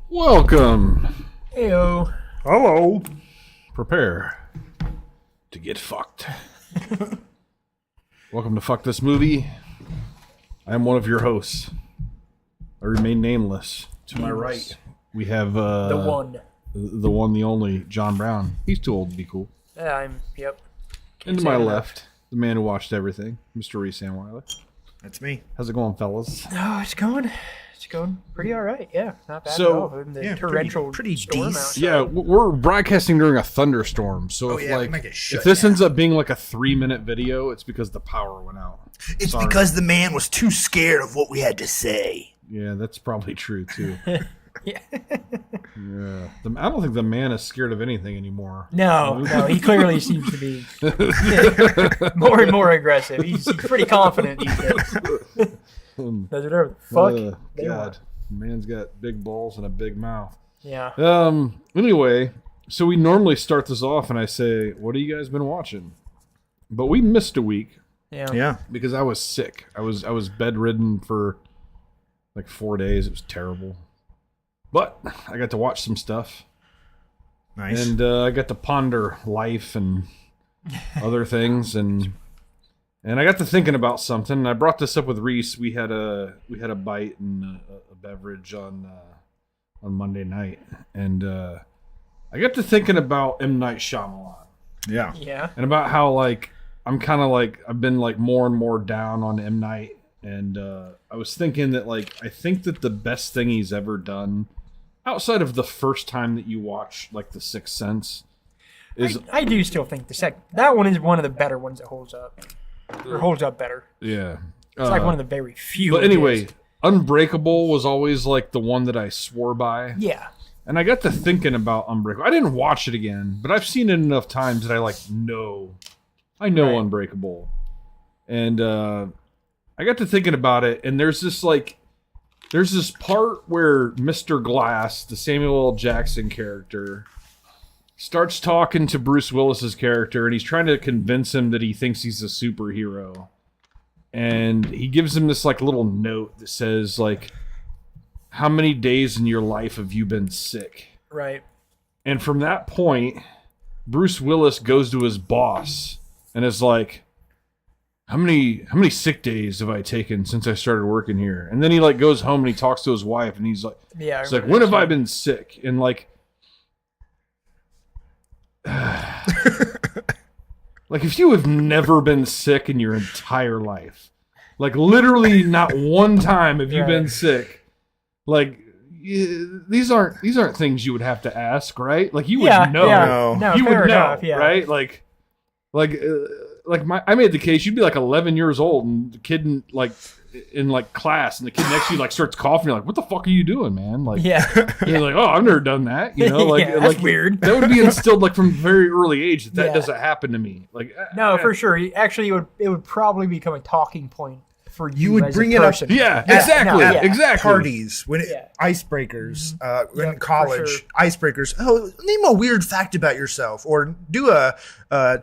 Welcome. Heyo. Hello. Prepare to get fucked. Welcome to Fuck This Movie. I am one of your hosts. I remain nameless. To my right, we have The one. the only, John Brown. He's too old to be cool. Yep. And to my left, the man who watched everything, Mr. Reese Sandweiler. That's me. How's it going, fellas? Oh, it's going pretty all right. Yeah, not bad So, at all. The torrential pretty storm decent. outside. Yeah, we're broadcasting during a thunderstorm, so we might get if shut this down. ends up being like a 3-minute video, it's because the power went out. It's Sorry. because the man was too scared of what we had to say. Yeah, that's probably true too. Yeah. Yeah, I don't think the man is scared of anything anymore. No, he clearly seems to be more and more aggressive. He's pretty confident these days. Does whatever the fuck they God, want. man's got big balls and a big mouth. Yeah. Anyway, so we normally start this off, and I say, "What have you guys been watching?" But we missed a week Yeah. because I was sick. I was bedridden for like 4 days. It was terrible. But I got to watch some stuff. Nice. And I got to ponder life and other things, and I got to thinking about something. And I brought this up with Reese. We had a bite and a beverage on Monday night, and I got to thinking about M. Night Shyamalan. Yeah. Yeah. And about how I'm kind of I've been more and more down on M. Night, and I was thinking that I think that the best thing he's ever done, outside of the first time that you watch The Sixth Sense, is I do still think that one is one of the better ones that holds up. Or holds up better. yeah. It's one of the very few. But of anyway, his. Unbreakable was always the one that I swore by. Yeah. And I got to thinking about Unbreakable. I didn't watch it again, but I've seen it enough times that I know. I know Right. Unbreakable. And I got to thinking about it, and there's this part where Mr. Glass, the Samuel L. Jackson character, starts talking to Bruce Willis's character, and he's trying to convince him that he thinks he's a superhero. And he gives him this little note that says how many days in your life have you been sick? Right. And from that point, Bruce Willis goes to his boss and is like, how many sick days have I taken since I started working here? And then he goes home and he talks to his wife, and he's like, Yeah. it's when have I been sick? And if you have never been sick in your entire life, literally not one time have you been sick, these aren't things you would have to ask, right? You would know. Yeah. No, You fair would know, enough, yeah. right? I made the case. You'd be 11 years old, and the kid in class, and the kid next to you starts coughing. You're like, "What the fuck are you doing, man?" Yeah. You're like, "Oh, I've never done that." You know, Yeah, that's weird. That would be instilled from a very early age that Yeah. doesn't happen to me. No, for sure. Actually, it would probably become a talking point for you. would as bring a it up- person. Yeah, no, exactly, yeah. exactly. Parties, Yeah. icebreakers, Yeah, in for college, sure. icebreakers. Oh, name a weird fact about yourself, or do a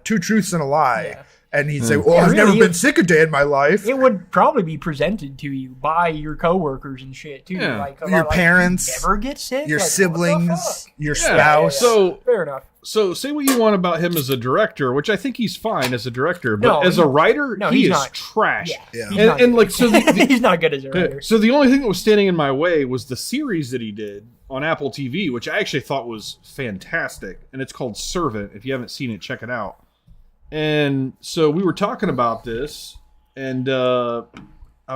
two truths and a lie. Yeah. And he'd say, "Well, Yeah, I've never really, been sick a day in my life." It would probably be presented to you by your coworkers and shit too. Yeah. Your parents, you never get sick. your What the siblings, fuck? your Yeah, spouse. So, Fair enough. so say what you want about him as a director, which I think he's fine as a director, but No, as a writer, no, he he's is not. trash. Yeah. Yeah. He's not good. So he's not good as a writer. So the only thing that was standing in my way was the series that he did on Apple TV, which I actually thought was fantastic, and it's called Servant. If you haven't seen it, check it out. And so we were talking about this, and I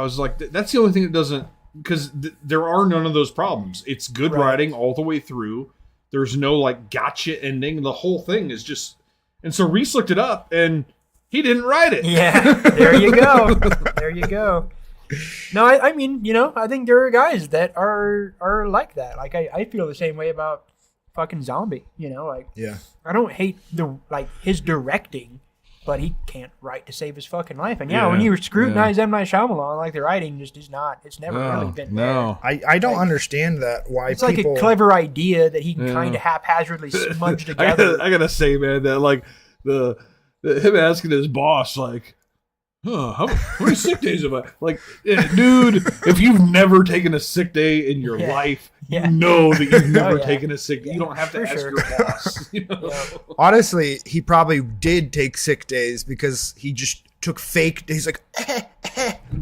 was like, that's the only thing that doesn't, because there are none of those problems. It's good Right. writing all the way through. There's no gotcha ending. The whole thing is just, and so Reese looked it up, and he didn't write it. Yeah, there you go. There you go. No, I mean, I think there are guys that are like that. I feel the same way about fucking Zombie. Yeah. I don't hate his directing, but he can't write to save his fucking life. And Yeah, when you scrutinize M. Night Shyamalan, the writing just is not. It's never really been there. No. I don't understand that. Why It's people? like a clever idea that he can kind of haphazardly smudge together. I gotta say, man, that him asking his boss, How many sick days have I? Like, dude, if you've never taken a sick day in your life, Yeah. you know that you've never yeah. taken a sick day. Yeah, You don't have to for ask sure. your boss. You know? Yeah. Honestly, he probably did take sick days because he just took fake. He's like,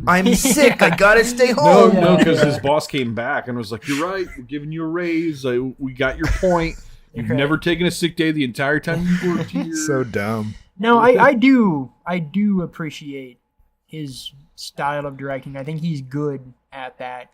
I'm sick. I gotta stay home. No, yeah, because yeah. his boss came back and was like, "You're right. We're giving you a raise. We got your point. You've Okay. never taken a sick day the entire time you worked here." So dumb. No, I do appreciate his style of directing. I think he's good at that,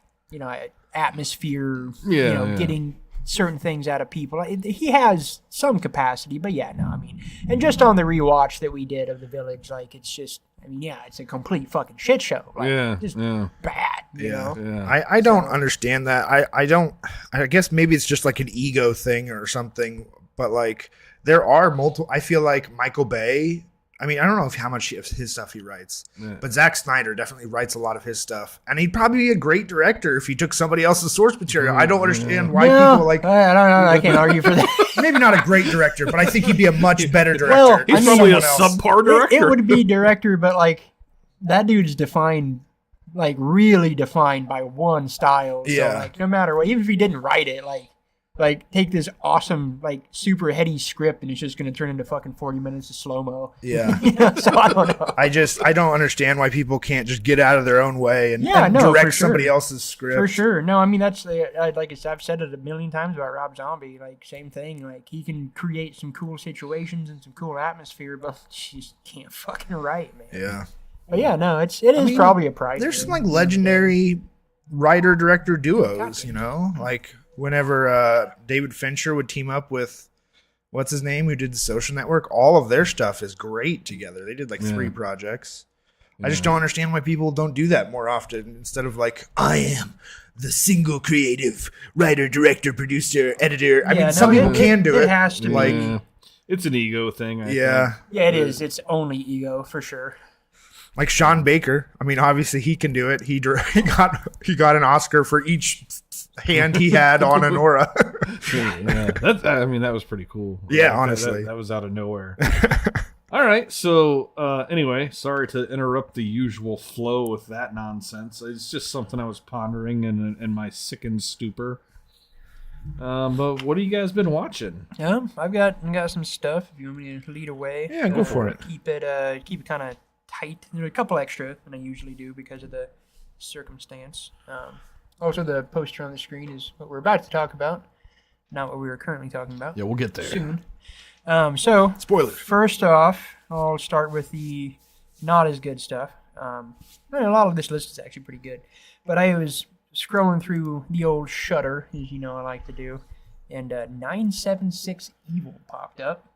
atmosphere, Yeah. getting certain things out of people. He has some capacity, but yeah, no, I mean, and just on the rewatch that we did of The Village, like, it's just, I mean, yeah, it's a complete fucking shit show. Like, just bad, you know? Yeah. I don't understand that. I guess maybe it's just like an ego thing or something, but like there are multiple. I feel like Michael Bay. I mean, I don't know how much of his stuff he writes, but Zack Snyder definitely writes a lot of his stuff, and he'd probably be a great director if he took somebody else's source material. I don't understand why people like. I don't know. I can't argue for that. Maybe not a great director, but I think he'd be a much better director. Well, He's I mean, probably a someone else. subpar director. It would be director, but like that dude's defined, like really defined by one style. So Yeah. like no matter what, even if he didn't write it, like take this awesome, like super heady script and it's just gonna turn into fucking 40 minutes of slow mo. Yeah. So I don't know. I don't understand why people can't just get out of their own way and, Yeah, and no, for direct sure. somebody else's script. For sure. No, I mean that's like I said, I've said it a million times about Rob Zombie. Like same thing. Like he can create some cool situations and some cool atmosphere, but she just can't fucking write, man. Yeah. But yeah, no, it is mean, probably a pride. There's thing. some like legendary writer director duos, like whenever David Fincher would team up with what's his name who did The Social Network, all of their stuff is great together. They did like 3 projects. I just don't understand why people don't do that more often instead of like, I am the single creative writer, director, producer, editor. I mean, some people can do it. It has to like, be. It's an ego thing. I yeah. think. Yeah, it is. It's only ego for sure. Like Sean Baker. I mean, obviously he can do it. He got an Oscar for each hand he had on a Nora. Yeah, that was pretty cool. Yeah, That- honestly. that was out of nowhere. All right, so anyway, sorry to interrupt the usual flow with that nonsense. It's just something I was pondering in my sickened stupor. But what have you guys been watching? I've got some stuff. If you want me to lead away, Yeah, go for it. Keep it kind of tight. There's a couple extra than I usually do because of the circumstance. Also, the poster on the screen is what we're about to talk about, not what we were currently talking about. Yeah, we'll get there. Soon. So Spoilers. first off, I'll start with the not as good stuff. A lot of this list is actually pretty good, but I was scrolling through the old Shudder, as you know I like to do, and 976 Evil popped up.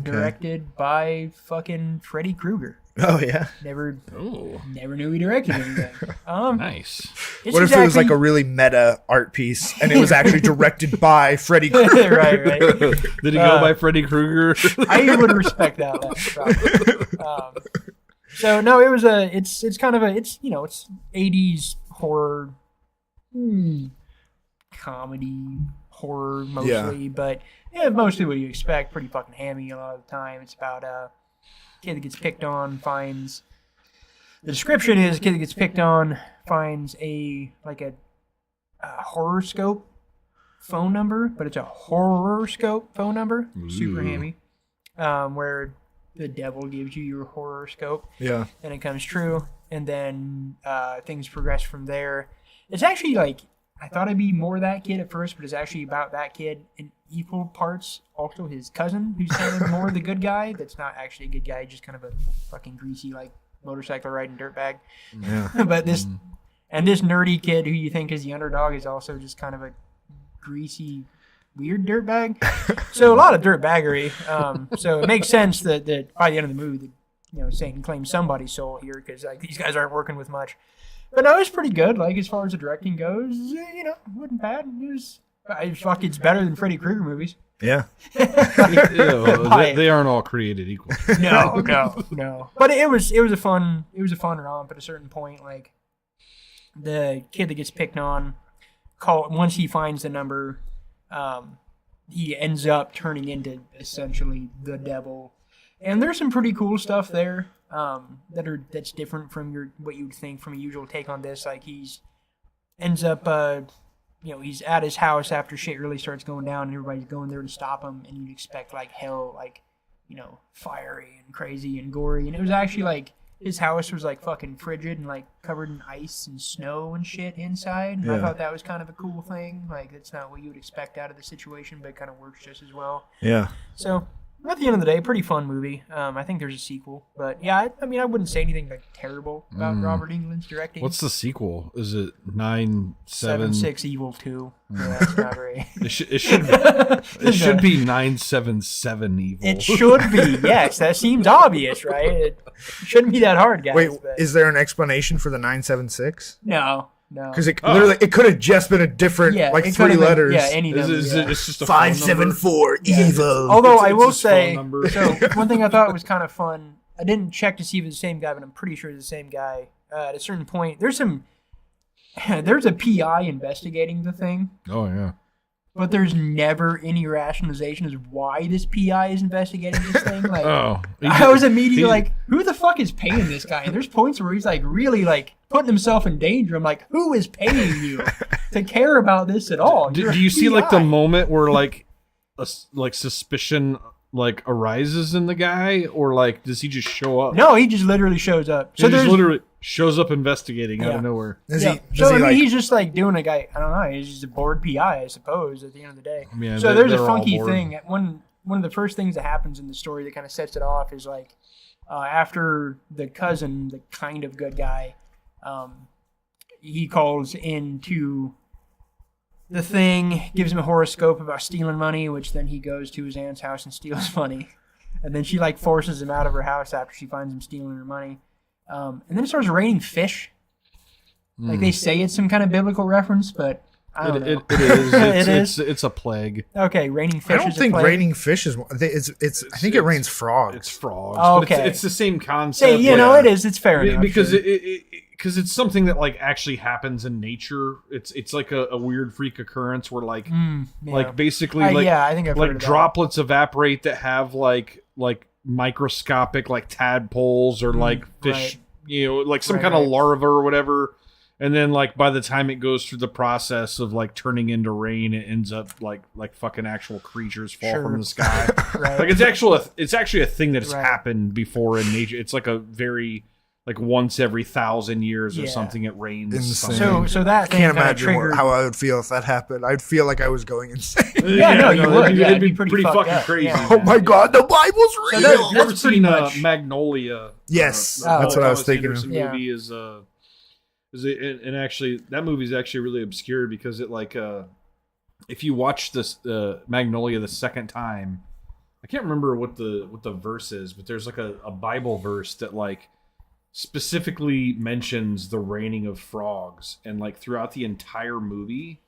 Directed by fucking Freddy Krueger. Oh yeah. Never Oh, knew he directed anything. nice. It's What if it was like exactly- a really meta art piece and it was actually directed by Freddy Krueger? right. Did he go by Freddy Krueger? I would respect that less, probably. So no, it was it's kind of it's 80s horror, comedy horror mostly, but yeah, mostly what you expect. Pretty fucking hammy a lot of the time. It's about a kid that gets picked on, finds. The description is a kid that gets picked on finds a horoscope phone number, but it's a horoscope phone number. Super Ooh. hammy. Where the devil gives you your horoscope Yeah. and it comes true, and then things progress from there. It's actually like I thought it'd be more that kid at first, but it's actually about that kid in equal parts. Also, his cousin, who's kind of more the good guy. That's not actually a good guy, just kind of a fucking greasy like motorcycle riding dirtbag. Yeah. But this nerdy kid who you think is the underdog is also just kind of a greasy, weird dirtbag. So a lot of dirtbaggery. So it makes sense that by the end of the movie, Satan claims somebody's soul here because like these guys aren't working with much. But no, it's pretty good. Like as far as the directing goes, it wasn't bad. It's better than Freddy Krueger movies. Yeah. They aren't all created equal. No. But it was a fun romp at a certain point. Like the kid that gets picked on, once he finds the number, he ends up turning into essentially the devil. And there's some pretty cool stuff there that's different from what you would think from a usual take on this. Like ends up he's at his house after shit really starts going down, and everybody's going there to stop him, and you'd expect like hell, like fiery and crazy and gory, and it was actually like his house was like fucking frigid and like covered in ice and snow and shit inside. And I thought that was kind of a cool thing. Like that's not what you would expect out of the situation, but it kind of works just as well. Yeah. So at the end of the day, pretty fun movie. I think there's a sequel, but yeah, I mean, I wouldn't say anything like terrible about Robert Englund's directing. What's the sequel? Is it 9-7? 6 Evil 2. Yeah, that's not very. It should be 977 Evil. It should be. Yes, that seems obvious, right? It shouldn't be that hard, guys. Wait, but... is there an explanation for the 976? No. Because it could have just been a different, like 3 letters. Yeah, any number. It's just a 574 evil. Although I will say, so one thing I thought was kind of fun. I didn't check to see if it was the same guy, but I'm pretty sure it's the same guy. At a certain point, there's a PI investigating the thing. Oh yeah. But there's never any rationalization as why this PI is investigating this thing. Like, I was immediately like, who the fuck is paying this guy? And there's points where he's like really like putting himself in danger. I'm like, who is paying you to care about this at all? Do you see like the moment where like suspicion like arises in the guy, or like does he just show up? No, he just literally shows up. So there's literally shows up investigating out of nowhere. He's just like doing a guy. I don't know. He's just a bored PI, I suppose. At the end of the day, yeah, so there's a funky thing. One of the first things that happens in the story that kind of sets it off is like after the cousin, the kind of good guy, he calls into the thing, gives him a horoscope about stealing money, which then he goes to his aunt's house and steals money, and then she like forces him out of her house after she finds him stealing her money. And then it starts raining fish. Like they say it's some kind of biblical reference, but I don't know. It is. It's a plague. Okay, raining fish. I don't think raining fish is. I think it rains frogs. It's frogs. Oh, okay, it's the same concept. It is. It's fair enough. Because because it's something that like actually happens in nature. It's like a weird freak occurrence where like basically I think I've heard of droplets evaporate that have like microscopic like tadpoles or like fish, like some kind of larva or whatever, and then like by the time it goes through the process of like turning into rain, it ends up like fucking actual creatures fall from the sky. Like it's actually a thing that has happened before in nature. It's like a very like once every 1,000 years or something it rains. So that I can't imagine how I would feel if that happened. I'd feel like I was going insane. You would. It'd be pretty fucking crazy. Yeah. Oh my god, the Bible's real. So you ever seen Magnolia? Yes, that's what I was thinking. Movie is and actually that movie is actually really obscure because it like if you watch this Magnolia the second time, I can't remember what the verse is, but there's like a Bible verse that like specifically mentions the raining of frogs, and like throughout the entire movie,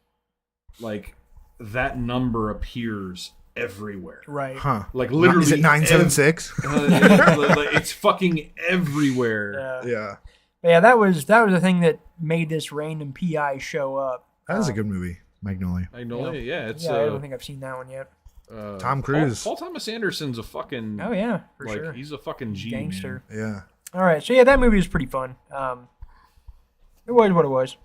like that number appears everywhere. Right. Huh. Like literally. Is it 976? It's fucking everywhere. Yeah. But yeah, that was the thing that made this random PI show up. That is a good movie, Magnolia. Yeah. It's I don't think I've seen that one yet. Tom Cruise. Paul Thomas Anderson's a fucking. Oh yeah, for sure. He's a fucking G, gangster. Man. Yeah. All right, so yeah, that movie was pretty fun. It was what it was,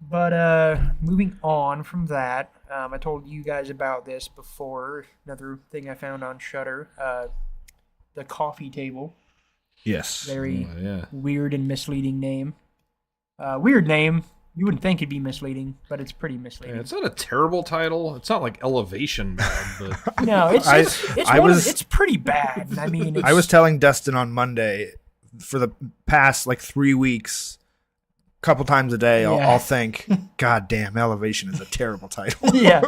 But moving on from that, I told you guys about this before. Another thing I found on Shudder, the Coffee Table. Yes. Very weird and misleading name. Weird name. You wouldn't think it'd be misleading, but it's pretty misleading. Yeah, it's not a terrible title. It's not like Elevation bad, but no, it's pretty bad. I mean, I was telling Dustin on Monday for the past like 3 weeks, a couple times a day, I'll think, God damn, Elevation is a terrible title. yeah.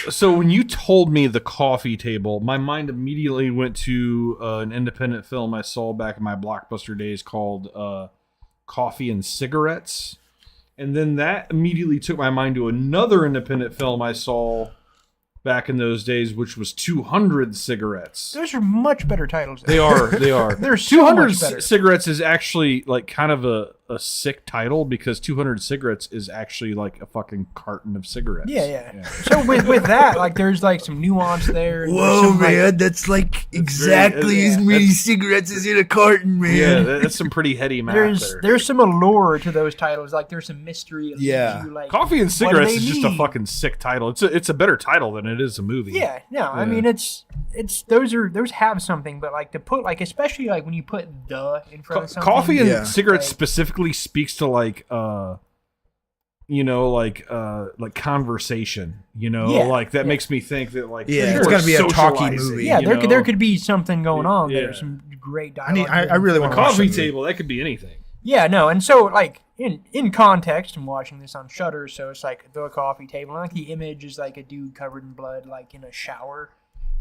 So when you told me the Coffee Table, my mind immediately went to an independent film I saw back in my Blockbuster days called Coffee and Cigarettes. And then that immediately took my mind to another independent film I saw back in those days, which was 200 Cigarettes. Those are much better titles. They are. They're so 200 much better. Cigarettes is actually like kind of a sick title because 200 cigarettes is actually like a fucking carton of cigarettes. Yeah. So with that, like, there's like some nuance there. and there's Whoa, some, like- man, that's like exactly as many cigarettes as in a carton, man. Yeah, that's some pretty heady math there. there's some allure to those titles. Like, there's some mystery. Of Yeah. you, like, Coffee and what do Cigarettes they is just a mean? fucking sick title. It's a better title than it is a movie. Yeah, no, I Yeah. mean it's those have something, but like to put like especially like when you put the in front of something. Coffee and Yeah. Cigarettes Like- specifically speaks to like like conversation, Yeah, like that yeah. makes me think that like Yeah, people it's are gotta be a talky socializing, movie. Yeah, you there know? could be something going on Yeah. there. Some great I need. dialogue. I really A want to watch coffee that movie. table, that could be anything. Yeah, no, and so like in context, I'm watching this on Shudder, so it's like the coffee table, and like the image is like a dude covered in blood, like in a shower,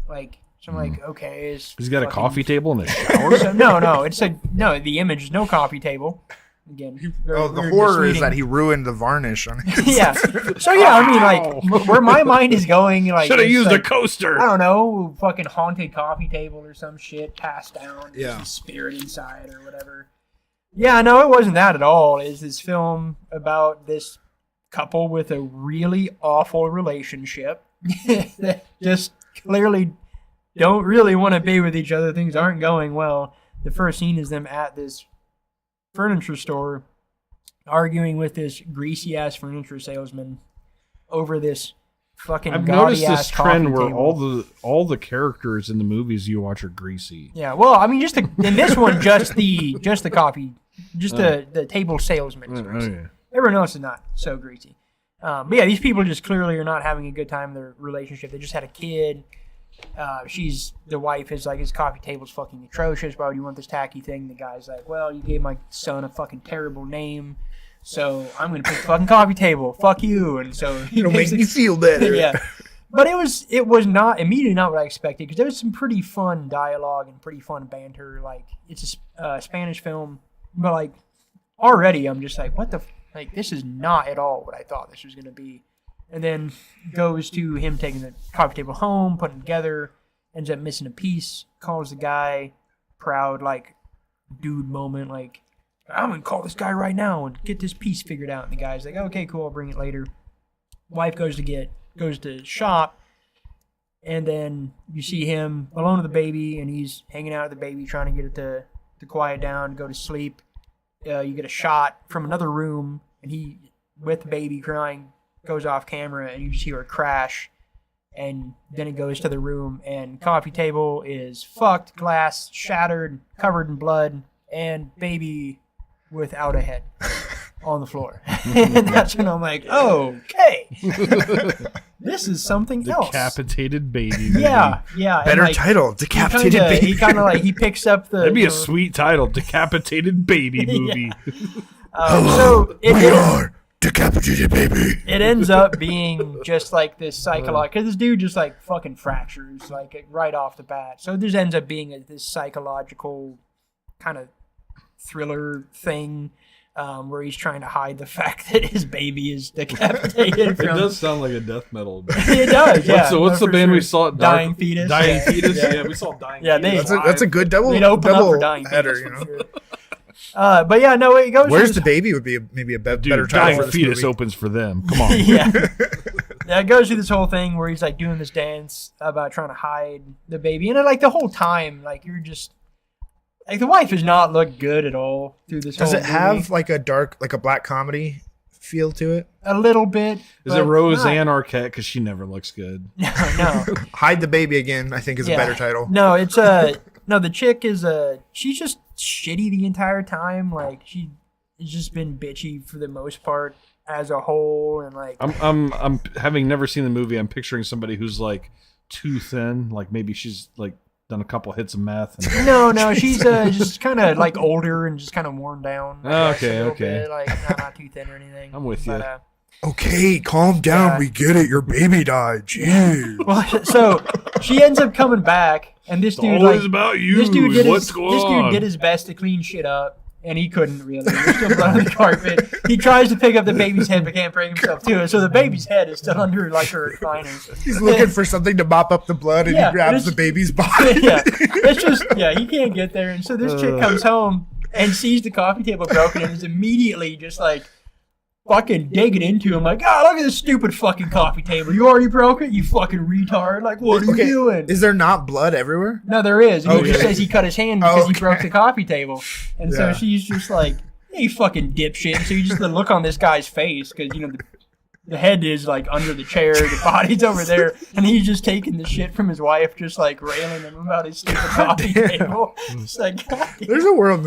like so I'm like, okay, He's got a fucking- coffee table in a shower. So, no, it's a no. The image is no coffee table. Again, very Oh, the weird, horror is misleading. that he ruined the varnish on it. Yeah. So yeah, I mean, like where my mind is going, like Should have it's used a like, coaster. I don't know, fucking haunted coffee table or some shit passed down. Yeah. There's a spirit inside or whatever. Yeah, no, it wasn't that at all. It's this film about this couple with a really awful relationship that just clearly don't really want to be with each other. Things aren't going well. The first scene is them at this furniture store arguing with this greasy ass furniture salesman over this fucking I've gaudy noticed this ass coffee trend where table. all the characters in the movies you watch are greasy. Yeah, well, I mean, in this one, just the coffee, just the table salesman is greasy. yeah. Everyone else is not so greasy. But yeah, these people just clearly are not having a good time in their relationship. They just had a kid. The wife is like, his coffee table's fucking atrocious. Why would you want this tacky thing? The guy's like, well, you gave my son a fucking terrible name, so I'm gonna pick the fucking coffee table. Fuck you. And so he It'll make basically- me feel better. yeah. But it was not immediately not what I expected, because there was some pretty fun dialogue and pretty fun banter. Like, it's a Spanish film, but like already I'm just like, what the like, this is not at all what I thought this was gonna be. And then goes to him taking the coffee table home, putting it together, ends up missing a piece, calls the guy, proud like dude moment, like, I'm gonna call this guy right now and get this piece figured out. And the guy's like, okay, cool, I'll bring it later. Wife goes to shop, and then you see him alone with the baby, and he's hanging out with the baby, trying to get it to quiet down, go to sleep. You get a shot from another room, and he, with the baby crying, goes off camera, and you just hear a crash. And then it goes to the room, and coffee table is fucked, glass shattered, covered in blood, and baby without a head on the floor. And that's when I'm like, okay, this is something else. Decapitated baby. Yeah. Better and, like, title, Decapitated Baby. He kind of like, he picks up the. That'd be you a know, sweet title, Decapitated Baby movie. So We are Decapitated Baby. it ends up being just like this psychological, because this dude just like fucking fractures like right off the bat. So this ends up being this psychological kind of thriller thing, where he's trying to hide the fact that his baby is decapitated. It From, does sound like a death metal band. It does. Yeah. What's No, the for band we sure. saw at Dying Fetus. Dying Yeah. Fetus? Yeah. Yeah, we saw Dying Yeah, Fetus. they- That's a good double We'd open up for double Dying header, Fetus you for know. sure. But yeah, no, it goes. Where's through the baby would be maybe a Dude, better title Dying for this Fetus movie. opens for them. Come on. Yeah. Yeah, it goes through this whole thing where he's like doing this dance about trying to hide the baby, and then, like, the whole time, like, you're just like, the wife does not look good at all through this. Does whole it have movie. like a black comedy feel to it? A little bit? Is but it Roseanne not- Arquette? Because she never looks good. No. Hide the Baby Again, I think, is Yeah. a better title. No, it's no. The chick is she's just shitty the entire time. Like, she's just been bitchy for the most part as a whole, and like I'm having never seen the movie. I'm picturing somebody who's like too thin. Like maybe she's like done a couple hits of meth. And no, she's just kind of like older and just kind of worn down. I guess, Okay, a little okay. bit, like not too thin or anything. I'm with But, you. Okay, calm down. Yeah. We get it. Your baby died. Jeez. Well, so she ends up coming back, and this dude, always like, about you. this dude did What's going this on? dude did his best to clean shit up, and he couldn't really. There's still blood on the carpet. He tries to pick up the baby's head, but can't bring himself to it. So the baby's head is still under like her recliner. He's looking for something to mop up the blood, and Yeah, he grabs it's- the baby's body. Yeah, it's just he can't get there, and so this chick comes home, and sees the coffee table broken and is immediately just like fucking digging into him like, look at this stupid fucking coffee table. You already broke it, you fucking retard. Like, what are you doing? Is there not blood everywhere? No, there is. And he just says he cut his hand because he Okay. broke the coffee table. And so she's just like, hey, you fucking dipshit. And so you just the look on this guy's face because, you know, the head is like under the chair, the body's over there, and he's just taking the shit from his wife, just like railing him about his stupid coffee table. It's like, God damn. There's a world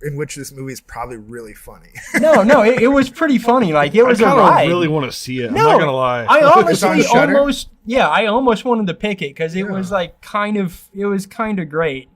in which this movie is probably really funny. No, it was pretty funny. Like, it was a I ride. really want to see it. No, I'm not gonna lie. I It's on honestly Shudder? I almost wanted to pick it because it was like it was kind of great.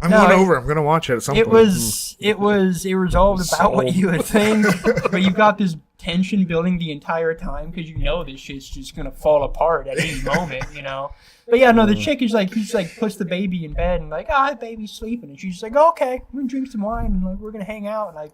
I'm No, going over. I'm going to watch it at some It point. was resolved about what Sold. you would think, but you've got this tension building the entire time because you know this shit's just gonna fall apart at any moment, you know. But yeah, no, the chick is like, he's like puts the baby in bed and like, baby's sleeping, and she's just like, okay, we're gonna drink some wine and like we're gonna hang out, and like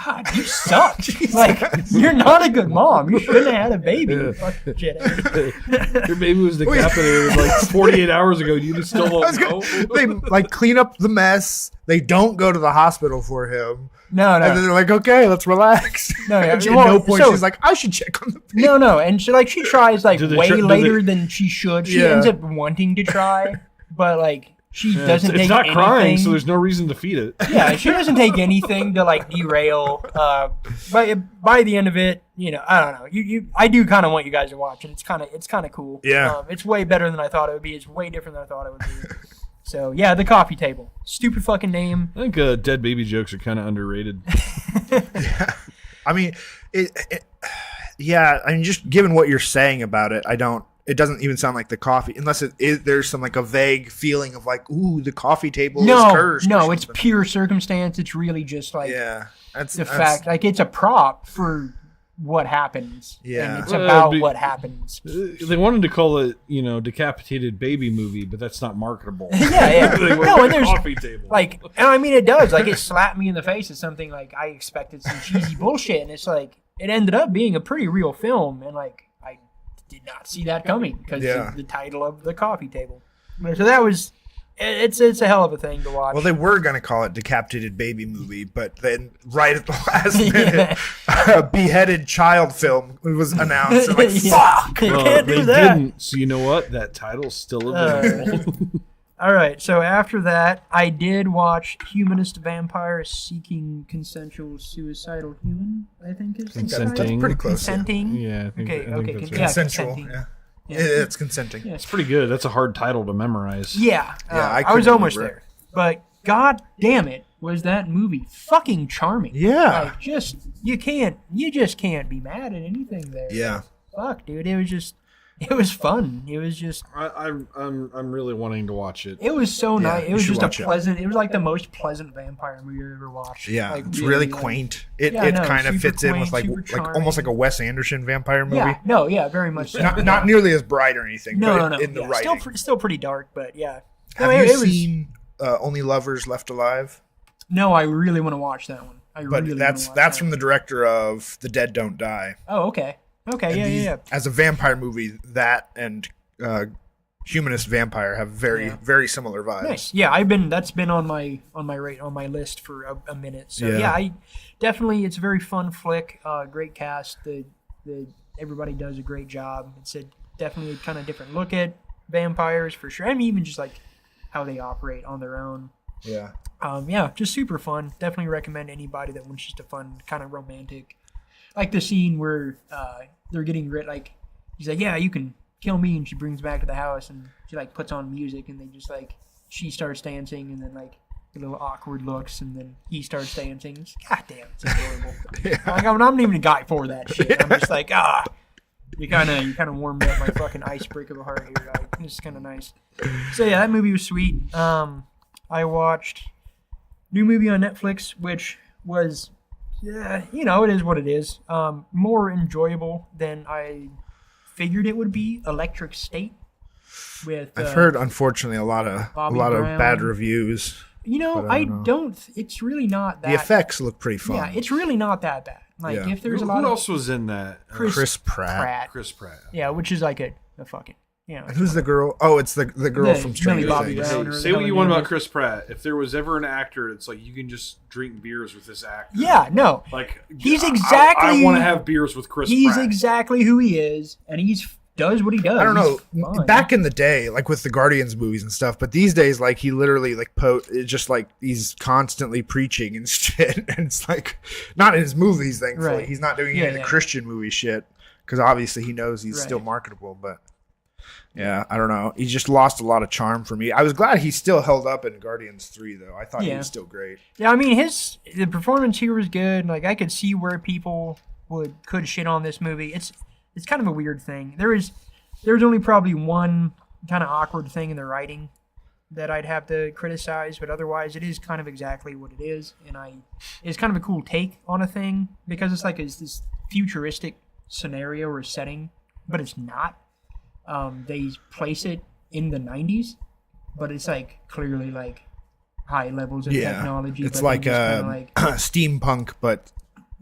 God, you suck. Like, you're not a good mom. You shouldn't have had a baby. You fucking shithead. Your baby was decapitated like 48 hours ago. You just still don't know. They like clean up the mess. They don't go to the hospital for him. No. And then they're like, okay, let's relax. No, yeah. And at Well, no point so- she's like, I should check on the baby. No. And she tries like Do they way tr- do later they- than she should. She Yeah. ends up wanting to try, but like she Yeah, doesn't it's take not anything. crying, so there's no reason to feed it. Yeah, she doesn't take anything to like derail. By the end of it, you know, I don't know. I do kind of want you guys to watch it. It's kind of cool. Yeah. It's way better than I thought it would be. It's way different than I thought it would be. So yeah, the coffee table. Stupid fucking name. I think dead baby jokes are kind of underrated. I mean, yeah, I mean, just given what you're saying about it, it doesn't even sound like the coffee, unless there's some like a vague feeling of like, ooh, the coffee table is cursed. No, or it's something. pure circumstance. It's really just like Yeah, that's fact. Like, it's a prop for what happens. Yeah. And it's Well, about it'd be- what happens. They wanted to call it, decapitated baby movie, but that's not marketable. Yeah. They went No, with and there's coffee table. like, and I mean, it does. Like, it slapped me in the face as something like I expected some cheesy bullshit, and it's like it ended up being a pretty real film, and like I did not see that coming because of the title of the coffee table. So that was. It's a hell of a thing to watch. Well, they were gonna call it decapitated baby movie, but then right at the last minute, a beheaded child film was announced. And like, fuck. You Well, can't they do that. didn't. So you know what? That title's still available. All right, so after that, I did watch Humanist Vampire Seeking Consensual Suicidal Human, I think is the Consenting. title. That's pretty close. Yeah. Consenting? Yeah, I think Okay, I think okay, that's yeah. right. Consensual. consenting. Yeah. Yeah. It's consenting. Yeah. It's pretty good. That's a hard title to memorize. Yeah, Yeah, I I was couldn't almost remember. there. But god damn it, was that movie fucking charming. Yeah. Like, you just can't be mad at anything there. Yeah. Fuck, dude, it was fun. It was just, I'm really wanting to watch it. it was so Yeah, nice. It you was should just a watch it. pleasant, it was like the most pleasant vampire movie I've ever watched. Yeah, Like, it's really like- quaint. It Yeah, no, kind of super fits in with quaint, like super almost like a charming. Wes Anderson vampire movie. Yeah, no, yeah, very much so. Not nearly as bright or anything. No, but in the yeah, writing. still pretty dark, but yeah. Have No, you it was- seen Only Lovers Left Alive? No, I really want to watch that one. But that's from the director of The Dead Don't Die. Oh, okay. Okay, And yeah. As a vampire movie, that and Humanist Vampire have very similar vibes. Nice. Yeah, that's been on my list for a minute. So Yeah. yeah, I definitely, it's a very fun flick. Great cast. The everybody does a great job. It's definitely a kind of different look at vampires for sure. I mean, even just like how they operate on their own. Yeah. Yeah, just super fun. Definitely recommend anybody that wants just a fun kind of romantic, like the scene where they're getting rid. Like, he's like, "Yeah, you can kill me," and she brings back to the house, and she like puts on music, and they just like she starts dancing, and then like a little awkward looks, and then he starts dancing. It's, God damn, it's adorable. Like, I'm not even a guy for that shit. I'm just like, you kind of warmed up my fucking ice brick of a heart here. Like, it's kind of nice. So yeah, that movie was sweet. I watched new movie on Netflix, which was, it is what it is. More enjoyable than I figured it would be. Electric State. With I've heard, unfortunately, a lot of Bobby bad Brown. reviews. but I I don't know. don't. It's really not that. The effects look pretty fun. Yeah, it's really not that bad. Like, Yeah. if there's a Who lot of else was in that? Chris Chris Pratt. Pratt. Chris Pratt. Yeah, which is like a fucking you know. And who's the girl? Oh, it's the girl The from Millie Stranger Bobby Things. Brown. Hey, or say the what hell you her want name about is. Chris Pratt. If there was ever an actor, it's like you can just drink beers with this actor. Yeah, no. Like He's I exactly- want to have beers with Chris He's Pratt. exactly who he is, and does what he does. I don't know. He's fine. Back in the day, like with the Guardians movies and stuff, but these days, like he literally like it's just like he's constantly preaching and shit. And it's like not in his movies, thankfully. Right. He's not doing Yeah, it in the yeah. Christian movie shit because obviously he knows he's Right. still marketable. But yeah, I don't know. He just lost a lot of charm for me. I was glad he still held up in Guardians 3, though. I thought he Yeah. was still great. Yeah, I mean the performance here was good. Like I could see where people could shit on this movie. It's kind of a weird thing. There's only probably one kind of awkward thing in the writing that I'd have to criticize, but otherwise it is kind of exactly what it is, and it's kind of a cool take on a thing because it's like it's this futuristic scenario or setting, but it's not. They place it in the 90s, but it's like clearly like high levels of technology. It's but like, then just kinda steampunk, but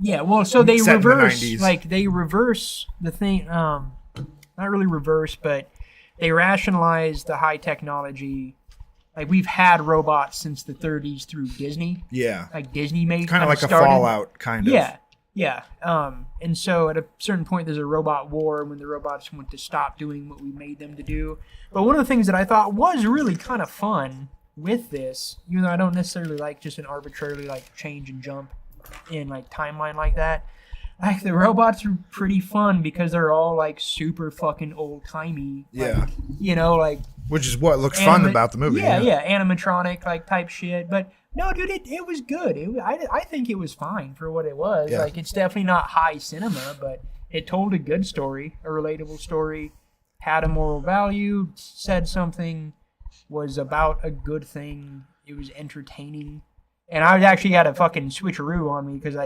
yeah, well, so they set in the reverse, 90s. like they reverse the thing. Not really reverse, but they rationalize the high technology. Like we've had robots since the 30s through Disney. yeah. Like Disney made Kind of like started. a Fallout, kind of. Yeah, yeah. And so at a certain point, there's a robot war when the robots want to stop doing what we made them to do. But one of the things that I thought was really kind of fun with this, even though I don't necessarily like just an arbitrarily like change and jump in like timeline like that. Like the robots are pretty fun because they're all like super fucking old timey. Yeah. You know, like Which is what looks fun about the movie. Yeah, animatronic like type shit. But no, dude, it was good. I think it was fine for what it was. Yeah. Like it's definitely not high cinema, but it told a good story, a relatable story, had a moral value, said something, was about a good thing. It was entertaining, and I actually got a fucking switcheroo on me because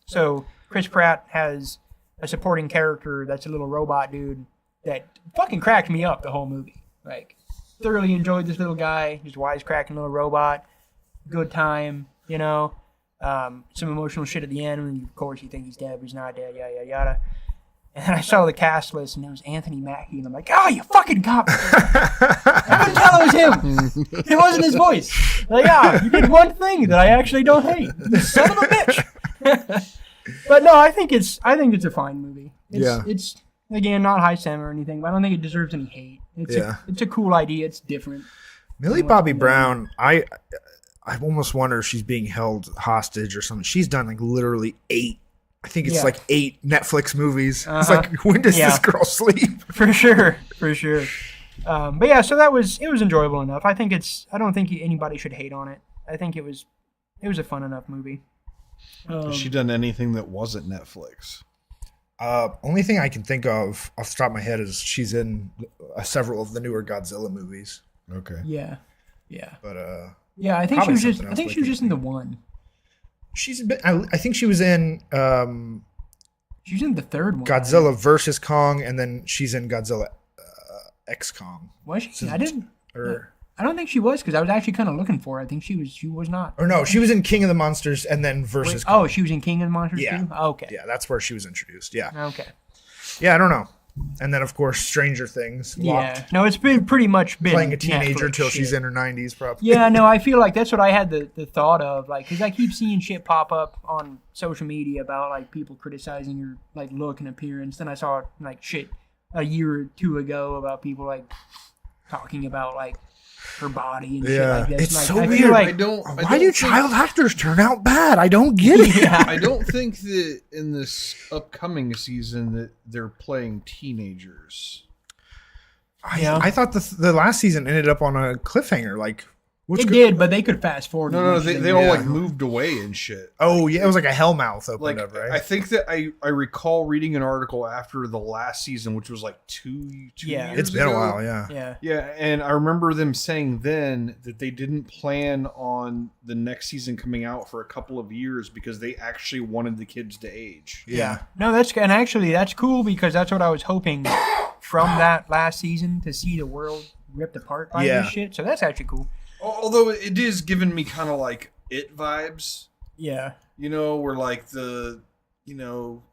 so Chris Pratt has a supporting character that's a little robot dude that fucking cracked me up the whole movie. Like, thoroughly enjoyed this little guy, just wisecracking little robot. Good time, you know. Some emotional shit at the end when, of course, you think he's dead, but he's not dead, yada, yada, yada. And then I saw the cast list, and it was Anthony Mackie, and I'm like, oh, you fucking cop! I couldn't tell it was him. It wasn't his voice. Like, you did one thing that I actually don't hate. You son of a bitch. But no, I think it's a fine movie. It's again not high cinema or anything, but I don't think it deserves any hate. It's a cool idea. It's different. Millie Bobby Brown, I almost wonder if she's being held hostage or something. She's done like literally 8. I think it's like 8 Netflix movies. It's like, when does this girl sleep? For sure. But yeah, so it was enjoyable enough. I don't think anybody should hate on it. I think it was a fun enough movie. Has she done anything that wasn't Netflix? Only thing I can think of off the top of my head is she's in several of the newer Godzilla movies. Okay. Yeah. But yeah, I think she probably was just. something I else think she was just in the one. she's been. I think she was in She was in the third one. Godzilla versus Kong, and then she's in Godzilla X Kong. Was she? I didn't. Or I don't think she was because I was actually kind of looking for her. I think she was. She was not. no, she was in King of the Monsters, and then versus. Kong. Oh, she was in King of the Monsters Yeah. too. Oh, okay. Yeah, that's where she was introduced. Yeah. Okay. Yeah, I don't know. And then of course Stranger Things. Yeah. No, it's been pretty much been Playing a teenager Netflix until she's shit. in her 90s, probably. Yeah, no, I feel like that's what I had the thought of, like, because I keep seeing shit pop up on social media about, like, people criticizing her, like, look and appearance. Then I saw, like, shit a year or two ago about people, like, talking about, like, her body and shit like this. It's Like, so I weird. feel like, Why do child actors turn out bad? I don't get it. yeah, I don't think that in this upcoming season that they're playing teenagers. I thought the last season ended up on a cliffhanger. Like, what's it go- did, but they could fast forward. No, eventually. they all Yeah. like moved away and shit. Oh yeah, it was like a hellmouth opened Like up, right? I think that I recall reading an article after the last season, which was like two Yeah. years It's been a ago. while, yeah. Yeah. Yeah, and I remember them saying then that they didn't plan on the next season coming out for a couple of years because they actually wanted the kids to age. Yeah. No, that's cool because that's what I was hoping from that last season to see the world ripped apart by Yeah. this shit. So that's actually cool. Although it is giving me kind of like It vibes, Yeah. you know, where like the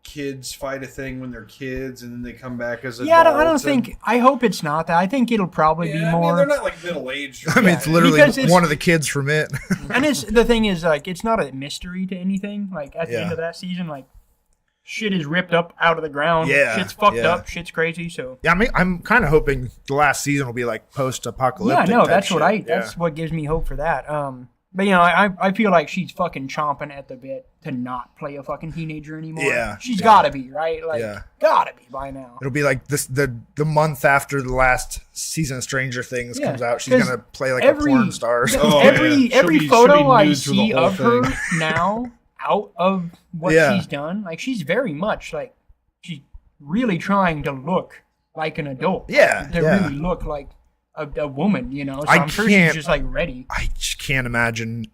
kids fight a thing when they're kids and then they come back as adults. Yeah, I don't think. I hope it's not that. I think it'll probably be more. I mean, they're not like middle aged. I mean, it's literally one of the kids from it. And the thing is, like, it's not a mystery to anything. Like at the end of that season, like, shit is ripped up out of the ground. Yeah, shit's fucked up. Shit's crazy. So yeah, I mean, I'm kind of hoping the last season will be like post-apocalyptic. Yeah, no, type shit. That's what gives me hope for that. But I feel like she's fucking chomping at the bit to not play a fucking teenager anymore. Yeah, she's gotta be, right? Like, gotta be by now. It'll be like this the month after the last season of Stranger Things comes out. She's gonna play like a porn star. Every photo I see of her now, out of what she's done, like she's very much like she's really trying to look like an adult. Yeah, to really look like a woman, So I'm sure she's just like ready. I just can't imagine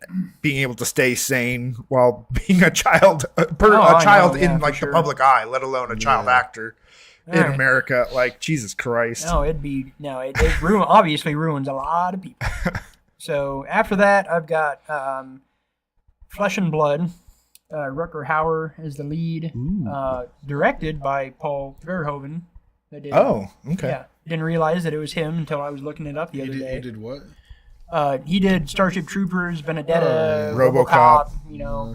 being able to stay sane while being a child, in the public eye, let alone a child actor in America. Like, Jesus Christ. No, it obviously ruins a lot of people. So after that, I've got Flesh and Blood. Rutger Hauer is the lead, directed by Paul Verhoeven. Okay. Yeah. Didn't realize that it was him until I was looking it up the other day. He did what? He did Starship Troopers, Vendetta, RoboCop.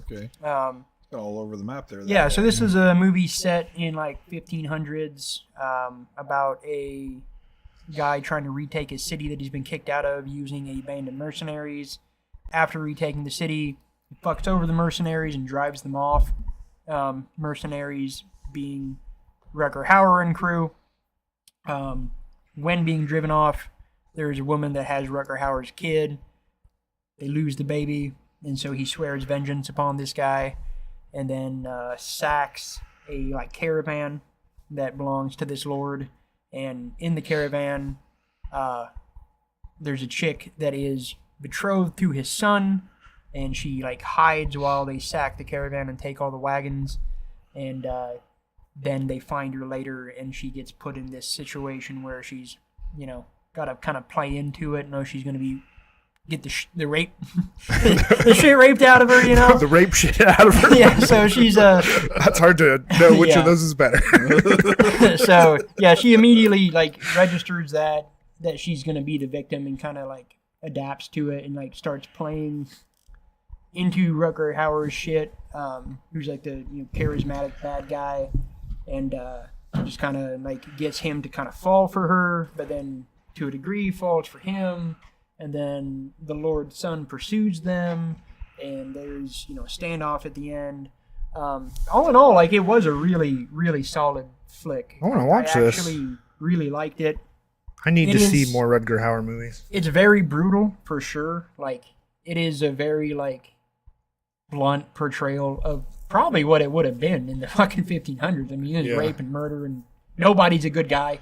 Okay. All over the map there. Yeah, so this is a movie set in like 1500s about a guy trying to retake a city that he's been kicked out of using abandoned mercenaries. After retaking the city, he fucks over the mercenaries and drives them off. Mercenaries being Rutger Hauer and crew. When being driven off, there's a woman that has Rutger Hauer's kid. They lose the baby, and so he swears vengeance upon this guy, and then sacks a caravan that belongs to this lord. And in the caravan, there's a chick that is betrothed to his son, and she hides while they sack the caravan and take all the wagons, and then they find her later, and she gets put in this situation where she's, got to kind of play into it. Know she's going to get the rape, the shit raped out of her, The rape shit out of her. Yeah, so she's That's hard to know which of those is better. So yeah, she immediately registers that she's going to be the victim and kind of adapts to it and starts playing into Rutger Hauer's shit, who's the charismatic bad guy. And just kind of gets him to kind of fall for her, but then to a degree falls for him. And then the Lord's son pursues them, and there's a standoff at the end. All in all, it was a really, really solid flick. I want to watch this. I actually really liked it. I need to see more Rutger Hauer movies. It's very brutal for sure. It is a very blunt portrayal of probably what it would have been in the fucking 1500s. I mean, there's rape and murder, and nobody's a good guy.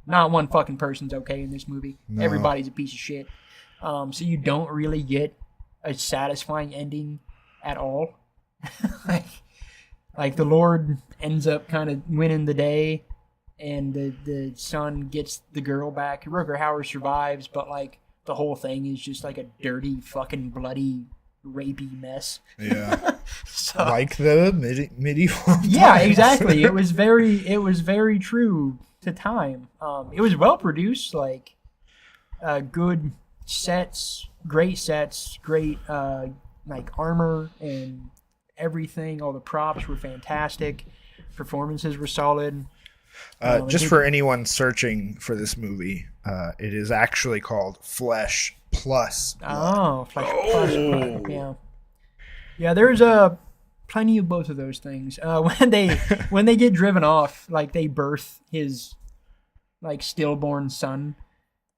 Not one fucking person's okay in this movie. No. Everybody's a piece of shit. So you don't really get a satisfying ending at all. The Lord ends up kind of winning the day, and the son gets the girl back. Rutger Hauer survives, but the whole thing is just a dirty, fucking bloody, rapey mess. Yeah. So, the medieval times. Yeah, exactly. It was very true to time. It was well produced, good sets, great armor and everything. All the props were fantastic. Performances were solid. Just for anyone searching for this movie, it is actually called Flesh Plus Blood. Oh, Flesh Plus Blood. Yeah. Yeah, there's plenty of both of those things. When they get driven off, they birth his stillborn son,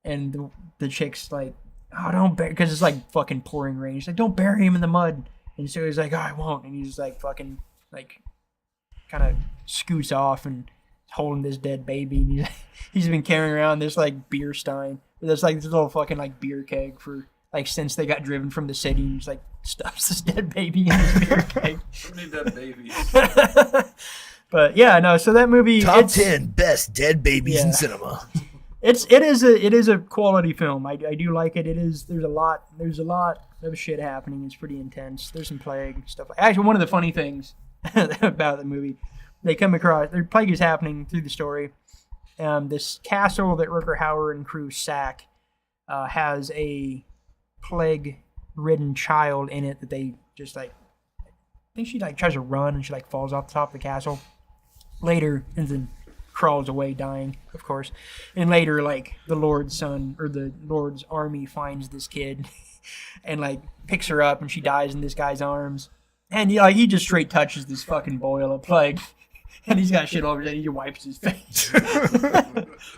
and the chick's oh, don't bury, because it's fucking pouring rain. She's don't bury him in the mud. And so he's oh, I won't. And he's fucking kind of scoots off and holding this dead baby. And he's been carrying around this beer stein. There's this little fucking beer keg for since they got driven from the city, and just stuffs this dead baby in this beer keg. We need dead babies. But yeah, no. So that movie, top 10 best dead babies in cinema. It is a quality film. I do like it. There's a lot of shit happening. It's pretty intense. There's some plague stuff. Actually, one of the funny things about the movie. They come across their plague is happening through the story. This castle that Rutger Hauer and crew sack has a plague-ridden child in it that they just like. I think she like tries to run and she like falls off the top of the castle. Later, and then crawls away dying, of course. And later, like the Lord's son or the Lord's army finds this kid and like picks her up, and she dies in this guy's arms. And he just straight touches this fucking boil of plague. And he's got shit all over his head. He wipes his face.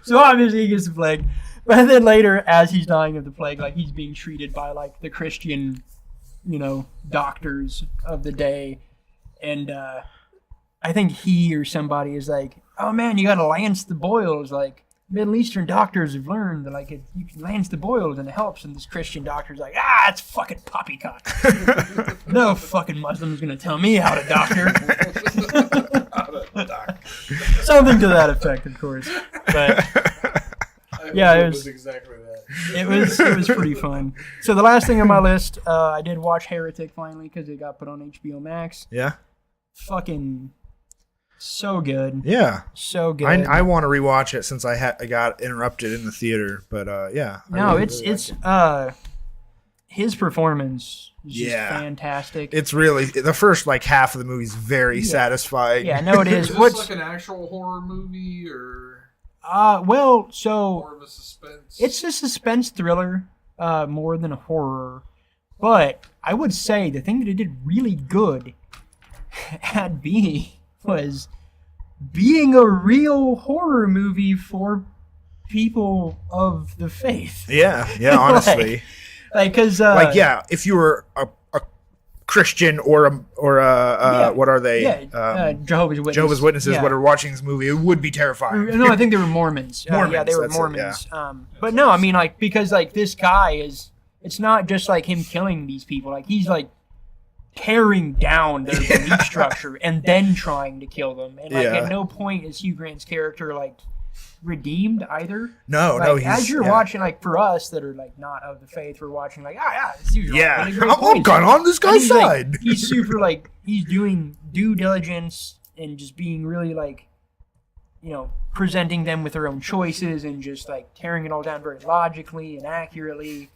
So obviously he gets the plague. But then later, as he's dying of the plague, like he's being treated by like the Christian, doctors of the day. And I think he or somebody is like, "Oh man, you gotta lance the boils. Like Middle Eastern doctors have learned that like you can lance the boils and it helps." And this Christian doctor's like, "It's fucking poppycock. No fucking Muslim's gonna tell me how to doctor." Something to that effect, of course. But yeah, it was exactly that. it was pretty fun. So the last thing on my list, I did watch Heretic finally because it got put on HBO Max. Yeah. Fucking so good. Yeah. So good. I want to rewatch it since I got interrupted in the theater, but yeah. No, it's his performance is just fantastic. It's really the first like half of the movie is very satisfying. Yeah, no, it is. Is this like an actual horror movie or well, so more of a suspense? it's a suspense thriller, more than a horror. But I would say the thing that it did really good at being was being a real horror movie for people of the faith. Yeah, honestly. Because if you were a Christian or a what are they? Jehovah's Witnesses. Jehovah's Witnesses. Yeah. What are watching this movie? It would be terrifying. No, I think they were Mormons. Mormons, yeah, they were that's it, Mormons. But no, I mean, like, because like this guy it's not just like him killing these people. Like he's like tearing down their belief structure and then trying to kill them. And like at no point is Hugh Grant's character like redeemed either. No, like, as you're watching, like for us that are like not of the faith, we're watching like this dude's yeah, really great I'm points. kind of on this guy's he's, side. like, he's super like he's doing due diligence and just being really like presenting them with their own choices and just like tearing it all down very logically and accurately.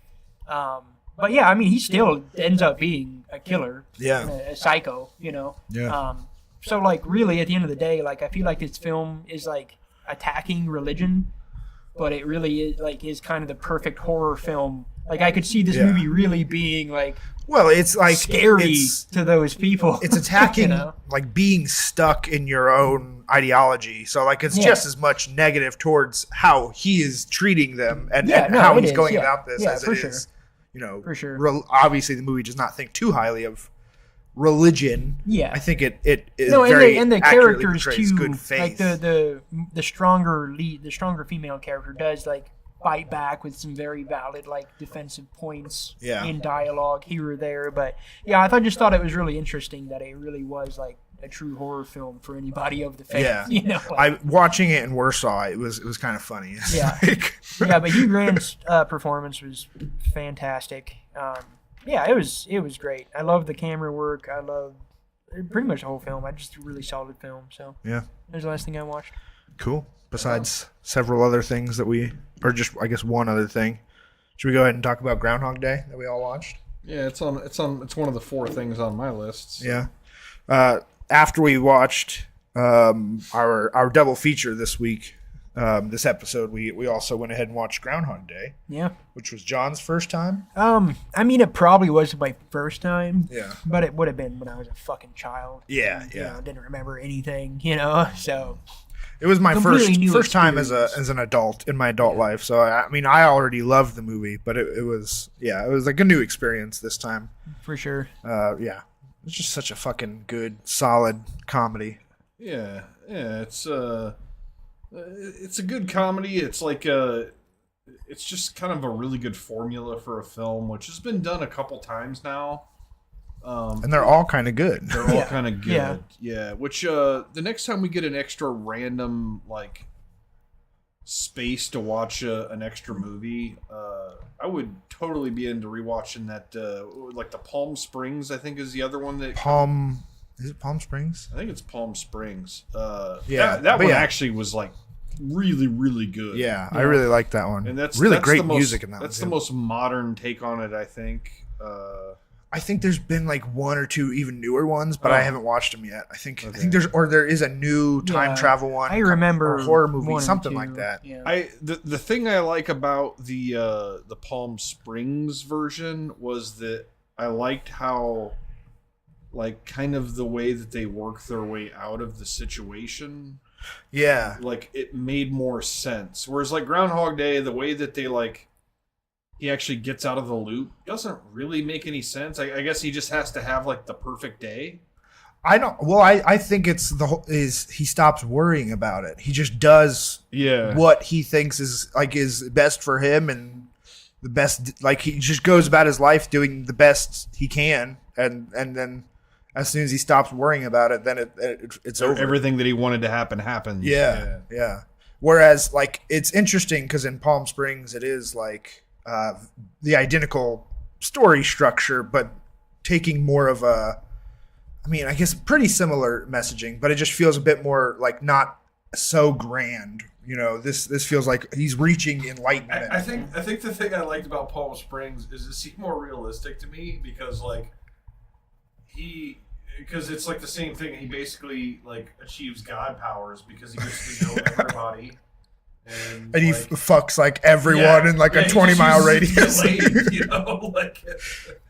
But yeah, I mean, he still ends up being a killer, a psycho, Yeah. So like really at the end of the day, like I feel like this film is like attacking religion, but it really is kind of the perfect horror film. Like I could see this movie really being like it's like scary to those people. It's attacking like being stuck in your own ideology. So like it's just as much negative towards how he is treating them and how he's going about this as it is. For sure. Obviously the movie does not think too highly of religion. Yeah, I think it is and the characters portrays too. good faith. Like the stronger lead, the stronger female character does like fight back with some very valid like defensive points in dialogue here or there. But I just thought it was really interesting that it really was like a true horror film for anybody of the faith. Yeah, watching it in Warsaw, it was kind of funny. But Hugh Grant's performance was fantastic. It was great. I love the camera work. I love pretty much the whole film. Just a really solid film. So there's the last thing I watched. Cool. Besides several other things that or just I guess one other thing. Should we go ahead and talk about Groundhog Day that we all watched? Yeah, it's one of the 4 things on my list. Yeah. After we watched our double feature this week, this episode, we also went ahead and watched Groundhog Day. Yeah. Which was John's first time. I mean, it probably was my first time. Yeah. But it would have been when I was a fucking child. Yeah, and, yeah. Didn't remember anything, so. It was my first time as experience. an adult in my adult life. So I mean, I already loved the movie, but it was like a new experience this time. For sure. It's just such a fucking good, solid comedy. Yeah, it's a good comedy. It's like it's just kind of a really good formula for a film, which has been done a couple times now. And they're all kind of good. They're all kind of good. Yeah. Which the next time we get an extra random like space to watch an extra movie, I would totally be into rewatching that. Like the Palm Springs, I think is the other one that Palm Is it Palm Springs? I think it's Palm Springs. Yeah, that but one yeah. actually was like really, really good. Yeah, I really like that one. And that's really that's great the most, music in that That's one. the most modern take on it, I think. I think there's been like one or two even newer ones, but I haven't watched them yet. I think there is a new time Yeah, travel one. I remember or a horror movie, one or something two. like that. Yeah. The thing I like about the Palm Springs version was that I liked how, like, kind of the way that they work their way out of the situation. Yeah, Like, it made more sense. Whereas, like, Groundhog Day, the way that they, like, he actually gets out of the loop doesn't really make any sense. I guess he just has to have, like, the perfect day. I don't. Well, I think it's he stops worrying about it. He just does what he thinks is best for him and the best. Like, he just goes about his life doing the best he can, and then as soon as he stops worrying about it, then it's over. Everything that he wanted to happen happens. Yeah. Whereas, like, it's interesting because in Palm Springs it is like the identical story structure, but taking more of a, I mean, I guess pretty similar messaging, but it just feels a bit more like not so grand. You know, this feels like he's reaching enlightenment. I think the thing I liked about Palm Springs is it seemed more realistic to me because it's like the same thing. He basically like achieves God powers because he gets to know everybody. And he fucks like everyone in like a 20-mile radius.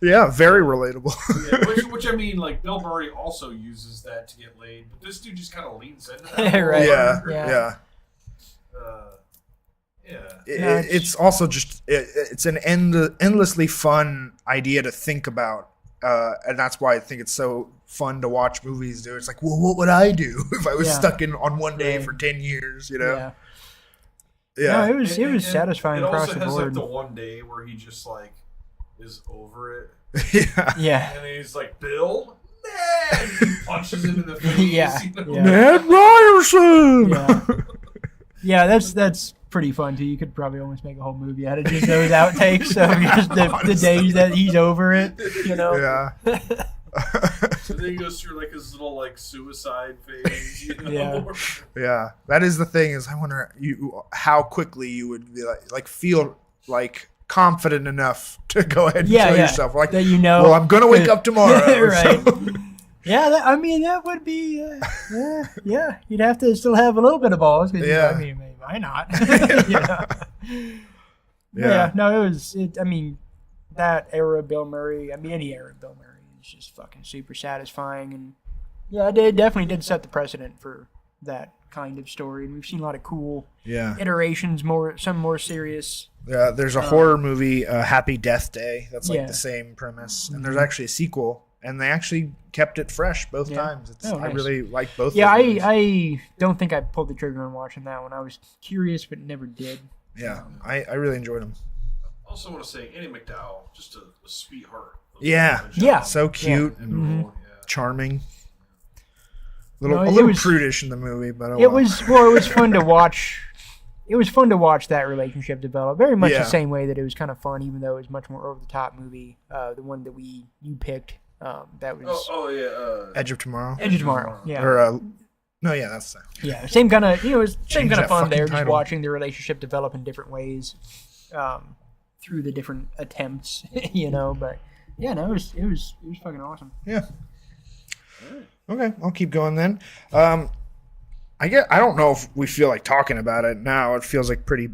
Yeah, very relatable. Which I mean, like Bill Murray also uses that to get laid, but this dude just kind of leans into that. Right. Yeah. It's also just it's an endlessly fun idea to think about, and that's why I think it's so fun to watch movies do. It's like, well, what would I do if I was stuck on one day for 10 years? You know. Yeah, no, it was satisfying across the board. It also has like the one day where he just like is over it. Yeah. And then he's like, Bill, Ned! He punches him in the face. Ned Ryerson! Yeah, that's pretty fun too. You could probably almost make a whole movie out of just those outtakes of just the days that he's over it, you know? Yeah. So then he goes through like his little like suicide phase, you know? Yeah. That is the thing, is I wonder how quickly you would be like feel like confident enough to go ahead and kill yourself. Like, that, you know, well, I'm gonna wake up tomorrow. Right. Yeah, I mean that would be you'd have to still have a little bit of balls. I mean, why not? No, I mean, that era of Bill Murray, I mean any era of Bill Murray is just fucking super satisfying, and it definitely did set the precedent for that kind of story, and we've seen a lot of cool iterations, some more serious. Yeah, there's a horror movie, Happy Death Day, that's like the same premise, and there's actually a sequel, and they actually kept it fresh both times. Nice. I really like both. Yeah, I don't think I pulled the trigger on watching that one. I was curious, but never did. Yeah, I really enjoyed them. I also want to say Annie McDowell, just a sweetheart. Yeah, so cute and charming. A little prudish in the movie, but it was fun to watch. It was fun to watch that relationship develop. Very much the same way that it was kind of fun, even though it was much more over the top movie. The one that you picked, that was Edge of Tomorrow. Edge of Tomorrow, yeah. Or no, yeah, that's the same. Yeah, same kind of same kind of fun there, title. just watching the relationship develop in different ways, through the different attempts, you know. But yeah, no, it was fucking awesome. Yeah. Okay, I'll keep going then. I don't know if we feel like talking about it now. It feels like pretty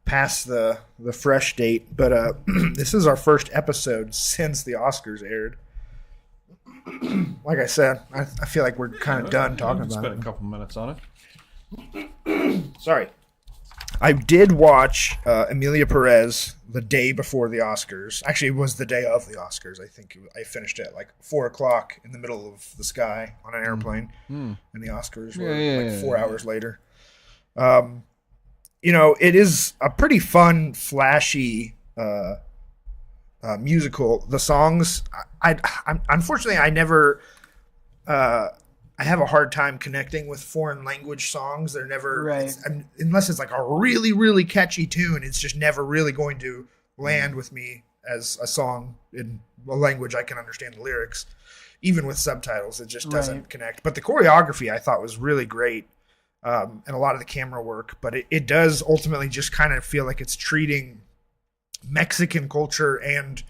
past the fresh date, but this is our first episode since the Oscars aired. Like I said, I feel like we're kind of done talking about it. Spent a couple minutes on it. Sorry. I did watch Emilia Perez the day before the Oscars. Actually, it was the day of the Oscars. I think I finished at like 4:00 in the middle of the sky on an airplane, and the Oscars were 4 hours later. You know, it is a pretty fun, flashy musical. The songs, I'm unfortunately, I never. I have a hard time connecting with foreign language songs. They're never, unless it's like a really, really catchy tune, it's just never really going to land with me as a song in a language I can understand the lyrics. Even with subtitles, it just doesn't connect. But the choreography I thought was really great, and a lot of the camera work. But it does ultimately just kind of feel like it's treating Mexican culture and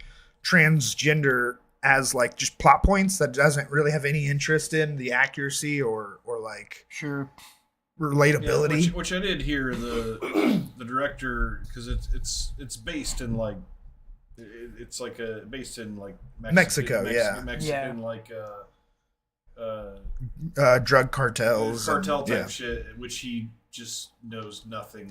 transgender as like just plot points that doesn't really have any interest in the accuracy or like relatability. Which I did hear the director, because it's based in like it's like based in like Mexico, Mexican like drug cartels, cartel type shit, which he just knows nothing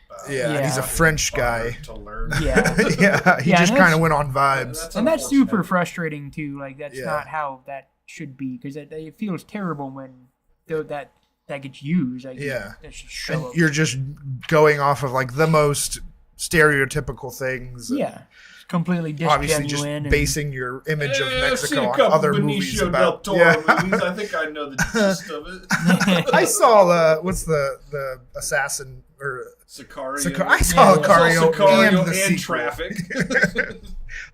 about. And he's a French guy to learn. He just kind of went on vibes, and that's super frustrating too. Like that's not how that should be, because it feels terrible when that gets used. Like, that should show up. You're just going off of like the most stereotypical things. Completely obviously just basing your image of Mexico on other movies about movies. I think I know the gist of it. I saw what's the assassin or Sicario. I saw Sicario, and the sequel. Traffic.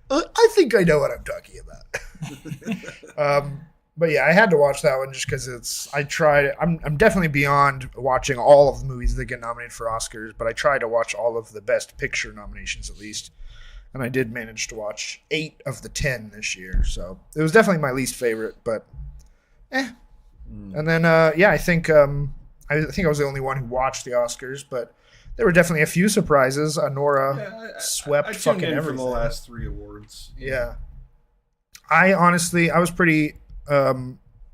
I think I know what I'm talking about. But yeah, I had to watch that one just because I'm definitely beyond watching all of the movies that get nominated for Oscars, but I tried to watch all of the Best Picture nominations at least. And I did manage to watch 8 of the 10 this year. So it was definitely my least favorite, but And then, I think I was the only one who watched the Oscars, but there were definitely a few surprises. Nora swept fucking everything. For the last 3 awards. Yeah. I was pretty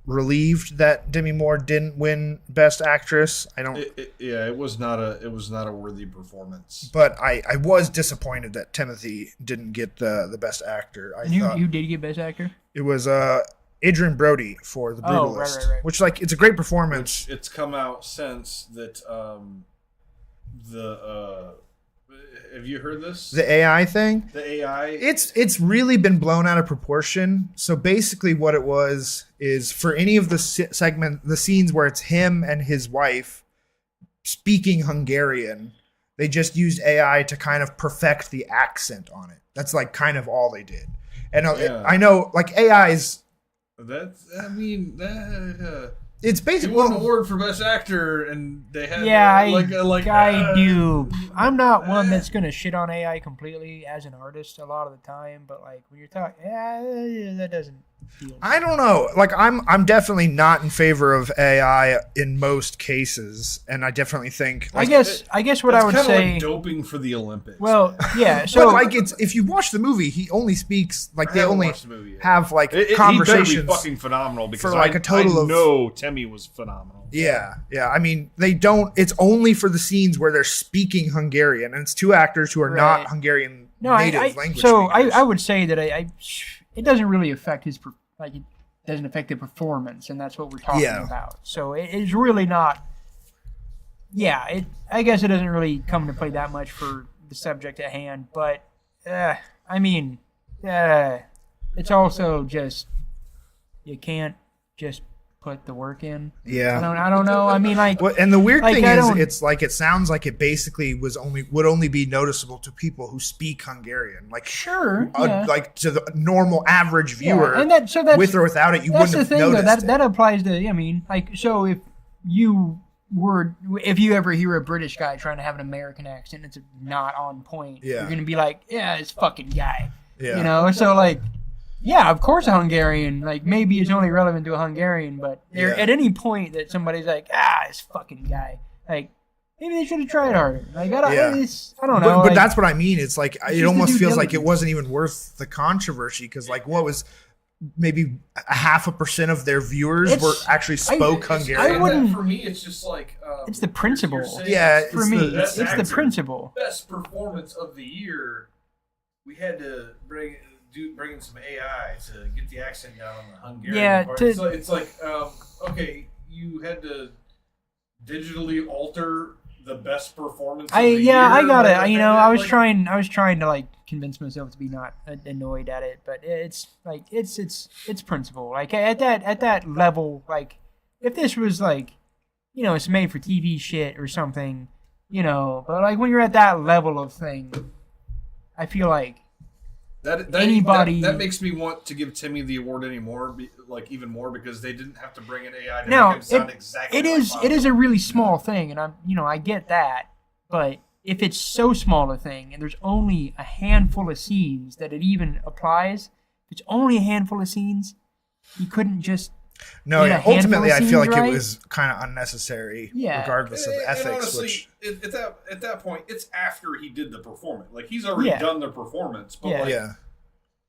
relieved that Demi Moore didn't win Best Actress. It was not a worthy performance. But I was disappointed that Timothy didn't get the Best Actor. Who did get Best Actor? It was Adrian Brody for The Brutalist, right. Which it's a great performance. It's come out since that have you heard this? The AI thing? The AI? It's really been blown out of proportion. So basically what it was is for any of the the scenes where it's him and his wife speaking Hungarian, they just used AI to kind of perfect the accent on it. That's like kind of all they did. And I know like AI's... It's basically he won an award for Best Actor, and they had I do. I'm not one that's gonna shit on AI completely as an artist a lot of the time, but like when you're talking, that doesn't feel. I don't know. Like I'm definitely not in favor of AI in most cases, and I definitely think. Like, I guess what I would say. Like doping for the Olympics. Well, yeah. So but like if you watch the movie, he only speaks like they only have like conversations. He better be fucking phenomenal because for like a total of. No, Temmie was phenomenal. Yeah. I mean, they don't. It's only for the scenes where they're speaking Hungarian, and it's 2 actors who are not Hungarian native language. So speakers. I would say that it doesn't really affect it doesn't affect the performance, and that's what we're talking about. So it's really not. Yeah, I guess it doesn't really come into play that much for the subject at hand, but I mean, it's also just you can't just put the work in. Yeah, I don't know. I mean, like, and the weird thing is, it's like it sounds like it basically would only be noticeable to people who speak Hungarian. Like, like to the normal average viewer, and that's with or without it, you wouldn't have noticed. That applies to. I mean, like, so if you ever hear a British guy trying to have an American accent, it's not on point. Yeah. You're gonna be like, it's fucking guy. Yeah. You know, so like. Yeah, of course a Hungarian, like, maybe it's only relevant to a Hungarian, but at any point that somebody's like, this fucking guy, like, maybe they should have tried harder. Like, I don't know. But that's what I mean. It's like, it almost feels like it wasn't even worth the controversy, because, like, what was maybe 0.5% of their viewers were actually spoke Hungarian? For me, it's just like... it's the principle. For me, it's the principle. Best performance of the year, we had to bring in some AI to get the accent down on the Hungarian part. So it's like, okay, you had to digitally alter the best performance of the year. I got it. You know, I was trying to like convince myself to be not annoyed at it, but it's like it's principle. Like at that level, like if this was like, you know, it's made for TV shit or something, you know, but like when you're at that level of thing, I feel like anybody. That makes me want to give Timmy the award anymore, even more, because they didn't have to bring in AI to now, make him sound exactly. It is a really small thing, and I get that, but if it's so small a thing, and there's only a handful of scenes that it even applies, if it's only a handful of scenes, you couldn't just. No, yeah. Ultimately, I feel like right? it was kind of unnecessary, regardless of ethics. Honestly, at that point, it's after he did the performance. Like, he's already done the performance, but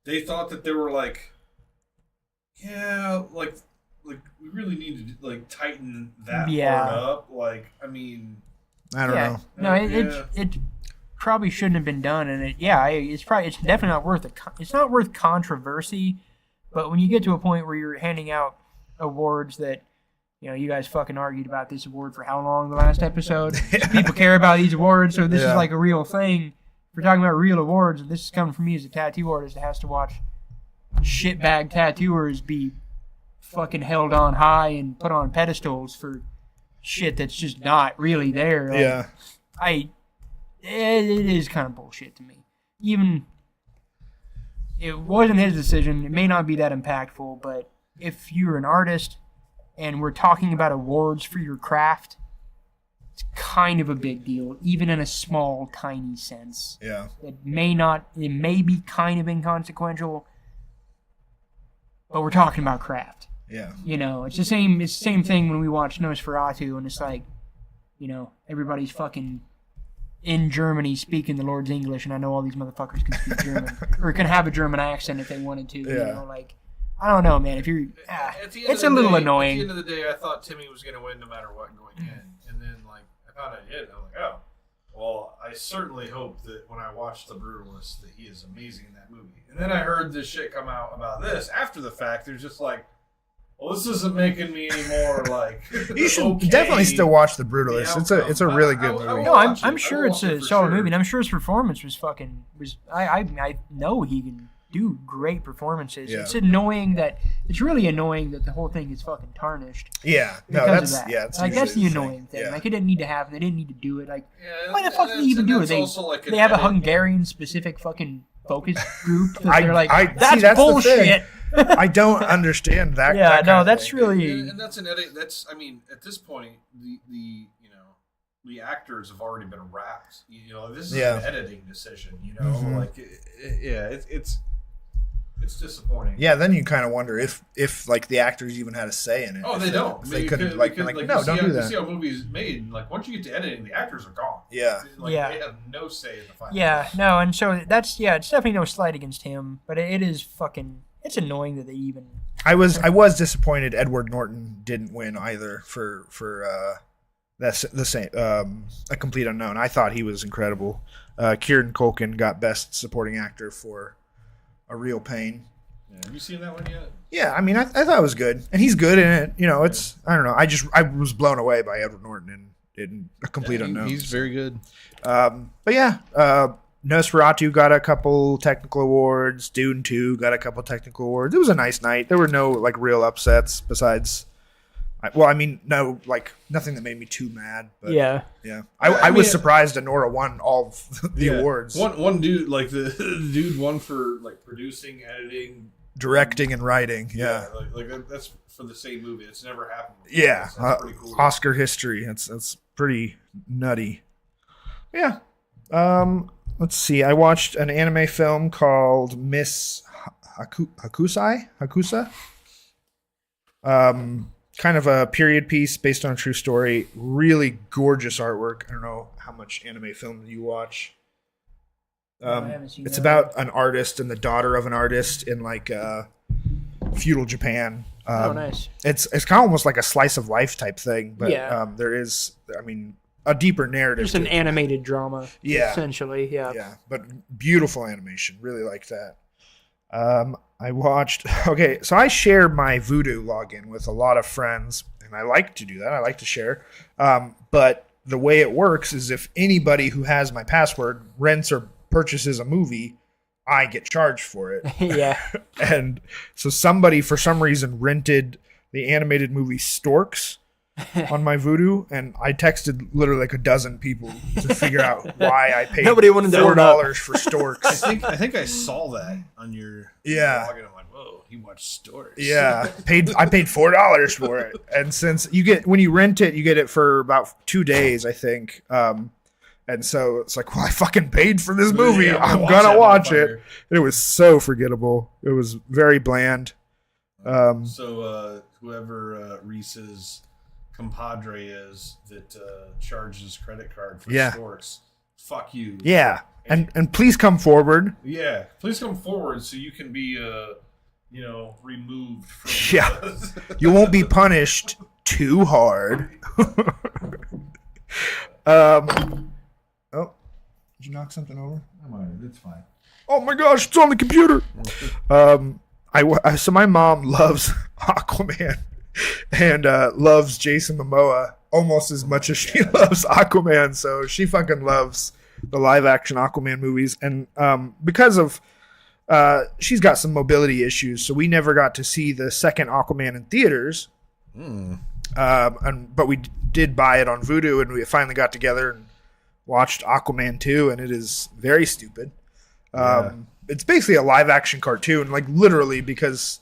they thought that they were like, we really need to tighten that part up. Like, I mean, I don't know. No, it probably shouldn't have been done, and it's definitely not worth it's not worth controversy. But when you get to a point where you're handing out awards that, you guys fucking argued about this award for how long the last episode? People care about these awards, so this is like a real thing. If we're talking about real awards, and this is coming from me as a tattoo artist that has to watch shitbag tattooers be fucking held on high and put on pedestals for shit that's just not really there. Like, it is kind of bullshit to me. Even it wasn't his decision. It may not be that impactful, but if you're an artist and we're talking about awards for your craft, it's kind of a big deal, even in a small, tiny sense. Yeah. It may be kind of inconsequential, but we're talking about craft. Yeah. It's the same thing when we watch Nosferatu, and it's like, everybody's fucking in Germany speaking the Lord's English, and I know all these motherfuckers can speak German or can have a German accent if they wanted to. I don't know, man. If you're, it's a little annoying. At the end of the day, I thought Timmy was going to win no matter what going in, and then I found out he did. I'm like, oh, well, I certainly hope that when I watch The Brutalist that he is amazing in that movie. And then I heard this shit come out about this after the fact. They're just like, well, this isn't making me any more like. You should definitely still watch The Brutalist. It's a really good movie. No, I'm sure it's a solid movie, and I'm sure his performance was. I know he can do great performances. Yeah. It's really annoying that the whole thing is fucking tarnished. Yeah, because of that. It's that's the annoying thing. Like, it didn't need to happen. They didn't need to do it. Like, why the fuck did they even do it? They have a Hungarian specific fucking focus group. They're like, that's bullshit. I don't understand that. Yeah, that that's really. And that's an edit. That's, I mean, at this point, the actors have already been wrapped. This is an editing decision. It's disappointing. Yeah, then you kind of wonder if like the actors even had a say in it. Oh, they don't. They couldn't no, don't do that. You see how movies made. Like, once you get to editing, the actors are gone. Yeah. They have no say in the final. Yeah, no, and so it's definitely no slight against him, but it is fucking. It's annoying that they even. I was disappointed Edward Norton didn't win either for that's the same A Complete Unknown. I thought he was incredible. Kieran Culkin got Best Supporting Actor for A Real Pain. Yeah, have you seen that one yet? Yeah, I mean, I thought it was good, and he's good in it. It's I don't know. I was blown away by Edward Norton in A Complete Unknown. He's very good. But yeah, Nosferatu got a couple technical awards. Dune 2 got a couple technical awards. It was a nice night. There were no real upsets besides. No, nothing that made me too mad. But yeah. I was surprised Anora won all of the awards. One dude, the dude won for producing, editing, directing, and writing. Yeah, that's for the same movie. It's never happened before. Yeah, that's pretty cool. Oscar history. That's pretty nutty. Yeah. Let's see. I watched an anime film called Miss Hakusa. Kind of a period piece based on a true story. Really gorgeous artwork. I don't know how much anime film you watch. It's about an artist and the daughter of an artist in feudal Japan. Nice. It's kind of almost like a slice of life type thing, but there is, a deeper narrative. Just an animated drama. Yeah. Essentially, yeah. Yeah, but beautiful animation. Really like that. I watched. Okay, so I share my Voodoo login with a lot of friends, and I like to do that. I like to share. But the way it works is if anybody who has my password rents or purchases a movie, I get charged for it. Yeah. And so somebody, for some reason, rented the animated movie Storks, on my Voodoo, and I texted literally like a dozen people to figure out why I paid Nobody wanted to own up. $4 for Storks. I think I saw that on your blog, and I'm like, whoa, he watched Storks. Yeah, I paid $4 for it, and since when you rent it, you get it for about 2 days, I think. And so it's like, well, I fucking paid for this movie. Yeah, I'm gonna watch it. It was so forgettable. It was very bland. So whoever Reese's compadre is that charges credit card for Storks, fuck you. Yeah, and please come forward. Yeah, please come forward so you can be removed from. Yeah, you won't be punished too hard. Oh, did you knock something over? It's fine. Oh my gosh, it's on the computer. So my mom loves Aquaman and loves Jason Momoa almost as much as she loves Aquaman. So she fucking loves the live action Aquaman movies. And because of she's got some mobility issues, so we never got to see the second Aquaman in theaters. But we did buy it on Vudu, and we finally got together and watched Aquaman 2, and it is very stupid. It's basically a live action cartoon, like literally, because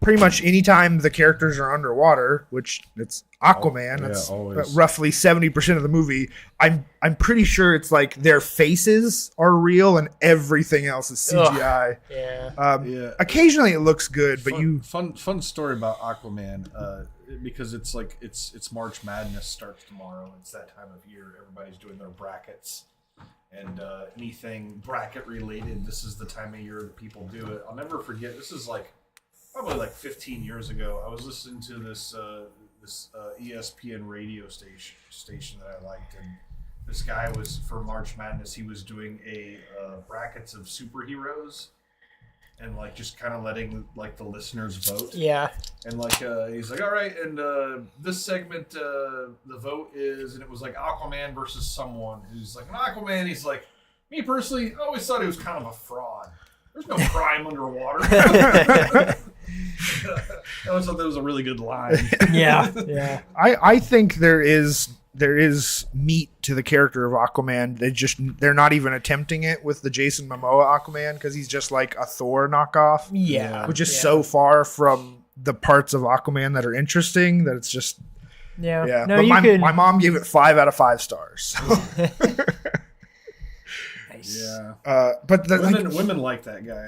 pretty much anytime the characters are underwater, which it's Aquaman, that's roughly 70% of the movie. I'm pretty sure it's like their faces are real and everything else is CGI. Occasionally it looks good, but fun story about Aquaman, because it's like it's March Madness starts tomorrow. It's that time of year. Everybody's doing their brackets. And anything bracket related, this is the time of year that people do it. I'll never forget. This is probably 15 years ago. I was listening to this ESPN radio station that I liked, and this guy was, for March Madness, he was doing a brackets of superheroes, and just kind of letting the listeners vote. Yeah. And he's like, all right, and this segment, the vote is, and it was Aquaman versus someone who's an Aquaman. He's like, me personally, I always thought he was kind of a fraud. There's no crime underwater. I always thought that was a really good line. Yeah. I think there is meat to the character of Aquaman. They're not even attempting it with the Jason Momoa Aquaman, because he's just like a Thor knockoff. Yeah. Which is so far from the parts of Aquaman that are interesting that it's just Yeah. No, but my mom gave it 5 out of 5 stars. So. Nice. Yeah. But women like that guy.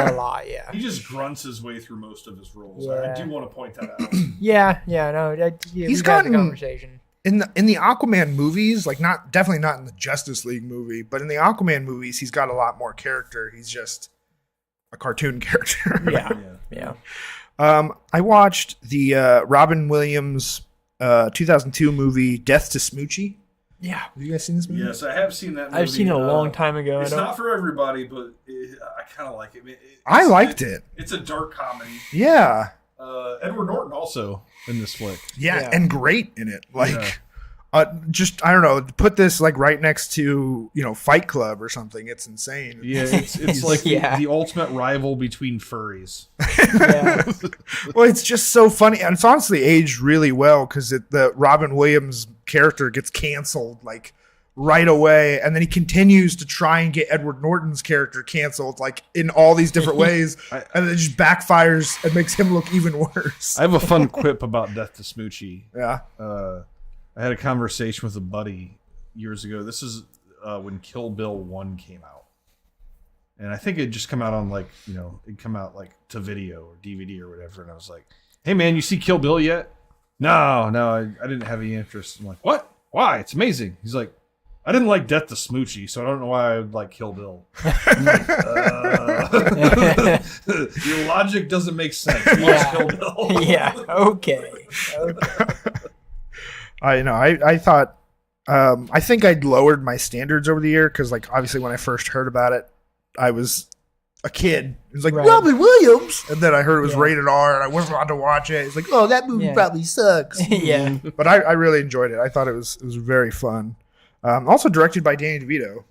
A lot, yeah. He just grunts his way through most of his roles. Yeah. I do want to point that out. Yeah. No. He's gotten the conversation. In the Aquaman movies, definitely not in the Justice League movie, but in the Aquaman movies, he's got a lot more character. He's just a cartoon character. Yeah. I watched the Robin Williams 2002 movie Death to Smoochie. Yeah. Have you guys seen this movie? Yes, I have seen that movie. I've seen it a long time ago. It's not for everybody, but I kind of like it. I liked it. It's a dark comedy. Yeah. Edward Norton also in this flick. Yeah, and great in it. Just, I don't know, put this right next to, Fight Club or something. It's insane. Yeah, it's like the ultimate rival between furries. Yeah. Well, it's just so funny. And it's honestly aged really well, because the Robin Williams character gets canceled right away, and then he continues to try and get Edward Norton's character canceled in all these different ways, and it just backfires and makes him look even worse. I have a fun quip about Death to Smoochie. Yeah. I had a conversation with a buddy years ago. This is when Kill Bill 1 came out. And I think it just come out on it'd come out to video or DVD or whatever. And I was like, hey man, you see Kill Bill yet? No, I didn't have any interest. I'm like, what? Why? It's amazing. He's like, I didn't like Death to Smoochie, so I don't know why I would like Kill Bill. I'm like, your logic doesn't make sense. Yeah. Kill Bill. Yeah. Okay. I thought, I think I'd lowered my standards over the year, because obviously when I first heard about it, I was a kid. It was Right. Robin Williams, and then I heard it was rated R, and I wasn't allowed to watch it. It's oh, that movie probably sucks. Yeah. But I really enjoyed it. I thought it was very fun. Also directed by Danny DeVito,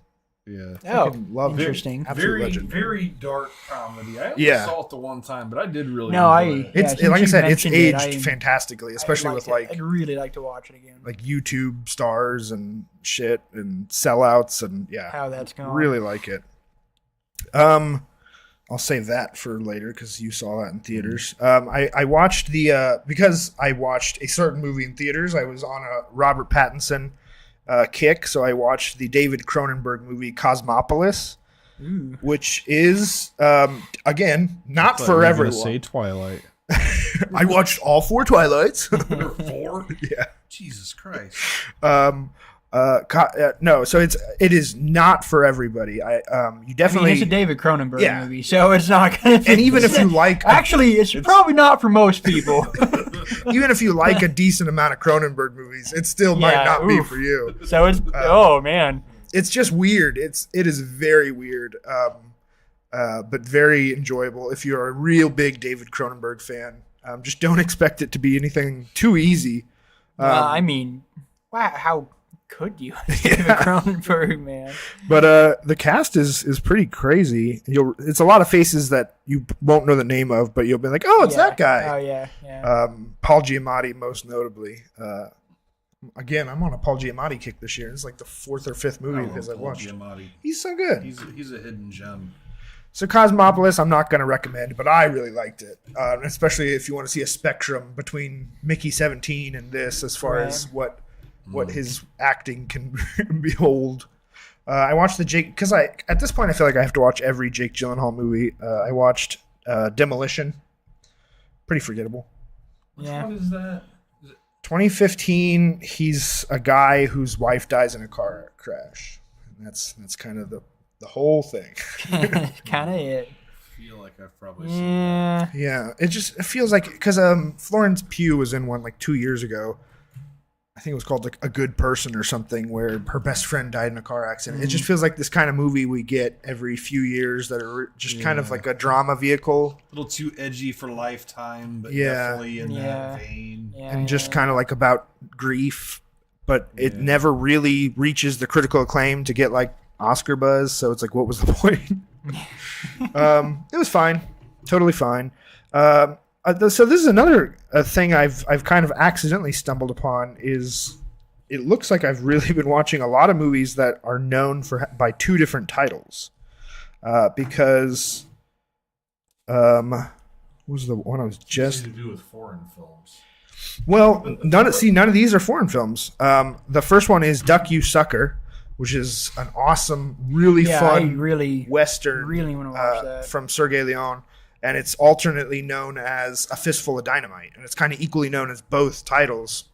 Yeah. Oh, Love interesting. Absolute Very, legend. very dark comedy. I only Yeah. saw it the one time, but I did really No, enjoy it. It's since like I you said, it's mentioned it, aged fantastically, especially with I'd really like to watch it again. like YouTube stars and shit and sellouts and How that's going. really like it. I'll save that for later because you saw that in theaters. I watched because I watched a certain movie in theaters. I was on a Robert Pattinson kick, so I watched the David Cronenberg movie Cosmopolis, which is again not for everyone. Say Twilight. I watched all 4 Twilights. There were 4? Yeah. Jesus Christ. No, so it is not for everybody. You definitely it's a David Cronenberg movie, so it's not going to be. and even if you like actually, it's probably not for most people. even if you like a decent amount of Cronenberg movies, it still might not be for you. So it's oh man, it's just weird. It is very weird, but very enjoyable. If you're a real big David Cronenberg fan, just don't expect it to be anything too easy. I mean, wow, how could you? David Cronenberg, man. But the cast is pretty crazy. It's a lot of faces that you won't know the name of, but you'll be like, oh, it's that guy. Oh yeah. Paul Giamatti, most notably. Again, I'm on a Paul Giamatti kick this year. It's like the 4th or 5th movie because I watched. Giamatti. He's so good. He's a hidden gem. So Cosmopolis, I'm not going to recommend, but I really liked it, especially if you want to see a spectrum between Mickey 17 and this, as far as what his acting can behold. I watched the Jake because at this point I feel like I have to watch every Jake Gyllenhaal movie. I watched Demolition, pretty forgettable. Yeah. What is that? 2015. He's a guy whose wife dies in a car crash. And that's kind of the whole thing. Kind of it. I feel like I've probably seen that. Yeah, it feels like because Florence Pugh was in one like 2 years ago. I think it was called like A Good Person or something, where her best friend died in a car accident. It just feels like this kind of movie we get every few years that are just kind of like a drama vehicle. A little too edgy for Lifetime, but definitely in that vein. And just kind of like about grief, but it never really reaches the critical acclaim to get like Oscar buzz. So it's like, what was the point? It was fine. Totally fine. So this is another thing I've kind of accidentally stumbled upon is it looks like I've really been watching a lot of movies that are known by 2 different titles. Because what was the one I was just to do with foreign films. Well, none of these are foreign films. The first one is Duck You Sucker, which is an awesome, really fun Western really want to watch that. from Sergei Leone. And it's alternately known as A Fistful of Dynamite. And it's kind of equally known as both titles.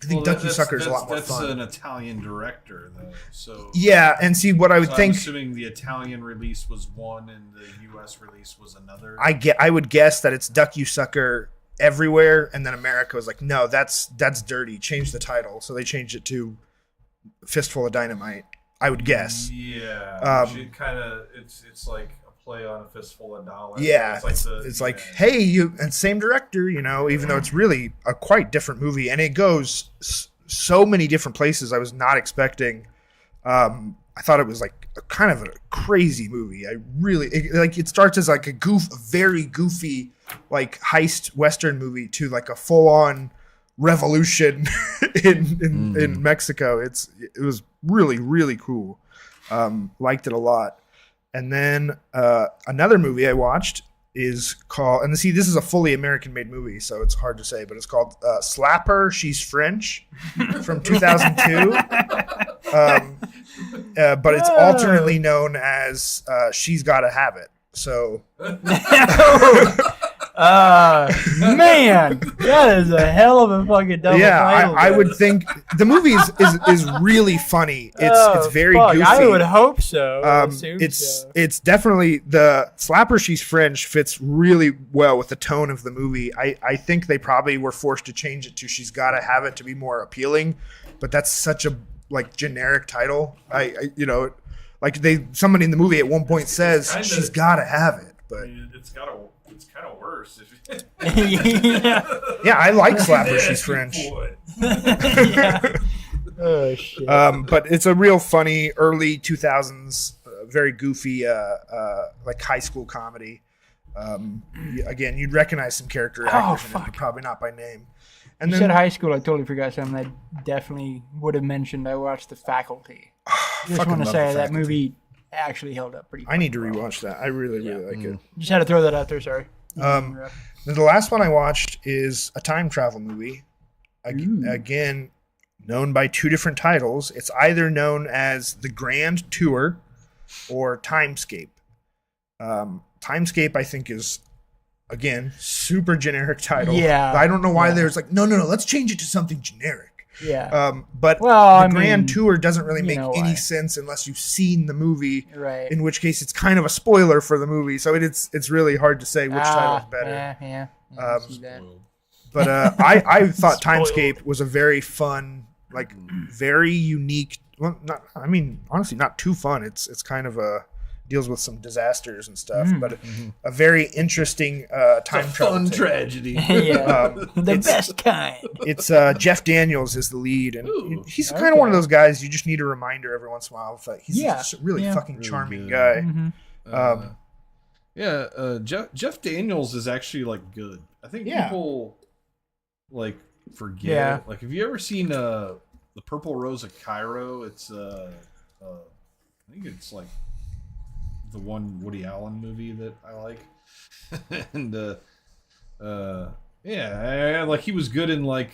I think Duck You Sucker is a lot more fun. That's an Italian director, though. So yeah, and see what I would think. I'm assuming the Italian release was one and the U.S. release was another. I would guess that it's Duck You Sucker everywhere, and then America was like, no, that's dirty. Change the title. So they changed it to Fistful of Dynamite, I would guess. Yeah. It's like play on A Fistful of Dollars. Yeah, it's like hey, you and same director, even though it's really a quite different movie, and it goes so many different places I was not expecting. I thought it was like kind of a crazy movie. It starts as like a very goofy like heist Western movie to like a full on revolution in Mexico. It was really, really cool. Liked it a lot. And then another movie I watched is called, and see, this is a fully American-made movie, so it's hard to say, but it's called Slap Her, She's French from 2002. But it's alternately known as She's Gotta Have It. So, man, that is a hell of a fucking double title. I would think the movie is really funny. It's very goofy. I would hope so. It's definitely the Slapper She's French fits really well with the tone of the movie. I think they probably were forced to change it to She's Gotta Have It to be more appealing, but that's such a like generic title. Somebody in the movie at one point says she's gotta have it, but it's kind of worse. Yeah, I like Slapper. She's French. Oh shit. But it's a real funny early 2000s, very goofy, like high school comedy. Again, you'd recognize some character actors in it, but probably not by name. And You said high school. I totally forgot something I definitely would have mentioned. I watched The Faculty. Just fucking want to love say The that Faculty. movie actually held up pretty. I need to rewatch that. I really like it. Just had to throw that out there. Sorry. Then the last one I watched is a time travel movie. Again, known by two different titles. It's either known as The Grand Tour or Timescape. Timescape, I think, is, again, super generic title. Yeah. I don't know why there's like, no, let's change it to something generic. Yeah. But Well, the Grand Tour doesn't really make know any why. sense unless you've seen the movie. Right. In which case, it's kind of a spoiler for the movie, so it's really hard to say which title's better. Yeah. I see that. But I thought Timescape was a very fun, like very unique. Well, honestly, not too fun. It's kind of deals with some disasters and stuff, but a very interesting time travel. Fun tale. tragedy. Yeah. The best kind. It's Jeff Daniels is the lead, and Ooh, he's kind of one of those guys you just need a reminder every once in a while. That he's Yeah, just a really yeah. fucking Really charming good. guy. Jeff Daniels is actually like good. I think Yeah. people like forget. Yeah. Like, have you ever seen The Purple Rose of Cairo? It's I think it's like the one Woody Allen movie that I like, and like he was good in like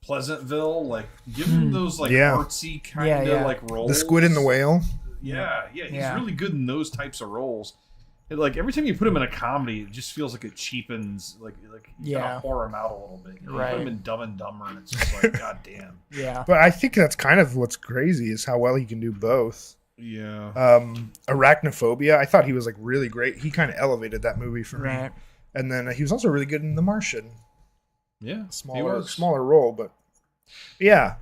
Pleasantville. Like, give him those like Yeah. artsy kind of like roles. The Squid and the Whale. Yeah, he's Yeah. really good in those types of roles. And, like, every time you put him in a comedy, it just feels like it cheapens. Like you Yeah. kind of whore him out a little bit. You know, you Right. put him in Dumb and Dumber, and it's just like, god damn. Yeah. But I think that's kind of what's crazy is how well he can do both. Yeah. Arachnophobia, I thought he was like really great. He kind of elevated that movie for me. Right. And then he was also really good in The Martian. Yeah. he Smaller was. smaller role, but yeah,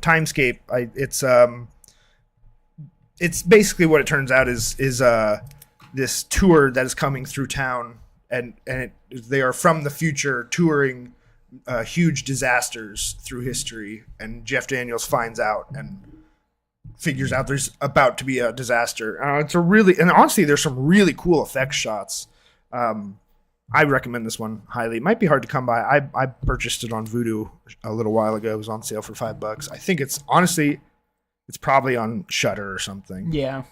Timescape. It's basically what it turns out is this tour that is coming through town, and they are from the future touring huge disasters through history, and Jeff Daniels finds out and figures out there's about to be a disaster. And honestly, there's some really cool effects shots. I recommend this one highly. It might be hard to come by. I purchased it on Vudu a little while ago. It was on sale for $5. I think it's probably on Shudder or something. Yeah.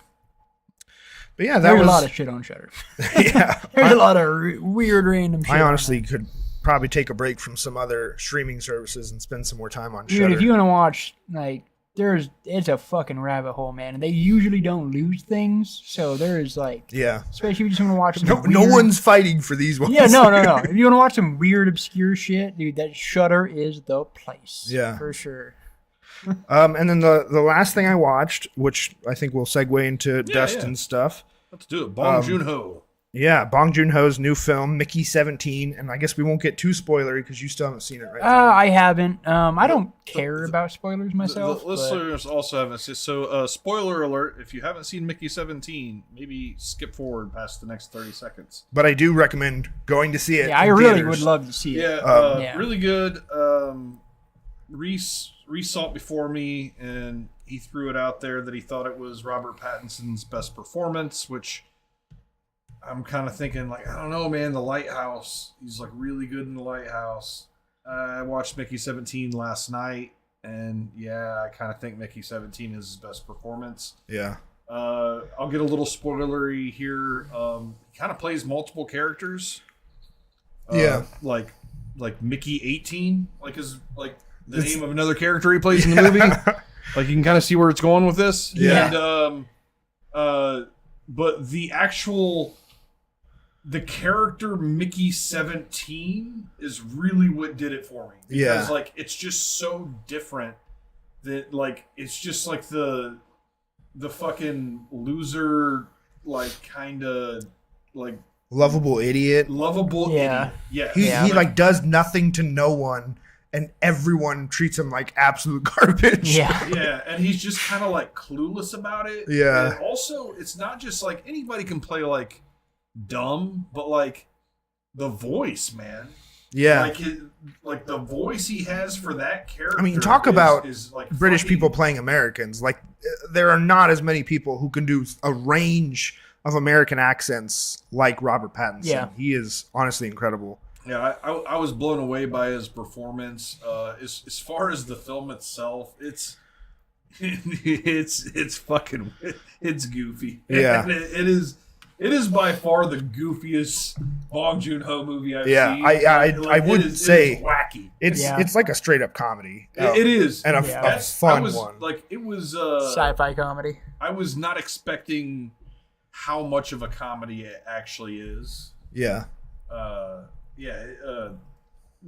But yeah, There's a lot of shit on Shudder. yeah. There's a lot of weird random shit. I on honestly there. could probably take a break from some other streaming services and spend some more time on Dude, Shudder. if you want to watch, like, it's a fucking rabbit hole, man. And they usually don't lose things, so there's like, yeah. especially if you just want to watch some No weird- one's fighting for these ones. Yeah, no. If you want to watch some weird, obscure shit, dude, that Shudder is the place. Yeah. for sure. And then the last thing I watched, which I think will segue into Dustin's stuff. Let's do it. Bong Joon-ho. Yeah, Bong Joon-ho's new film, Mickey 17, and I guess we won't get too spoilery because you still haven't seen it, right? I haven't. I don't care about spoilers myself. The but- listeners also haven't seen. So, spoiler alert: if you haven't seen Mickey 17, maybe skip forward past the next 30 seconds. But I do recommend going to see it. Yeah, I in really theaters. would love to see it. Yeah, Yeah. really good. Reese saw it before me, and he threw it out there that he thought it was Robert Pattinson's best performance, which I'm kind of thinking, like, I don't know, man. The Lighthouse, he's like really good in The Lighthouse. I watched Mickey 17 last night, and yeah, I kind of think Mickey 17 is his best performance. Yeah. I'll get a little spoilery here. He kind of plays multiple characters. Yeah. Like Mickey 18, like the name of another character he plays in the movie. Like, you can kind of see where it's going with this. Yeah. And but the character Mickey 17 is really what did it for me. Because Yeah. like it's just so different that like it's just like the fucking loser, like kind of like Lovable idiot. lovable Yeah. idiot. Yeah. He like does nothing to no one, and everyone treats him like absolute garbage. Yeah. Yeah, and he's just kind of like clueless about it. Yeah. And also, it's not just like anybody can play like dumb, but like the voice, man. Yeah. Like the voice he has for that character. I mean, talk about is like British fucking- people playing Americans. Like, there are not as many people who can do a range of American accents like Robert Pattinson. Yeah. He is honestly incredible. Yeah, I was blown away by his performance. As far as the film itself, it's fucking it's goofy. Yeah. And it is by far the goofiest Bong Joon-ho movie I've Yeah, seen. I would say it is wacky. it's like a straight up comedy. It is, and a fun one. Like it was Sci-fi comedy. I was not expecting how much of a comedy it actually is. Yeah.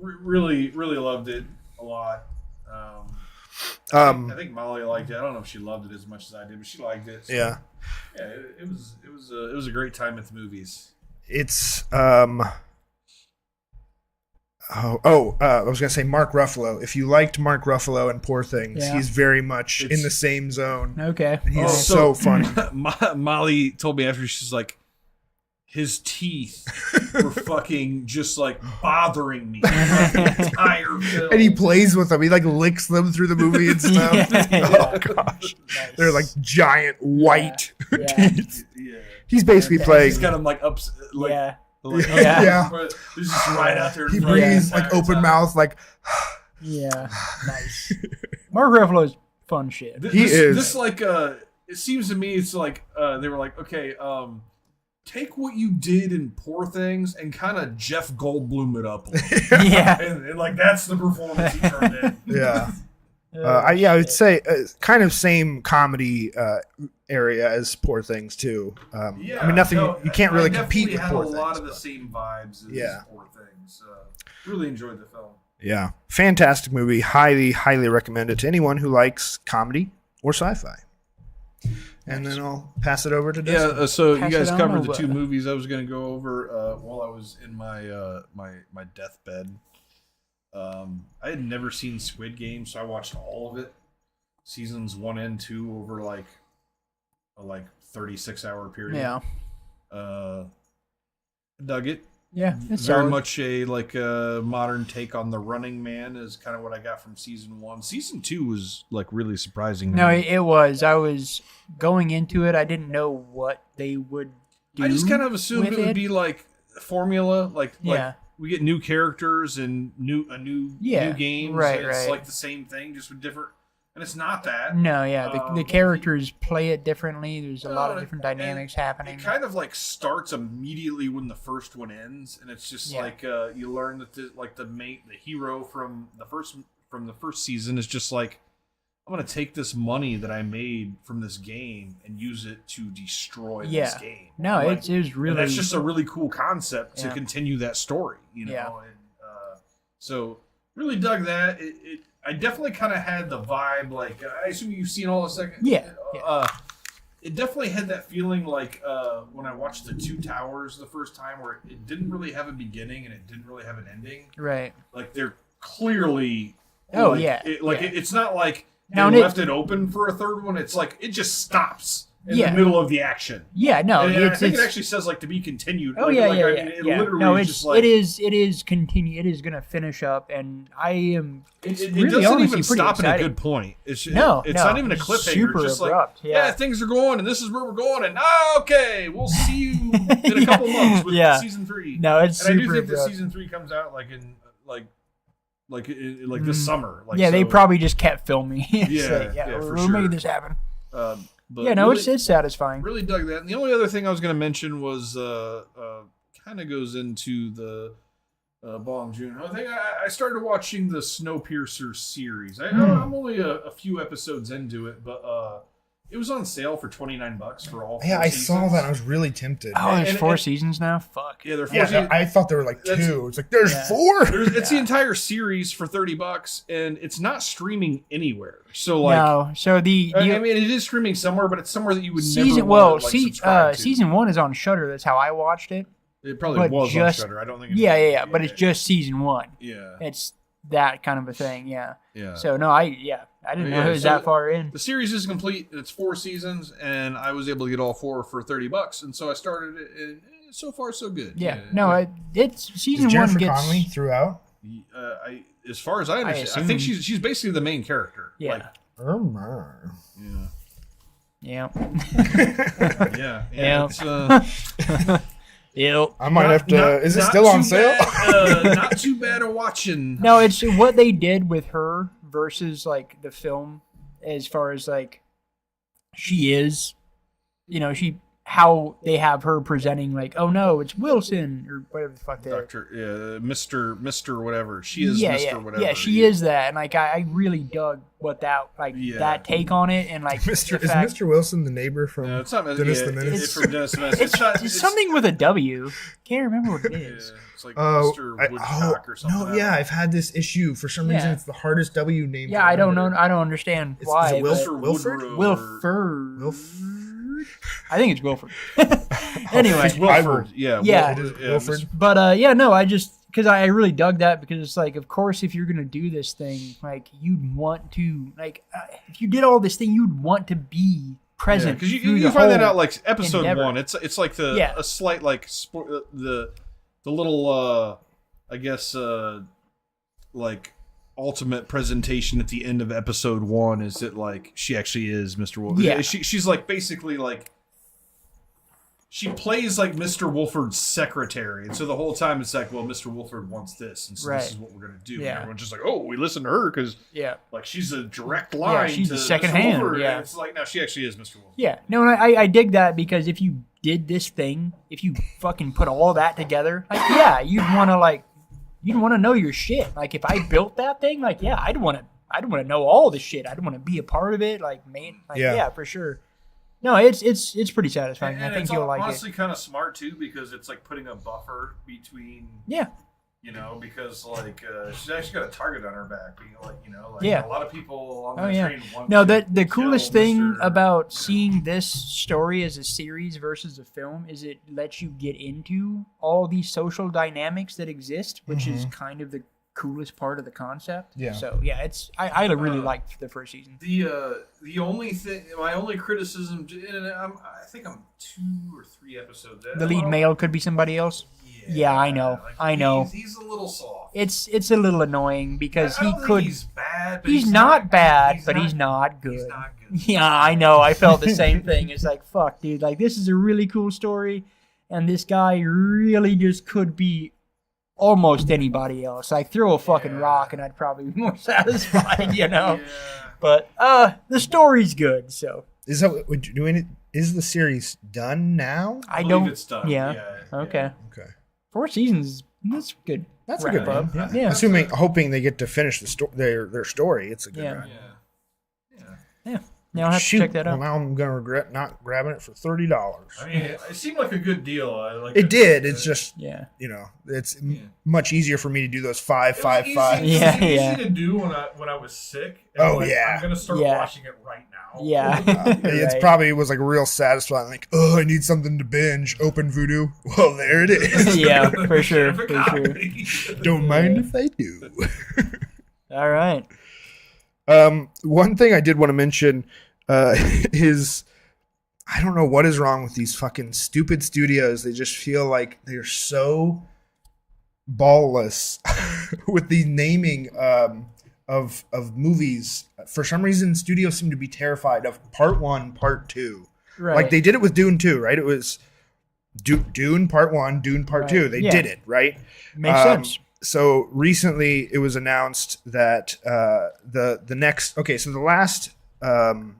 Really loved it a lot. I think Molly liked it. I don't know if she loved it as much as I did, but she liked it. So, Yeah. Yeah, it was a great time at the movies. It's I was gonna say Mark Ruffalo. If you liked Mark Ruffalo and Poor Things, Yeah. he's very much in the same zone. Okay. He's so funny. Molly told me after, she's like, his teeth were fucking just like bothering me the entire film. And he plays with them. He like licks them through the movie and stuff. Oh gosh, Nice. they're like giant white Yeah. teeth. Yeah. He's basically playing. He's got him like up, like, Yeah. like Yeah. He's just right out there. in He front of you breathes the like entire open time. mouth, like Yeah. Nice. Mark Ruffalo's fun shit. He is. This like it seems to me it's like they were like, okay, take what you did in Poor Things and kind of Jeff Goldblum it up a little. Yeah. and like that's the performance he turned in. yeah. I would say kind of same comedy area as Poor Things too. I mean, nothing. You can't really compete with Poor Had a Things. lot of the but- same vibes as Yeah. Poor Things. Really enjoyed the film. Yeah, fantastic movie. Highly, highly recommend it to anyone who likes comedy or sci-fi. And then I'll pass it over to Dustin. Yeah, so Pass you guys it on covered the over. two movies I was going to go over while I was in my deathbed. I had never seen Squid Game, so I watched all of it, seasons 1 and 2 over like a 36-hour period. Yeah. Dug it. Yeah. It's Very solid. much a modern take on The Running Man is kind of what I got from season 1. Season 2 was like really surprising. to No, me. it was. I was going into it. I didn't know what they would do. I just kind of assumed with it would be like formula, like Yeah. we get new characters and new games. right, and it's right. like the same thing, just with different. And it's not that. No, yeah. The characters play it differently. There's a lot of No, different and dynamics happening. It kind of like starts immediately when the first one ends, and it's just Yeah. like you learn that the hero from the first season is just like, I'm gonna take this money that I made from this game and use it to destroy this game. No, Like, it was really. and that's just a really cool concept to Yeah. continue that story, you know. Yeah. And, so really dug that. I definitely kind of had the vibe, like I assume you've seen all the second. Yeah. It definitely had that feeling like when I watched The Two Towers the first time, where it didn't really have a beginning and it didn't really have an ending. Right. Like they're clearly. Oh, like, yeah, It's not like they Now, and left it open for a third one. It's like it just stops in Yeah. the middle of the action. Yeah. No. And I It's. think it actually says like to be continued. Oh Like, yeah, like, yeah, I yeah. mean, it yeah. literally No, is it's just like it is continue. It is gonna finish up, and I am. It's it really doesn't honestly even pretty stop at a exciting. good point. It's It's not even a it's cliffhanger. Super It's just abrupt. like Yeah. things are going and this is where we're going and okay, we'll see you in a couple months with Yeah. season 3. No, it's and I do super think that abrupt. season 3 comes out like in this summer. Like, Yeah, they so, probably just kept filming. It's Yeah, like, yeah, for we're sure. making this happen. But Yeah, no, really, it's satisfying. really dug that. And the only other thing I was going to mention was kind of goes into the Bong Joon-ho thing. I started watching the Snowpiercer series. I'm only a few episodes into it, but it was on sale for $29 for all. Yeah, 4 I seasons. saw that. I was really tempted. Oh, there's and- 4 and- seasons now. Fuck. Yeah, they're 4 Yeah, seasons. I thought there were like That's- 2. It's like there's Yeah. 4. It's the entire series for $30, and it's not streaming anywhere. So like, no, so the I mean, it is streaming somewhere, but it's somewhere that you would never season want to, subscribe to. season 1 is on Shutter. That's how I watched it. It probably but was just- on Shudder. I don't think. It's Yeah. But it's just season 1. Yeah. It's that kind of a thing. Yeah. Yeah. So no, I didn't know Yeah, it was so that far in. The series is complete. It's 4 seasons, and I was able to get all 4 for $30, and so I started it. And so far so good. Yeah. No, it's season Is Jennifer one gets. Connelly throughout? As far as I understand, I think she's basically the main character. Yeah. Like, Oh my. Yeah. Yeah. It's, Yep. I might have to. Is it not still on too sale? Not too bad at watching. No, it's what they did with her versus like the film, as far as like she is, how they have her presenting like, oh no, it's Wilson or whatever the fuck they are. Doctor, Mister, whatever. She is Mister, whatever. Yeah, she is that, and like I really dug what that take on it, and like Mr. Wilson the neighbor from No, it's not Dennis the Menace? It's from Dennis the Menace. It's something with a W. Can't remember what it is. Yeah, it's like Mr. Woodcock or something. No, yeah, I've had this issue for some reason. It's the hardest W name. Yeah, I don't know. I don't understand why. Is it but- Wilford. I think it's Wilford. Anyway, It's Wilford. Yeah, it is Wilford. But because I really dug that, because it's like, of course, if you're gonna do this thing, like you'd want to, if you did all this thing, you'd want to be present. Because through you the find that whole out like episode endeavor. 1. It's like a slight like the little I guess like ultimate presentation at the end of episode 1 is that like she actually is Mr. Wolford. Yeah. She's like basically like she plays like Mr. Wolford's secretary, and so the whole time it's like, well, Mr. Wolford wants this, and so this is what we're gonna do. Yeah. And everyone's just like, oh, we listen to her because like she's a direct line. she's to the second Mr. hand. Wolford. Yeah, And it's like, no, she actually is Mr. Wolford. Yeah, no, and I dig that, because if you did this thing, if you fucking put all that together, like, yeah, you'd want to know your shit. Like, if I built that thing, like, yeah, I'd want to know all the shit. I'd want to be a part of it. Like, man, like, yeah, for sure. No, it's pretty satisfying. And I think it's you'll like honestly it. kind of smart too, because it's like putting a buffer between. Yeah. Because like she's actually got a target on her back, being like, Yeah. a lot of people on Oh, the yeah. train want No, to the coolest kill thing Mr. about seeing this story as a series versus a film is it lets you get into all these social dynamics that exist, which is kind of the coolest part of the concept. Yeah. So yeah, I really liked the first season. The only thing, my only criticism, and I think I'm 2 or 3 episodes in. The lead male could be somebody else. Yeah, I know. Like, I know. He's a little soft. It's a little annoying because I don't he think could. He's bad. But He's not bad, but he's not good. He's not good. Yeah, I know. I felt the same thing. It's like, fuck, dude. Like, this is a really cool story, and this guy really just could be almost anybody else. Like, throw a fucking rock, and I'd probably be more satisfied, Yeah. But the story's good, so Is the series done now? I believe don't. it's done. Yeah. Yeah. Okay. Okay. 4 seasons. That's good. That's a wrap good up. one. Yeah. Hoping they get to finish their story. It's a good Yeah. run. Yeah. Now I'll have to check that Well, out. now I'm gonna regret not grabbing it for $30. I mean, it seemed like a good deal. I like It did. It's just Yeah. it's much easier for me to do those 5, 5, It 5. was easy, Yeah, it was easy yeah. to do when I was sick. And Oh, like, yeah. I'm gonna start Yeah. watching it right now. Yeah. It's Right. probably was like real satisfying. Like, oh, I need something to binge. Open Voodoo. Well, there it is. Yeah, for sure. Have a For sure. copy. Don't mind if I do. All right. One thing I did want to mention is I don't know what is wrong with these fucking stupid studios. They just feel like they're so ballless with the naming of movies. For some reason, studios seem to be terrified of Part 1, Part 2. Right. Like they did it with Dune 2, right? It was Dune Part 1, Dune Part 2. They did it, right? Makes sense. So recently it was announced that the next, so the last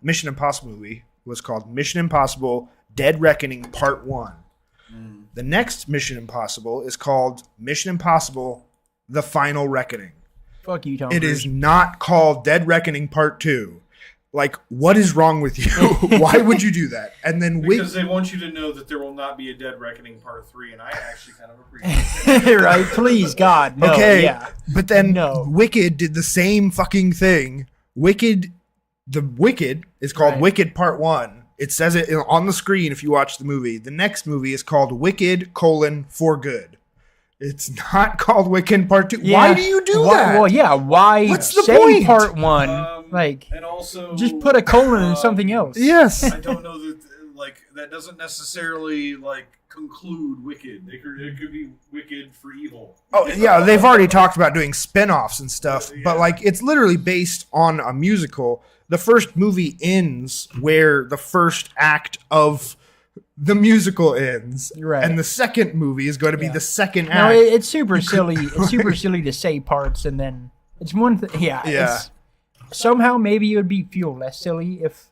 Mission Impossible movie was called Mission Impossible Dead Reckoning Part 1. The next Mission Impossible is called Mission Impossible The Final Reckoning. Fuck you, Tom. It Cruise. is not called Dead Reckoning Part 2. Like, what is wrong with you? Why would you do that? And then Because they want you to know that there will not be a Dead Reckoning Part 3, and I actually kind of appreciate it. Right? Please, God. No, okay, Yeah. but then No. Wicked did the same fucking thing. Wicked is called Right. Wicked Part 1. It says it on the screen if you watch the movie. The next movie is called Wicked, For Good. It's not called Wicked Part 2. Yeah. Why do you do that? Well, yeah. Why What's the say point? Part 1? And also, just put a colon in something else. Yes. I don't know that like that doesn't necessarily like conclude Wicked. It could be Wicked for evil. Oh yeah, they've already talked about doing spin-offs and stuff, but like it's literally based on a musical. The first movie ends where the first act of the musical ends, Right. and the second movie is going to be the second No, act. it's super silly. It's super silly to say parts and then it's one thing. Yeah. It's, somehow maybe it would feel less silly if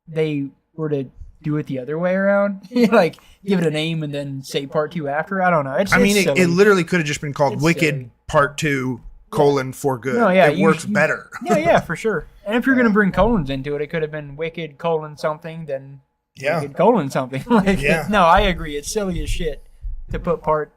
they were to do it the other way around. Like give it a name and then say part 2 after. I don't know. It's silly. It literally could have just been called It's Wicked silly. Part 2 : For Good. No, yeah, it works better. Yeah, for sure. And if you're gonna bring colons into it, it could have been Wicked : something, then Yeah. Wicked : something. Like, Yeah. no, I agree. It's silly as shit to put part.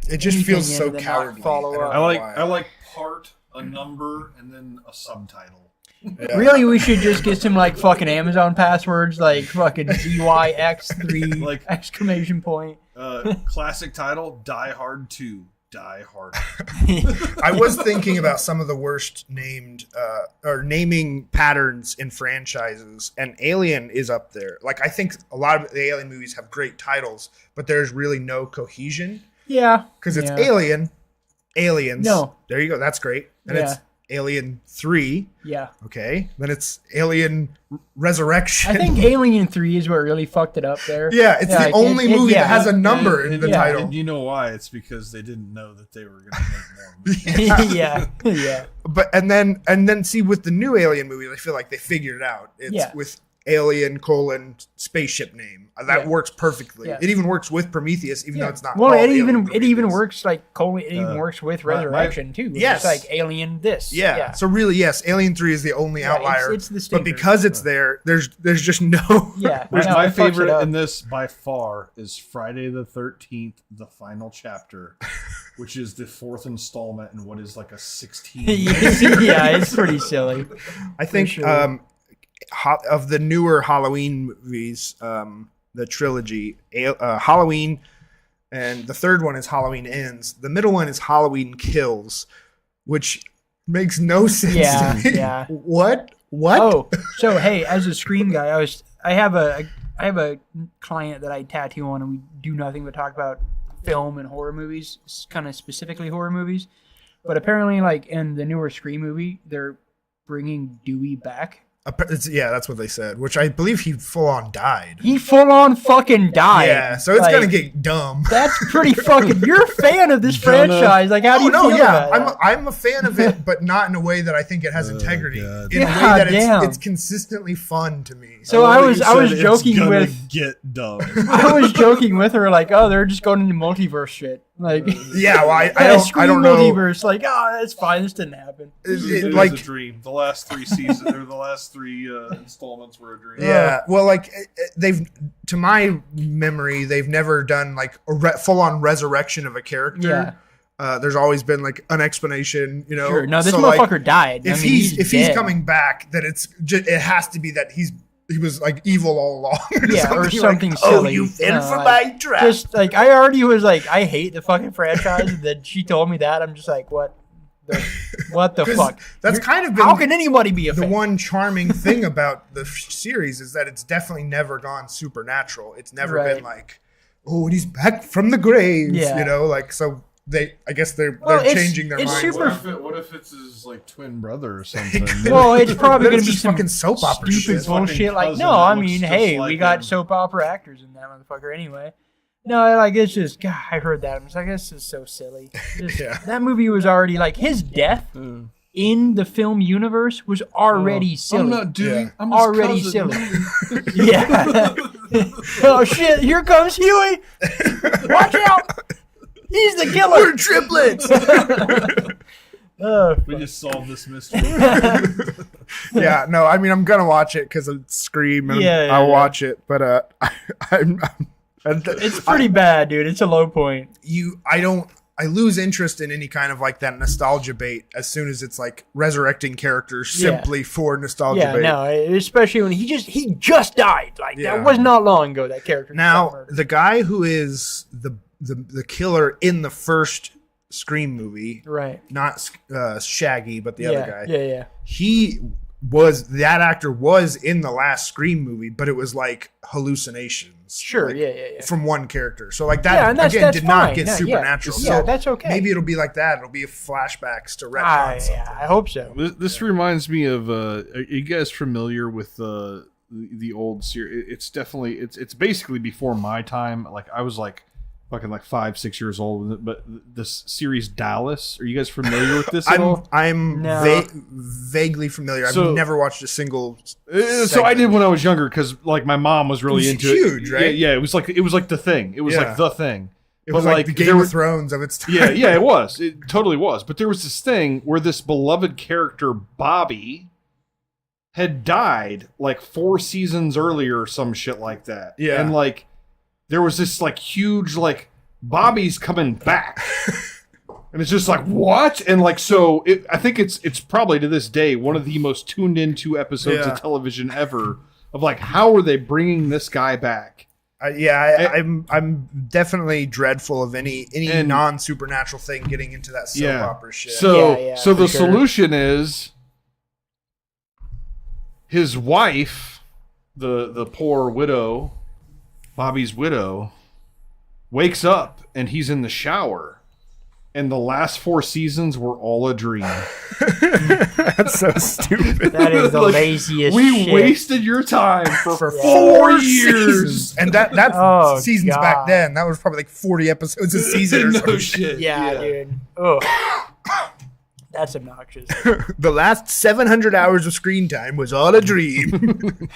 It just anything feels in so and then not cowardly. follow I don't up. know I why. like part, a number, and then a subtitle. Yeah. Really, we should just get some like fucking Amazon passwords, like fucking ZYX3 Like- exclamation point. Classic title: Die Hard 2. Die Hard. I was thinking about some of the worst named or naming patterns in franchises, and Alien is up there. Like I think a lot of the Alien movies have great titles, but there's really no cohesion Yeah, because it's yeah. Alien, Aliens. No. There you go. That's great. And Yeah. it's Alien 3. Yeah, Okay. Then it's Alien Resurrection. I think Alien 3 is what really fucked it up there. Yeah, it's the like, only movie yeah. that has a number in the yeah. title. And you know why? It's because they didn't know that they were going to make more movies. yeah. But and then see with the new Alien movies, I feel like they figured it out. It's Yeah. with Alien : spaceship name. That Yeah. works perfectly. Yeah. It even works with Prometheus, even though it's not. Well, called it Alien even Prometheus. works like it even works with my- Resurrection too. Yes. It's like Alien this. Yeah. So really, yes, Alien 3 is the only Yeah, outlier. it's the but stinker. because it's there, there's just no. Yeah. My, no, my it fucks it favorite up. in this by far is Friday the 13th, the final chapter, which is the 4th installment in what is like a 16. Yeah, it's pretty silly. I think sure. of the newer Halloween movies, the trilogy, Halloween, and the third one is Halloween Ends. The middle one is Halloween Kills, which makes no sense Yeah, to me. yeah. What? Oh, so hey, as a Scream guy, I have a client that I tattoo on, and we do nothing but talk about film and horror movies, kind of specifically horror movies. But apparently, like in the newer Scream movie, they're bringing Dewey back. Yeah, that's what they said, which I believe he full on died. He full on fucking died. Yeah, so it's Like, gonna get dumb. That's pretty fucking. You're a fan of this Gonna- franchise. Like, how do you feel about that? I'm a fan of it, but not in a way that I think it has integrity. God. In a way God that damn. it's consistently fun to me. So I was It's joking gonna with get dumb. I was joking with her like, oh, they're just going into multiverse shit. Like, Yeah, well, I Scream don't know. multiverse. Like, oh, that's fine. This didn't happen. It Like, was a dream. The last 3 seasons or the last 3 installments were a dream. yeah, well, like they've, to my memory, they've never done like a full-on resurrection of a character. There's always been like an explanation, you know. Sure. No, this So, like, motherfucker died. If I mean, he's dead. coming back, then it has to be that he was like evil all along. Yeah, or something like, silly. Oh, you fell for like, my trap. Just like I already was like, I hate the fucking franchise. And then she told me that. I'm just like, what the 'Cause fuck? That's kind of been How can anybody be a the fan? one charming thing about the series is that it's definitely never gone supernatural. It's never Right. been like, oh, and he's back from the grave. Yeah. You know, like so I guess they're Well, it's- changing their it's minds. super- What if it's his like twin brother or something? Well, it's probably Then going it's to be just some fucking soap opera stupid shit. bullshit. Fucking Like, cousin no, that I looks mean, just hey, like we got him. soap opera actors in that motherfucker anyway. No, like it's just, God, I heard that. I'm just like, this is so silly. Just- Yeah. That movie was already like his death in the film universe was already silly. I'm not doing. Yeah. I'm his Already cousin. silly. Yeah. Oh shit! Here comes Huey. Watch out! He's the killer. We're triplets. We just solved this mystery. Yeah, no, I mean I'm gonna watch it because of Scream, and Yeah, I'll yeah. watch it. But It's pretty bad, dude. It's a low point. I lose interest in any kind of like that nostalgia bait as soon as it's like resurrecting characters Yeah. simply for nostalgia Yeah, bait. no, especially when he just died. Like Yeah. that was not long ago. That character. just got Now murdered. the guy who is the killer in the first Scream movie, right? not Shaggy, but the yeah, other guy, Yeah, yeah. he that actor was in the last Scream movie, but it was like hallucinations. Sure, like, yeah. From one character. So like that Yeah, and that's did not fine. get No, supernatural. yeah, So that's okay. maybe it'll be like that. It'll be flashbacks to retcon something. I hope so. This reminds me of. Are you guys familiar with the old series? It's definitely it's basically before my time. Like I was like fucking like 5-6 years old. But this series Dallas. Are you guys familiar with this at all? I'm No. vaguely familiar. So- I've never watched a single. So I did when I was younger because like my mom was really It was into huge, it. right? Yeah, it was like the thing. It was Yeah. like the thing. It was But, like the there Game were- of Thrones of its time. Yeah, it was. It totally was. But there was this thing where this beloved character, Bobby, had died like 4 seasons earlier or some shit like that. Yeah. And like there was this like huge like Bobby's coming back. And it's just like, what? And like so I think it's probably to this day one of the most tuned into episodes Yeah. of television ever of like how are they bringing this guy back? I'm definitely dreadful of any And- non supernatural thing getting into that soap opera shit. So Yeah, so for the sure. solution is his wife, the poor widow, Bobby's widow, wakes up and he's in the shower. And the last 4 seasons were all a dream. That's so stupid. That is the Like, laziest we shit. wasted your time for For 4 years. seasons. And that's Oh, seasons God. back then. That was probably like 40 episodes a season or No something. shit. Yeah, dude. Oh, that's obnoxious. The last 700 hours of screen time was all a dream.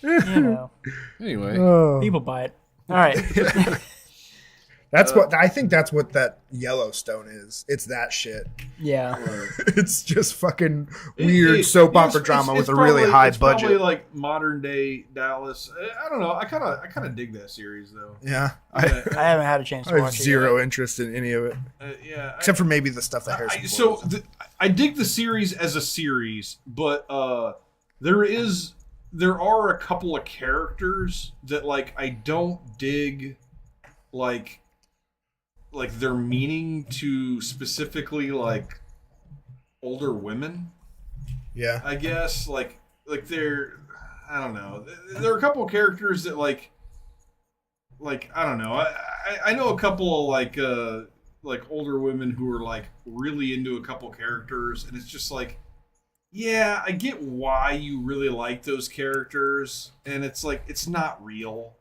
You know, Anyway. people buy it. All right. That's what I think. That's what that Yellowstone is. It's that shit. Yeah. It's just fucking weird soap Yes, opera drama with a probably- really high it's budget. Probably like modern day Dallas. I don't know. I kind of dig that series though. Yeah, I haven't had a chance I to have watch it. zero interest in any of it, Yeah. except for maybe the stuff that Harrison. Ford was in. I dig the series as a series, but there are a couple of characters that like I don't dig, like their meaning to specifically like older women. Yeah, I guess like they're I don't know. There are a couple of characters that like I don't know. I know a couple of like older women who are like really into a couple characters, and it's just like, yeah, I get why you really like those characters, and it's like it's not real.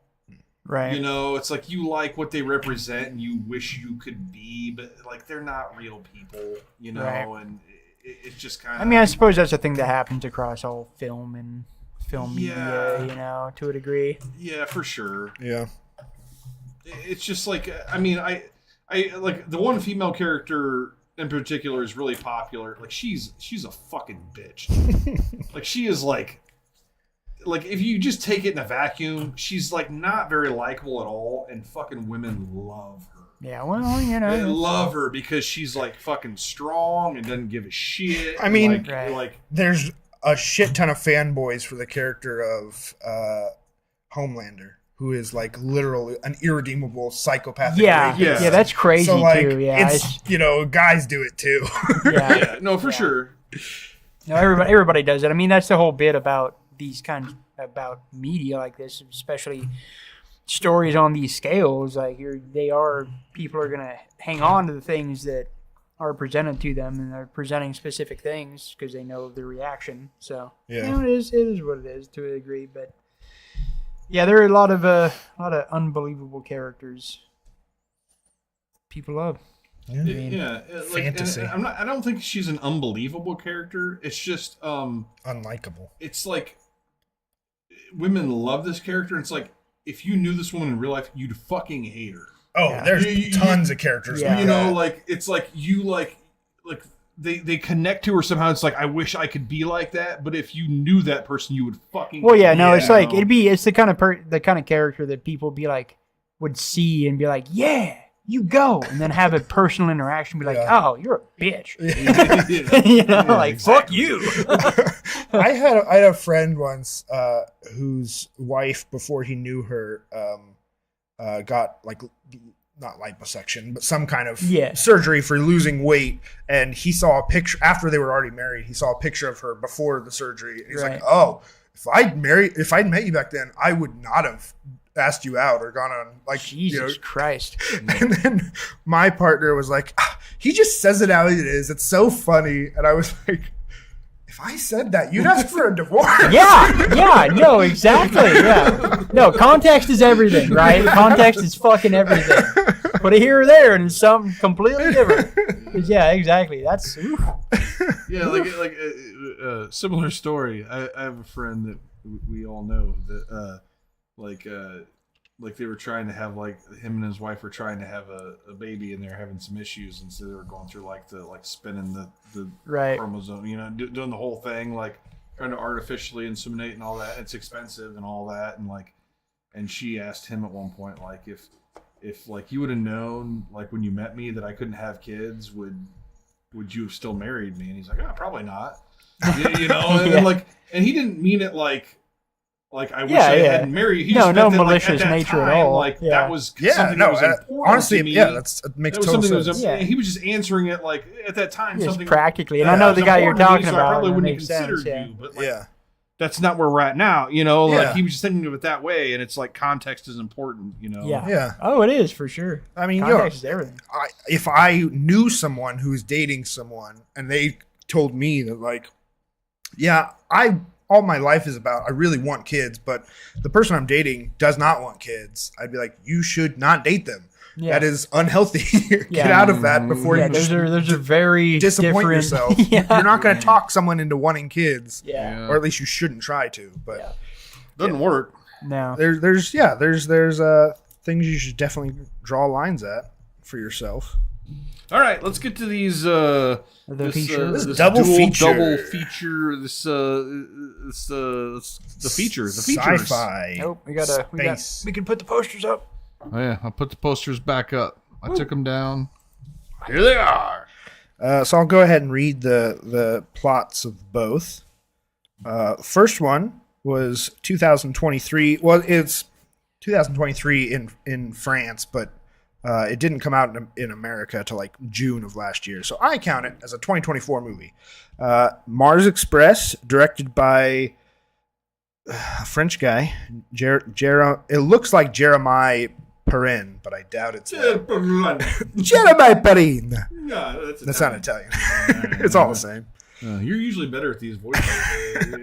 Right. You know, it's like you like what they represent and you wish you could be, but like they're not real people, you know, Right. and it's just kind of. I mean, I suppose that's a thing that happens across all film and film Yeah. media, you know, to a degree. Yeah, for sure. yeah. It's just like I mean, I like the one female character in particular is really popular. Like she's a fucking bitch. Like she is like if you just take it in a vacuum, she's like not very likable at all, and fucking women love her. Yeah, well, you They know. love her because she's like fucking strong and doesn't give a shit. I mean, like There's a shit ton of fanboys for the character of Homelander, who is like literally an irredeemable psychopathic. Yeah, rapist. yeah, that's crazy So like, too. Yeah, it's guys do it too. yeah. yeah, no, for sure. No, everybody does it. I mean, that's the whole bit about these kinds about media like this, especially stories on these scales. Like people are gonna hang on to the things that are presented to them, and they're presenting specific things because they know the reaction. So Yeah. you know, it is what it is to a degree. But yeah, there are a lot of unbelievable characters people love. Yeah. Fantasy. and I don't think she's an unbelievable character. It's just Unlikable. it's like women love this character. And it's like if you knew this woman in real life, you'd fucking hate her. Oh, Yeah. there's You- tons of characters. Yeah. like You know, that. like it's like you like they connect to her somehow. It's like I wish I could be like that, but if you knew that person, you would fucking. Well, yeah, no, it's you like know? it's the kind of character that people be like would see and be like, yeah, you go, and then have a personal interaction, be like, Yeah. oh, you're a bitch, Yeah. you know, Yeah, like fuck you. I had a friend once whose wife, before he knew her, got like not liposuction, but some kind of Yeah. surgery for losing weight. And he saw a picture after they were already married. He saw a picture of her before the surgery. And he's Right. like, oh, if I'd met you back then, I would not have asked you out or gone on like Jesus Christ. And then my partner was like, he just says it how it is. It's so funny. And I was like, if I said that, you'd ask for a divorce. Yeah, no, exactly. Yeah. No, context is everything, right? Context is fucking everything. Put it here or there and it's something completely different. 'Cause, yeah, exactly. That's oof. Yeah, like a similar story. I have a friend that we all know that like they were trying to have like him and his wife were trying to have a baby and they're having some issues, and so they were going through like spinning the Right. chromosome, doing the whole thing, like trying to artificially inseminate and all that. It's expensive and all that, and she asked him at one point like if like you would have known like when you met me that I couldn't have kids, would you have still married me? And he's like, oh, probably not. And Yeah. and he didn't mean it like I wish Yeah, I yeah. hadn't married you. He No, just no meant that, malicious at that nature at time, all. Like Yeah. that was something that was important honestly, to me. yeah, it makes That was total something sense. that was, Yeah. he was just answering it like at that time. Just something practically. And that I know was the guy you're important to me, talking so about. I probably and it wouldn't have makes considered sense, you, but like, Yeah. that's not where we're at now. Like Yeah. he was just thinking of it that way, and it's like context is important. Yeah. Yeah. Oh, it is for sure. I mean, Context is everything. if I knew someone who's dating someone and they told me that like, yeah, all my life is about, I really want kids, but the person I'm dating does not want kids, I'd be like, you should not date them. Yeah. That is unhealthy. Get Yeah. out of that before Yeah, you those are very disappoint different. yourself. Yeah. You're not going to talk someone into wanting kids, Yeah. or at least you shouldn't try to. But Yeah. Doesn't work. No. there's things you should definitely draw lines at for yourself. All right, let's get to these. The This feature. double feature. double feature. The features. Sci-fi. Nope. Space. We can put the posters up. Oh yeah, I'll put the posters back up. I took them down. Here they are. So I'll go ahead and read the plots of both. First one was 2023. Well, it's 2023 in France, but it didn't come out in America till like June of last year. So I count it as a 2024 movie. Mars Express, directed by a French guy. It looks like Jeremiah Perrin, but I doubt it's Jeremiah Perrin. No, That's not Italian. It's all the same. You're usually better at these voices.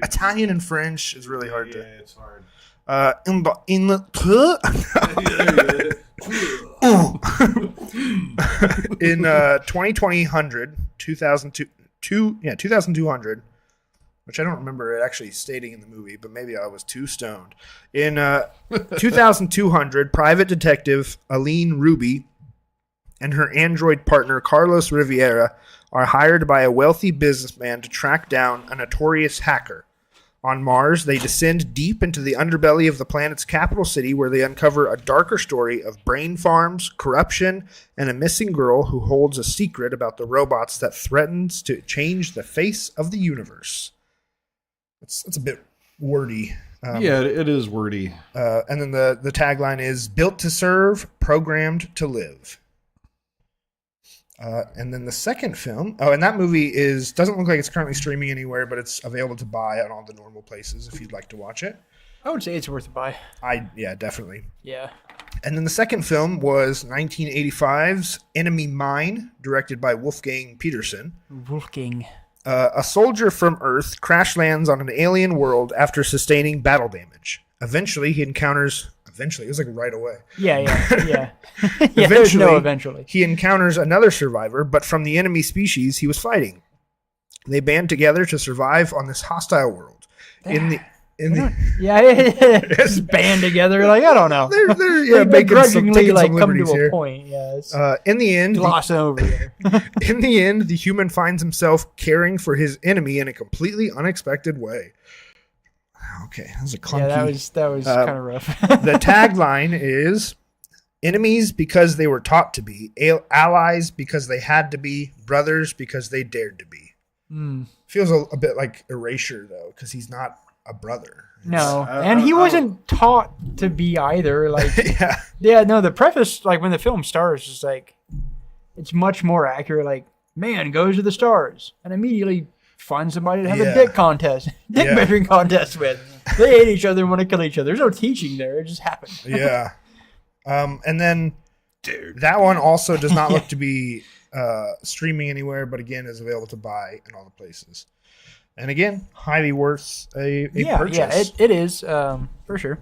Italian and French is really hard Yeah, to. it's hard. In 2200, which I don't remember it actually stating in the movie, but maybe I was too stoned. In 2200, private detective Aline Ruby and her android partner Carlos Riviera are hired by a wealthy businessman to track down a notorious hacker. On Mars, they descend deep into the underbelly of the planet's capital city, where they uncover a darker story of brain farms, corruption, and a missing girl who holds a secret about the robots that threatens to change the face of the universe. That's a bit wordy. Yeah, it is wordy. And then the tagline is "Built to serve, programmed to live." And then the second film, and that movie doesn't look like it's currently streaming anywhere, but it's available to buy on all the normal places if you'd like to watch it. I would say it's worth a buy. Yeah, definitely. Yeah. And then the second film was 1985's Enemy Mine, directed by Wolfgang Peterson. Wolfgang. A soldier from Earth crash lands on an alien world after sustaining battle damage. Eventually, it was like right away. Yeah. Yeah, there's no eventually. He encounters another survivor, but from the enemy species he was fighting. They band together to survive on this hostile world. Just band together. Like, I don't know. They're begrudgingly taking like some come to liberties a here. point. Yeah. It's In the end, gloss over there. in the end, the human finds himself caring for his enemy in a completely unexpected way. Okay, that was a clunky. Yeah, that was kind of rough. The tagline is enemies because they were taught to be, allies because they had to be, brothers because they dared to be. Feels a bit like Erasure, though, because he's not a brother. No, and he wasn't taught to be either. Like, no. The preface, like when the film starts, is like it's much more accurate. Like, man goes to the stars and immediately finds somebody to have a dick measuring contest with. They hate each other and want to kill each other. There's no teaching there; it just happened. Yeah, and then that one also does not look to be streaming anywhere, but again is available to buy in all the places. And again, highly worth a purchase. Yeah, it is for sure.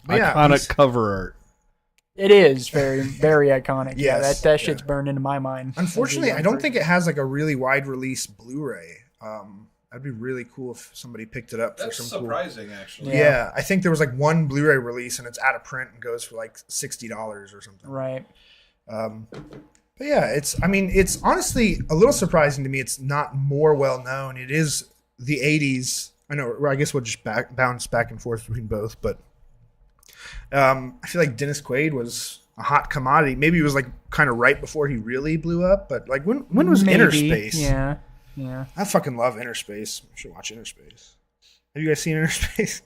Iconic cover art. It is very, very iconic. Yes, that shit's burned into my mind. Unfortunately, I don't think it has like a really wide release Blu-ray. That'd be really cool if somebody picked it up for some surprising, cool. actually. Yeah, I think there was like one Blu-ray release and it's out of print and goes for like $60 or something. Right. But yeah, it's honestly a little surprising to me. It's not more well known. It is the 80s. I know. I guess we'll just bounce back and forth between both. But I feel like Dennis Quaid was a hot commodity. Maybe it was like kind of right before he really blew up. But like when was Inner Space? Yeah. I fucking love Inner Space. You should watch Inner Space. Have you guys seen Inner Space?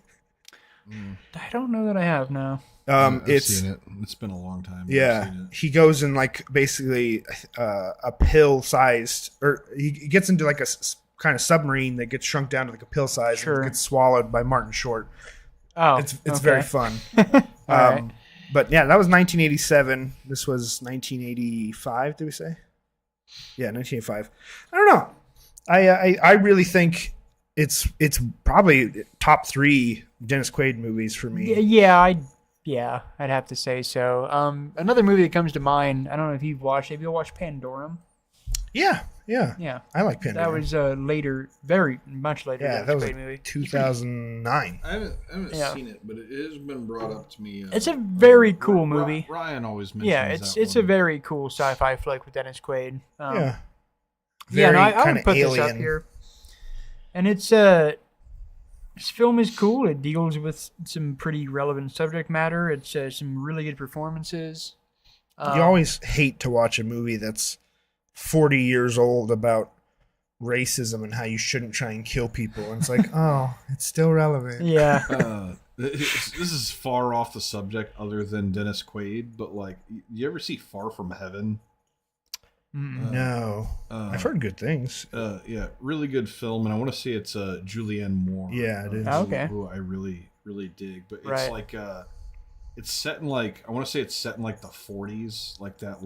I don't know that I have now. I've seen it. It's been a long time. Yeah, he goes in like basically a pill-sized, or he gets into like a kind of submarine that gets shrunk down to like a pill size and gets swallowed by Martin Short. Oh, it's very fun. Right. But yeah, that was 1987. This was 1985. Did we say? Yeah, 1985. I don't know. I really think it's probably top 3 Dennis Quaid movies for me. Yeah, I'd have to say so. Another movie that comes to mind, I don't know if you've watched. Have you watched Pandorum? Yeah. I like Pandorum. That was later, very much later. Yeah, that was a movie. 2009. I haven't seen it, but it has been brought up to me. It's a very cool movie. Ryan always mentions it's a very cool sci-fi flick with Dennis Quaid. Very I would put alien. this up here. And it's this film is cool. It deals with some pretty relevant subject matter. It's some really good performances. You always hate to watch a movie that's 40 years old about racism and how you shouldn't try and kill people. And it's like, oh, it's still relevant. Yeah. This is far off the subject other than Dennis Quaid, but like, you ever see Far From Heaven? No. I've heard good things. Yeah, really good film, and I want to say it's Julianne Moore. Yeah, it is. Okay. Who I really, really dig. But it's Right. like it's set in like, I want to say it's set in like the 40s, like that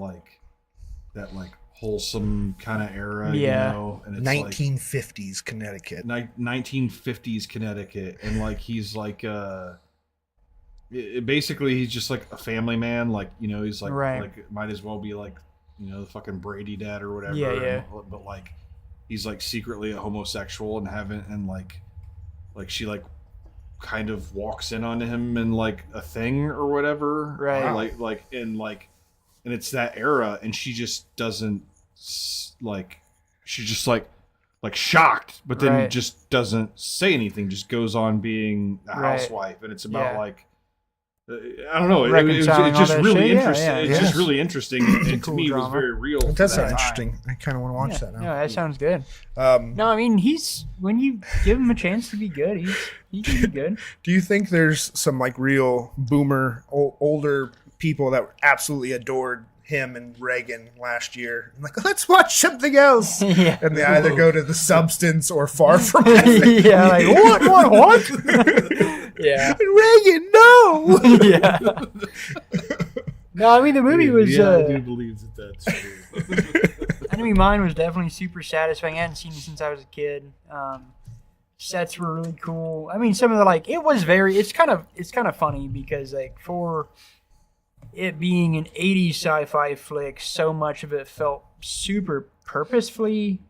wholesome kind of era, Yeah. you know? And it's 1950s Connecticut. 1950s Connecticut, and like he's like basically he's just like a family man, like, you know, he's like Right. like might as well be like, you know, the fucking Brady dad or whatever. Yeah. But like he's like secretly a homosexual and like she like kind of walks in on him and like a thing or whatever. Right. And it's that era, and she just doesn't like, she's just like shocked, but then Right. just doesn't say anything, just goes on being a Right. housewife. And it's about Yeah. like, I don't know. It's Reconciling all just that really shit. Yeah, interesting. yeah. It's Yes. just really interesting. And to cool me, it was drama. very real. It does for sound that time. interesting. I kind of want to watch that now. Yeah, that sounds good. Um, No, I mean, when you give him a chance to be good, he can be good. Do you think there's some like real boomer, older people that absolutely adored him and Reagan last year? I'm like, let's watch something else. Yeah. And they either go to The Substance or Far From Heaven. Yeah, like what? Yeah. Reagan, no. Yeah. No, I mean the movie was. Yeah, I do believe that's true. I mean, mine was definitely super satisfying. I hadn't seen it since I was a kid. Sets were really cool. I mean, some of the it's kind of funny because like for it being an 80s sci-fi flick, so much of it felt super purposefully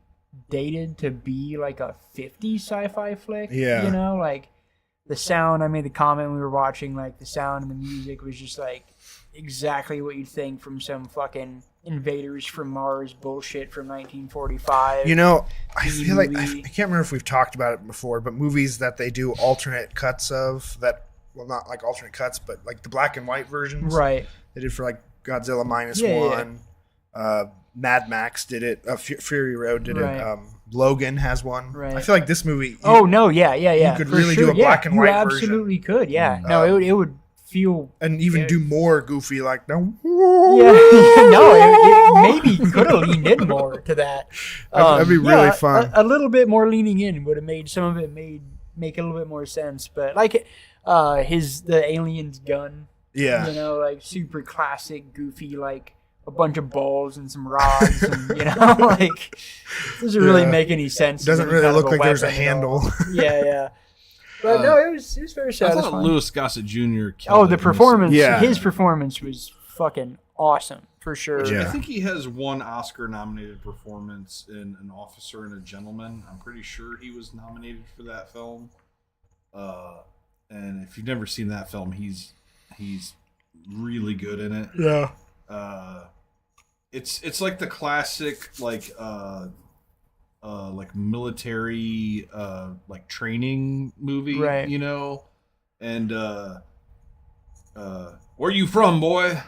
dated to be like a 50s sci-fi flick. Yeah. You know, like the sound, I made the comment when we were watching, like the sound and the music was just like exactly what you'd think from some fucking Invaders from Mars bullshit from 1945. You know, I feel like I movie. can't remember if we've talked about it before, but movies that they do alternate cuts of that, well, not like alternate cuts, but like the black and white versions. Right. They did for like Godzilla Yeah, -1. Mad Max did it. Fury Road did Right. it. Logan has one. Right. I feel like this movie. Oh no, yeah. You could for really sure. do a black and you white absolutely version. could. Yeah. No, it would feel. And even do more goofy, like no. Yeah, no, it maybe could have leaned in more to that. That'd be really fun. A little bit more leaning in would have made some of it make a little bit more sense. But like the alien's gun, Yeah. you know, like super classic, goofy, like a bunch of balls and some rods, and you know, like doesn't really make any sense. Doesn't really look like there's a handle. Yeah. But no, it was very I satisfying. thought Louis Gossett Jr. killed Oh, it the in this. performance! Yeah. His performance was fucking awesome for sure. Yeah. I think he has one Oscar-nominated performance in An Officer and a Gentleman. I'm pretty sure he was nominated for that film. And if you've never seen that film, he's really good in it. Yeah. It's like the classic like military like training movie, Right. you know? And where you from, boy?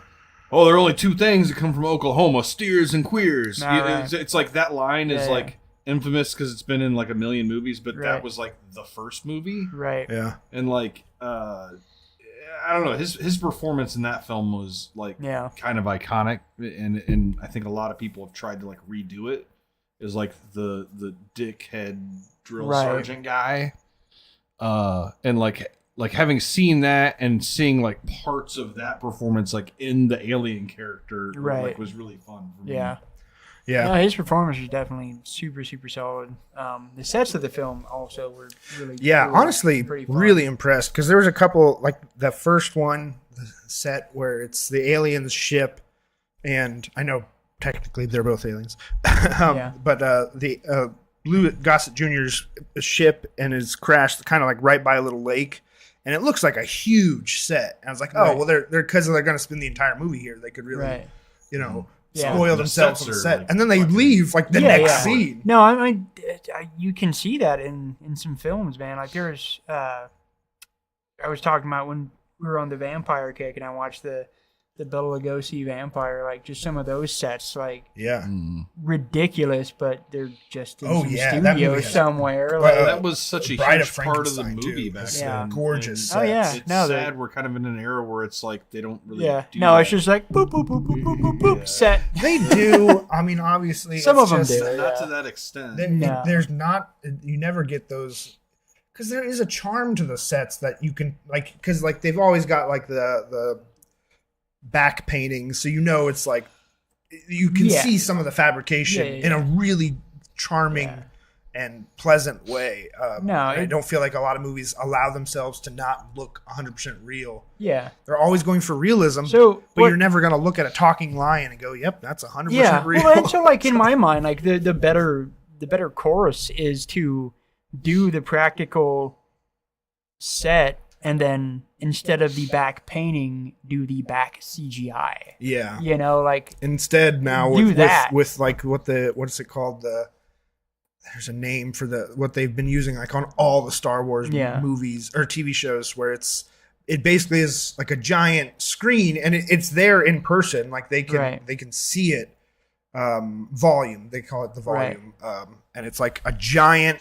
Oh, there are only two things that come from Oklahoma: steers and queers. Right. It's like that line is Yeah. like infamous because it's been in like a million movies, but Right. that was like the first movie. Right. Yeah. And like I don't know, his performance in that film was like Yeah. kind of iconic, and I think a lot of people have tried to like redo it. Is like the dickhead drill Right. sergeant guy, and like having seen that and seeing like parts of that performance like in the alien character, Right. like was really fun for me. Yeah. Yeah. No, his performance was definitely super, super solid. The sets of the film also were really Yeah, cool, honestly, pretty fun. really impressed because there was a couple like the first one, the set where it's the aliens ship, and I know technically they're both aliens, Yeah. but the Lou Gossett Jr.'s ship and is crashed kind of like right by a little lake, and it looks like a huge set. And I was like, oh Right. well, they're because they're going to spend the entire movie here. They could really, Right. you know. Yeah. Spoil The themselves sets on the are, set, like, and then they fucking- leave like the Yeah, next yeah. scene. No, I you can see that in some films, man. Like there's, I was talking about when we were on the vampire kick, and I watched the Bela Lugosi vampire. Like just some of those sets, like Yeah, ridiculous, but they're just in Oh, some yeah, that studio movie has- somewhere. Uh, Like, That was such a Bride of huge part of the Frankenstein, movie too. back It's, then. gorgeous. Oh, yeah. It's No, sad we're kind of in an era where it's like they don't really. yeah, do no, that. it's just like boop boop boop boop boop boop boop Yeah. set. They do. I mean, obviously, Some it's of them just- do. not Yeah. to that extent. No. There's not. You never get those because there is a charm to the sets that you can like because like they've always got like the back paintings, so you know it's like you can Yeah. see some of the fabrication Yeah, yeah, in a really charming Yeah. and pleasant way. No, I it- don't feel like a lot of movies allow themselves to not look 100% real. Yeah. They're always going for realism, So but what- you're never going to look at a talking lion and go, "Yep, that's 100% Yeah. real." Well, and so like in my mind, like the better course is to do the practical set, and then instead of the back painting, do the back CGI. Yeah. You know, like Instead, now Do with, that. with like what's it called? There's a name for what they've been using like on all the Star Wars Yeah. movies or TV shows, where it basically is like a giant screen and it's there in person, like they can Right. they can see it. Volume, they call it the volume, and it's like a giant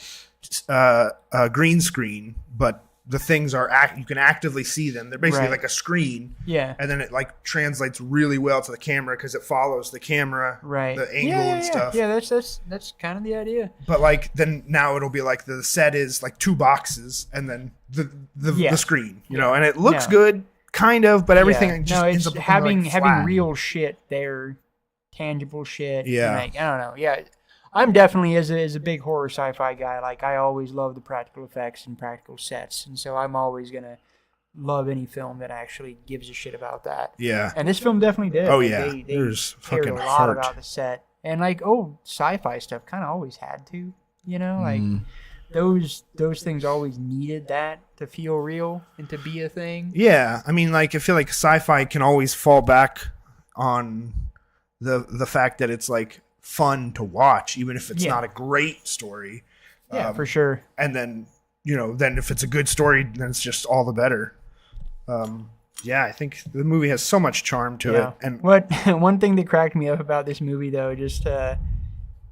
green screen, but the things are you can actively see them. They're basically Right. like a screen. yeah. And then it like translates really well to the camera because it follows the camera, Right. the angle yeah, and stuff. Yeah, that's kind of the idea. But like then now it'll be like the set is like two boxes and then Yeah. the screen, you know, and it looks Yeah. good, kind of, but everything Yeah. just no, ends it's up having looking, like, flat. real shit there, tangible shit. Yeah. and, like, I don't know. Yeah, I'm definitely as a big horror sci-fi guy. Like I always love the practical effects and practical sets, and so I'm always gonna love any film that actually gives a shit about that. Yeah. And this film definitely did. Oh, Like, yeah. they There's cared fucking a lot heart. about the set, and like sci-fi stuff kind of always had to, you know, like those things always needed that to feel real and to be a thing. Yeah, I mean, like I feel like sci-fi can always fall back on the fact that it's like fun to watch, even if it's Yeah. not a great story. Yeah, for sure. And then then if it's a good story, then it's just all the better. Yeah, I think the movie has so much charm to it. And One thing that cracked me up about this movie though, just, and I don't know, yeah, I'm definitely as a big horror sci-fi guy. Like I always love the practical effects and practical sets, and so I'm always gonna love any film that actually gives a shit about that. And this film definitely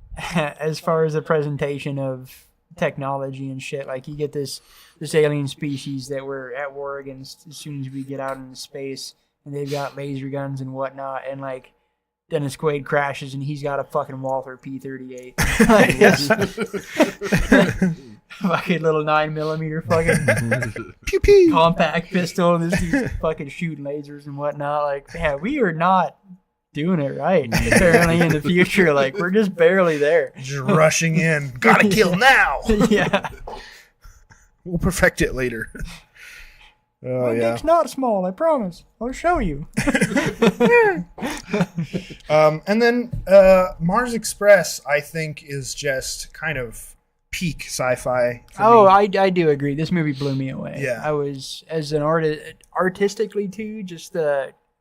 did. as far as the presentation of technology and shit, like you get this alien species that we're at war against as soon as we get out into space, and they've got laser guns and whatnot, and like Dennis Quaid crashes and he's got a fucking Walther P-38. Fucking little 9mm fucking Pew pew. compact pistol, and this dude's fucking shooting lasers and whatnot. Like, man, we are not doing it right apparently in the future. Like, we're just barely there. Just rushing in. Gotta kill now. Yeah. We'll perfect it later. Oh, My yeah. dick's not small, I promise. I'll show you. And then Mars Express, I think, is just kind of peak sci-fi. For me. I do agree. This movie blew me away. Yeah. I was, as an artist, artistically too, just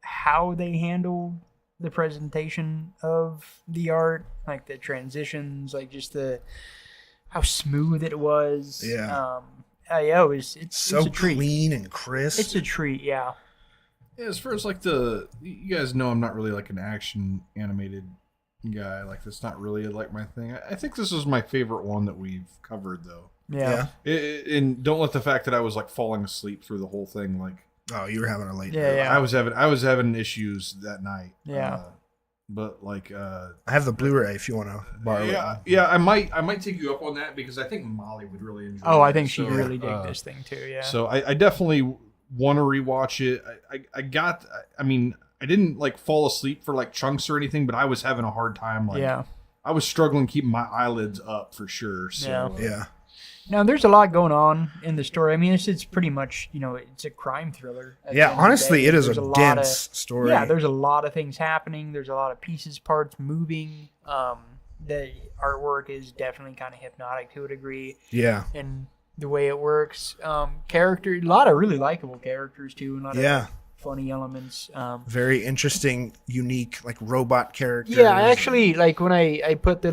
how they handled the presentation of the art, like the transitions, like just how smooth it was. Yeah. Yeah, it's so it's a treat. clean and crisp. It's a treat, yeah. Yeah, as far as like you guys know, I'm not really like an action animated guy. Like that's not really like my thing. I think this is my favorite one that we've covered though. Yeah. And don't let the fact that I was like falling asleep through the whole thing like. Oh, you were having a late Yeah, night. yeah. I was having issues that night. Yeah. But like I have the Blu-ray if you want to borrow it. Yeah, I might take you up on that because I think Molly would really enjoy it. Oh, I think she'd So, really dig this thing too, yeah. So I definitely want to rewatch it. I mean, I didn't like fall asleep for like chunks or anything, but I was having a hard time. Like, yeah. I was struggling keeping my eyelids up for sure. So, Yeah. Yeah. Now, there's a lot going on in the story. I mean, it's pretty much, it's a crime thriller. at the Yeah, end of the honestly, day. it is There's a lot dense story. Yeah, there's a lot of things happening. There's a lot of pieces, parts moving. The artwork is definitely kind of hypnotic to a degree, Yeah. and the way it works. A lot of really likable characters too, and a lot Yeah. of funny elements. Very interesting, unique, like robot characters. Yeah, I actually like when I put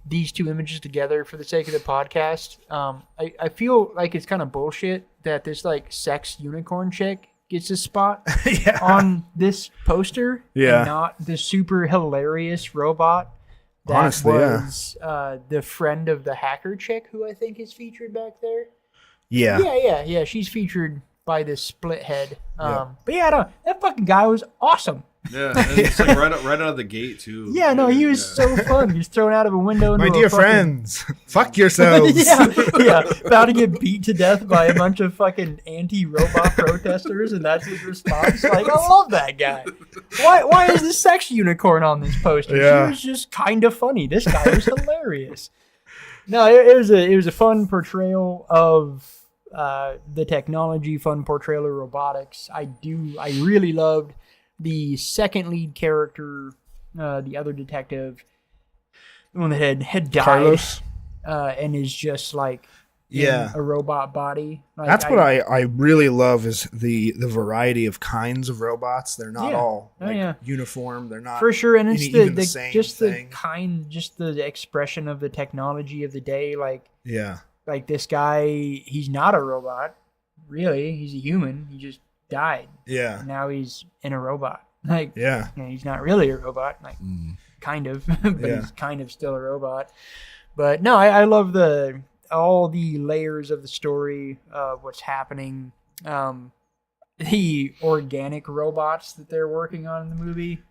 these two images together for the sake of the podcast. I feel like it's kind of bullshit that this like sex unicorn chick gets a spot Yeah. on this poster, Yeah. and not the super hilarious robot that Honestly, yeah. was the friend of the hacker chick who I think is featured back there. Yeah. Yeah. She's featured by this split head. Yeah. But yeah, no, that fucking guy was awesome. Yeah, and it's like right out of the gate too. Yeah, no, he was so fun. He was thrown out of a window. Into My a dear fucking- friends, fuck yourselves. yeah, about to get beat to death by a bunch of fucking anti-robot protesters, and that's his response. Like, I love that guy. Why is the sex unicorn on this poster? Yeah. She was just kind of funny. This guy was hilarious. No, it was a fun portrayal of the technology, fun portrayal of robotics. I really loved the second lead character, the other detective, the one that had died, Carlos. and is just like in Yeah. a robot body. Like, That's what I really love is the variety of kinds of robots. They're not Yeah. all Oh, like yeah. uniform. They're not for sure, and it's even the same just thing. the expression of the technology of the day. Yeah. Like this guy, he's not a robot, really. He's a human. He just died. Yeah. Now he's in a robot. Like, Yeah. he's not really a robot. Like, kind of, but Yeah. he's kind of still a robot. But no, I love all the layers of the story of what's happening. The organic robots that they're working on in the movie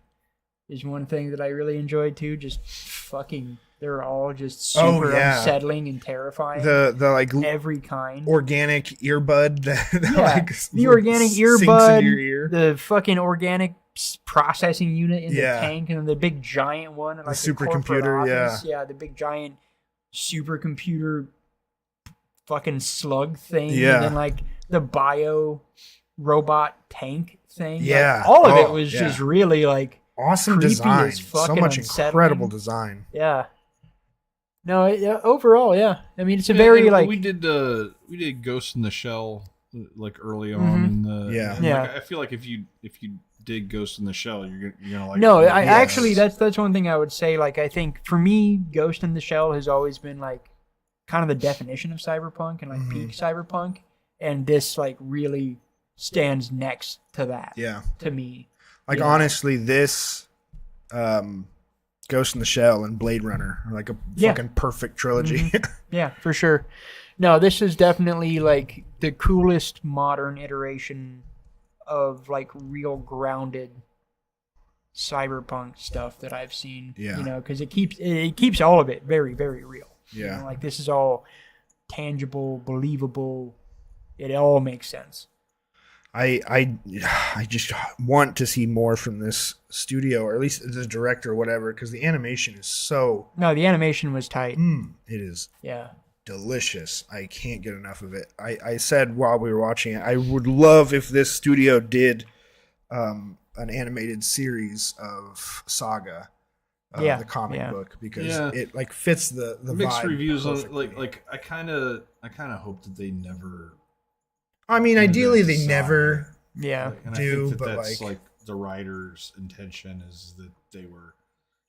is one thing that I really enjoyed too. Just fucking, they're all just super unsettling and terrifying. The like every kind. organic earbud that like the organic sinks earbud, into your ear. the fucking organic processing unit in Yeah. the tank, and the big giant one, like the corporate supercomputer, office. Yeah, the big giant supercomputer fucking slug thing. Yeah. And then like the bio robot tank thing. Yeah. Like, all of it Oh, was yeah. just really like, Awesome creepy design. as So fucking much unsettling. incredible design. yeah. No, overall, yeah. I mean, it's a very and like we did Ghost in the Shell like early on in the Yeah. and, Yeah. Like, I feel like if you dig Ghost in the Shell, you're gonna like No, it. I Yes. actually that's one thing I would say. Like, I think for me, Ghost in the Shell has always been like kind of the definition of cyberpunk and like peak cyberpunk, and this like really stands next to that. Yeah. To me, Like Yeah. honestly, this Ghost in the Shell and Blade Runner are like a fucking perfect trilogy. Yeah, for sure. No, this is definitely like the coolest modern iteration of like real grounded cyberpunk stuff that I've seen. Yeah. You know, because it keeps all of it very, very real. Yeah. You know, like this is all tangible, believable. It all makes sense. I just want to see more from this studio, or at least the director or whatever, because the animation is so... No, the animation was tight. It is Yeah. delicious. I can't get enough of it. I said while we were watching it, I would love if this studio did an animated series of Saga, the comic book, because it like fits the mixed vibe reviews on perfectly. like I kind of hope that they never. I mean, ideally they Saga. never Yeah. And do, I think but that's like the writer's intention is that they were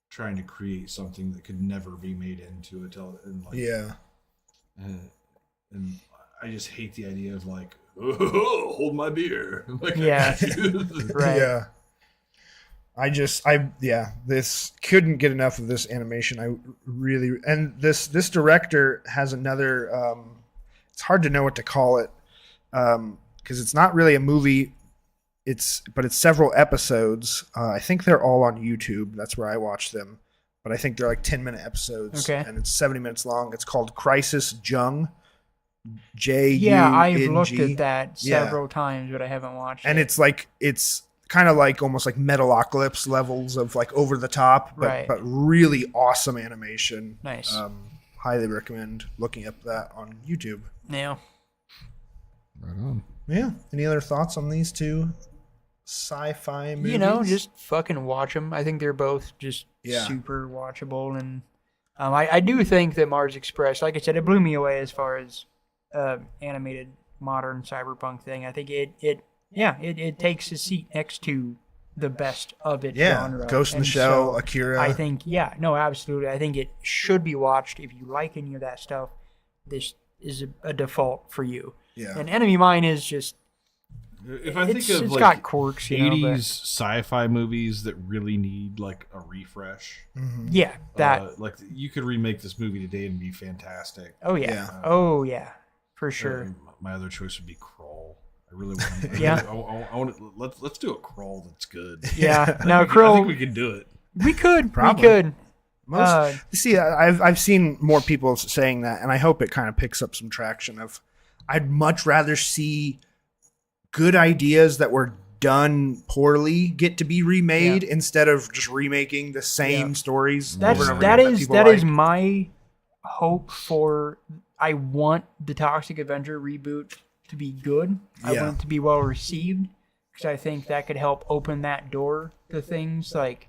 trying to create something that could never be made into a television. Like, yeah. And I just hate the idea of like, oh, hold my beer. Like, Yeah. Right. Yeah. This couldn't get enough of this animation. I really, and this director has another, it's hard to know what to call it. Because it's not really a movie, but it's several episodes. I think they're all on YouTube. That's where I watch them. But I think they're like 10-minute episodes, and it's 70 minutes long. It's called Crisis Jung. J-U-N-G. Yeah, I've looked at that several times, but I haven't watched it. And it's kind of like almost like Metalocalypse levels of like over the top, but really awesome animation. Nice. Highly recommend looking up that on YouTube. Yeah. Right on. Yeah. Any other thoughts on these two sci-fi movies? You know, just fucking watch them. I think they're both just super watchable. And I do think that Mars Express, like I said, it blew me away as far as animated modern cyberpunk thing. I think it takes a seat next to the best of its genre. Ghost in the Shell, Akira. I think, absolutely. I think it should be watched. If you like any of that stuff, this is a default for you. Yeah. And Enemy Mine is just... If I think of it's like got quirks, 80s sci-fi movies that really need like a refresh. Mm-hmm. Yeah, that... like you could remake this movie today and be fantastic. Oh, yeah. For sure. My other choice would be Crawl. I really want. I want. Let's do a Crawl that's good. Yeah. Now Crawl. I think we could do it. We could. Probably. We could. I've seen more people saying that, and I hope it kind of picks up some traction. I'd much rather see good ideas that were done poorly get to be remade instead of just remaking the same stories over and over again. That is my hope for. I want the Toxic Avenger reboot to be good. I want it to be well received because I think that could help open that door to things like,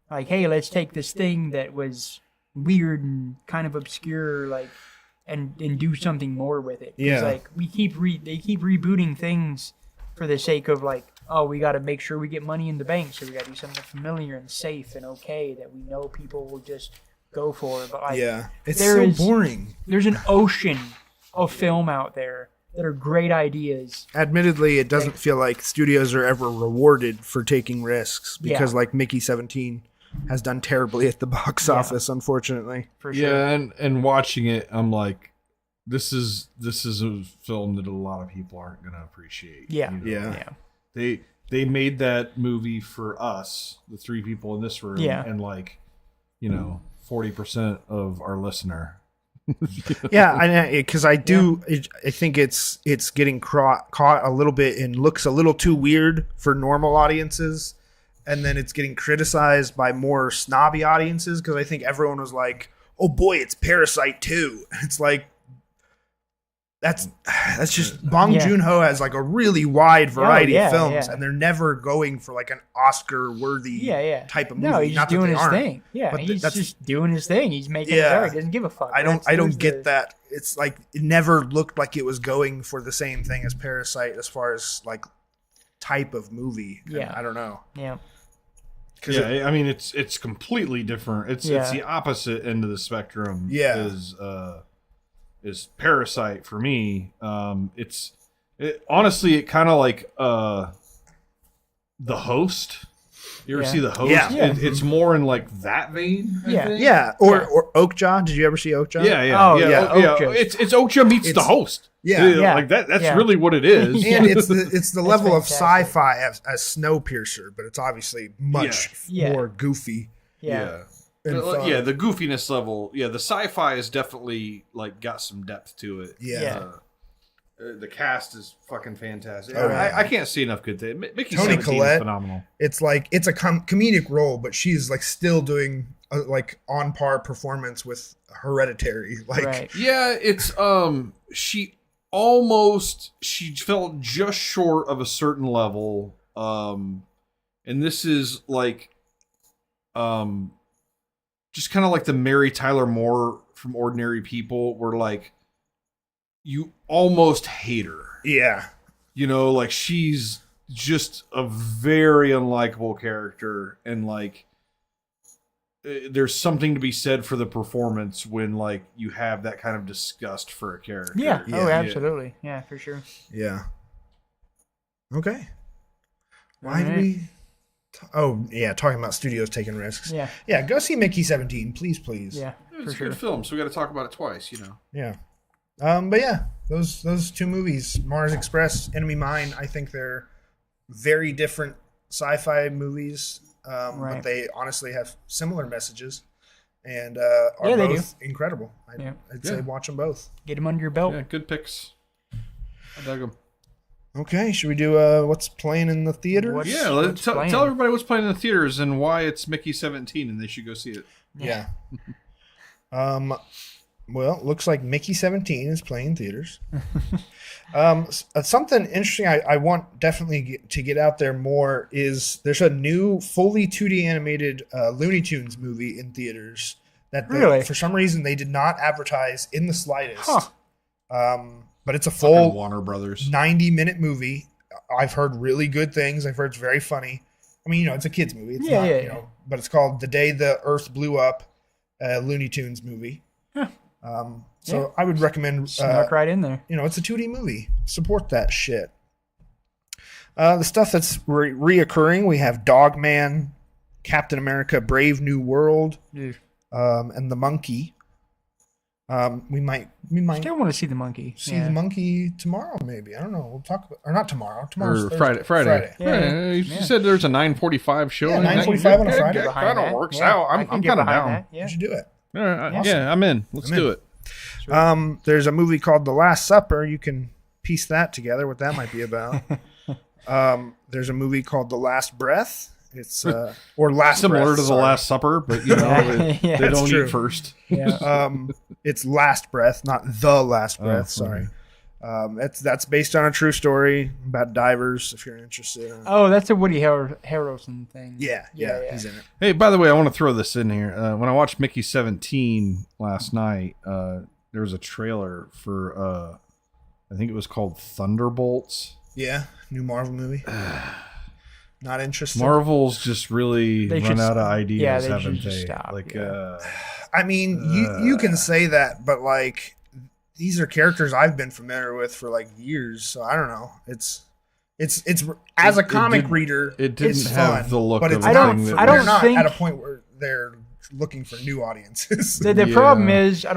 hey, let's take this thing that was weird and kind of obscure, like, and do something more with it. Yeah. Like they keep rebooting things for the sake of like, oh, we got to make sure we get money in the bank, so we got to do something familiar and safe and okay that we know people will just go for it. But like, it's so boring. There's an ocean of film out there that are great ideas. Admittedly, it doesn't feel like studios are ever rewarded for taking risks because like Mickey 17 has done terribly at the box office, unfortunately. For sure. Yeah, and watching it, I'm like, this is a film that a lot of people aren't going to appreciate. Yeah. You know? They made that movie for us, the three people in this room, and like, 40% of our listener. Because I think it's getting caught a little bit and looks a little too weird for normal audiences, and then it's getting criticized by more snobby audiences because I think everyone was like, "Oh boy, it's Parasite 2." It's like that's just Bong Joon-ho has like a really wide variety of films, and they're never going for like an Oscar-worthy type of movie. No, he's just doing his thing. Yeah, but he's just doing his thing. He's making it better. He doesn't give a fuck. I don't get that. It's like it never looked like it was going for the same thing as Parasite as far as like type of movie. Yeah, I don't know. Yeah. I mean, it's completely different. It's the opposite end of the spectrum. Yeah. Is Parasite for me. Honestly, it kind of like The Host You ever Yeah. see the host? Yeah. It's more in like that vein. I Yeah. think. Yeah, or Oakjaw. Did you ever see Oakjaw? Yeah, yeah, Oh, yeah, yeah, yeah. Oakjaw. It's Oakjaw meets the It's- host. Yeah. Yeah. Like that. That's Yeah. really what it is. Yeah. And it's the level of fantastic. sci-fi as Snowpiercer, but it's obviously much Yeah. more goofy. Yeah. and fun. Yeah, the goofiness level. Yeah, the sci-fi is definitely like got some depth to it. Yeah. The cast is fucking fantastic. Oh, yeah. I can't see enough good things. Mickey Toni 17 Collette. is phenomenal. It's like it's a comedic role, but she's like still doing a, like on par performance with Hereditary. Like, Right. Yeah, it's she felt just short of a certain level. And this is like just kind of like the Mary Tyler Moore from Ordinary People, where like you almost hate her. yeah, You know, like she's just a very unlikable character, and like there's something to be said for the performance when like you have that kind of disgust for a character. Yeah. Yeah. Oh, absolutely. Yeah, for sure. yeah. Okay. Why did Alright. we? Oh yeah, talking about studios taking risks. Yeah. Yeah, go see Mickey 17, please. Yeah. It's For a good sure. film, so we got to talk about it twice. You know. Yeah. But yeah, those two movies, Mars Express, Enemy Mine, I think they're very different sci-fi movies, Right. but they honestly have similar messages and are Yeah, they both incredible. Yeah. I'd say Yeah. watch them both. Get them under your belt. Yeah, good picks. I dug them. Okay, should we do what's playing in the theaters? What's- Yeah, what's tell playing? everybody what's playing in the theaters and why it's Mickey 17 and they should go see it. Yeah. Well, looks like Mickey 17 is playing in theaters. Something interesting I want definitely to get out there more is there's a new fully 2D animated Looney Tunes movie in theaters that Really? for some reason they did not advertise in the slightest. Huh. But it's a Fucking full Warner Brothers. 90-minute movie. I've heard really good things. I've heard it's very funny. I mean, it's a kids movie. It's Yeah, not, yeah, you know, but it's called The Day the Earth Blew Up, Looney Tunes movie. Huh. So Yeah. I would recommend, Snuck right in there. it's a 2D movie. Support that shit. The stuff that's reoccurring, we have Dogman, Captain America, Brave New World, Dude. and The Monkey. We might Still want to see the monkey. see Yeah. The Monkey tomorrow, maybe. I don't know. We'll talk about, or not tomorrow. Tomorrow's Or Thursday. Friday. Yeah. You Yeah. said there's a 9:45 show. Yeah, and 9:45 on a that- Friday. That Behind kind of that. works Yeah, out. I I'm can get kind of behind down. that. Yeah. You should do it. All right, Awesome. Yeah, I'm in. Let's I'm do in. it. There's a movie called The Last Supper. You can piece that together, what that might be about. There's a movie called The Last Breath. It's or Last Similar Breath, to the sorry. Last Supper, but you know they, Yeah. they That's don't true. eat first. Yeah. It's Last Breath, not The Last Breath. okay. Sorry. That's based on a true story about divers. If you're interested. Oh, that's a Woody Harrelson thing. Yeah, he's in it. Hey, by the way, I want to throw this in here. When I watched Mickey 17 last night, there was a trailer for I think it was called Thunderbolts. Yeah, new Marvel movie. Not interested. Marvel's just really They run should- out of ideas, yeah, they haven't should just they? stop, Like, yeah. I mean, you can say that, but like these are characters I've been familiar with for like years, so I don't know. It's as a comic did- reader, it didn't it's have fun, the look but of it's a not. thing that I don't they're not think- at a point where they're looking for new audiences. The Yeah. problem is, I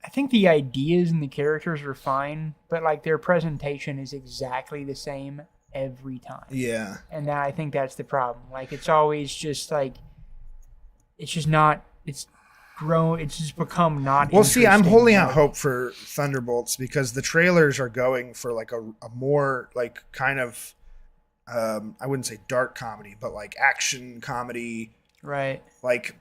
think the ideas and the characters are fine, but like their presentation is exactly the same every time. yeah, And I think that's the problem. Like it's always just like it's just not. It's grown. It's just become not. well, see, I'm interesting. holding out Like, hope for Thunderbolts because the trailers are going for like a more like kind of I wouldn't say dark comedy, but like action comedy. Right. Like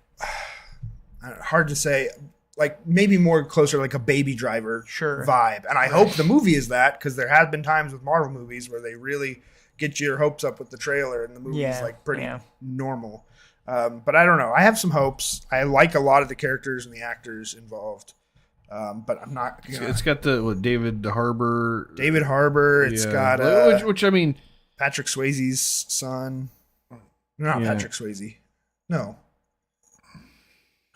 hard to say, like maybe more closer like a Baby Driver Sure. vibe. And I hope the movie is that, because there have been times with Marvel movies where they really get your hopes up with the trailer and the movie is Yeah, like pretty yeah. normal. But I don't know. I have some hopes. I like a lot of the characters and the actors involved. But I'm not gonna, it's got the David Harbour. David Harbour. It's Yeah. got which I mean, Patrick Swayze's son. Not Yeah. Patrick Swayze. No.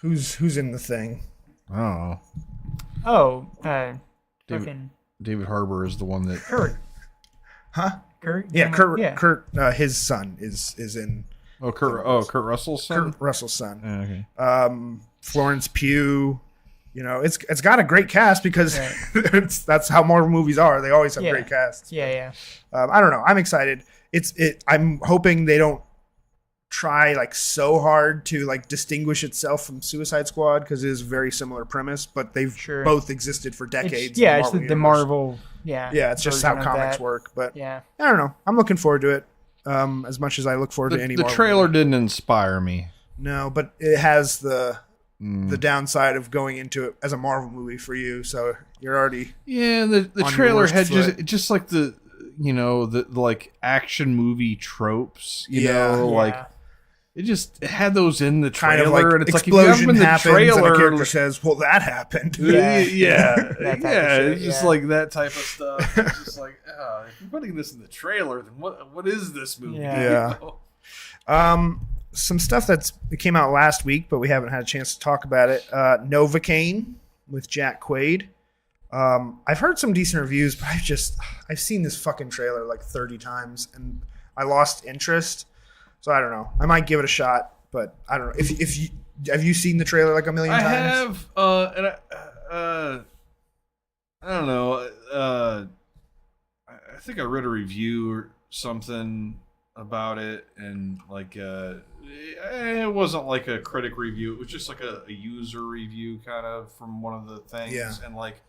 Who's in the thing? I don't know. Oh, David- fucking David Harbour is the one that. Kurt. Huh? Kurt. Yeah, Kurt. Yeah. Kurt. His son is in Kurt Russell's son. Kurt Russell's son. Oh, okay. Florence Pugh. You know, it's got a great cast because that's how Marvel movies are. They always have great casts. Yeah. I don't know. I'm excited. I'm hoping they don't try like so hard to like distinguish itself from Suicide Squad because it is a very similar premise, but they've both existed for decades. It's the Marvel. Yeah. Yeah, it's just how comics work. But yeah, I don't know. I'm looking forward to it. As much as I look forward to any. The Marvel trailer movie. didn't inspire me. No, but it has the downside of going into it as a Marvel movie for you, so you're already the trailer had just like the like action movie tropes, you know, like it had those in the trailer, kind of like and it's explosion like if you happens have them in the trailer, and a character says, "Well, that happened." It's just like that type of stuff. It's just like, if you're putting this in the trailer, then what is this movie? Yeah. Some stuff it came out last week, but we haven't had a chance to talk about it. Novocaine with Jack Quaid. I've heard some decent reviews, but I've seen this fucking trailer like 30 times and I lost interest. So I don't know. I might give it a shot, but I don't know. If you have you seen the trailer like a million times? I have, and I don't know. I think I read a review or something about it, and like it wasn't like a critic review. It was just like a user review kind of from one of the things. Yeah. And like,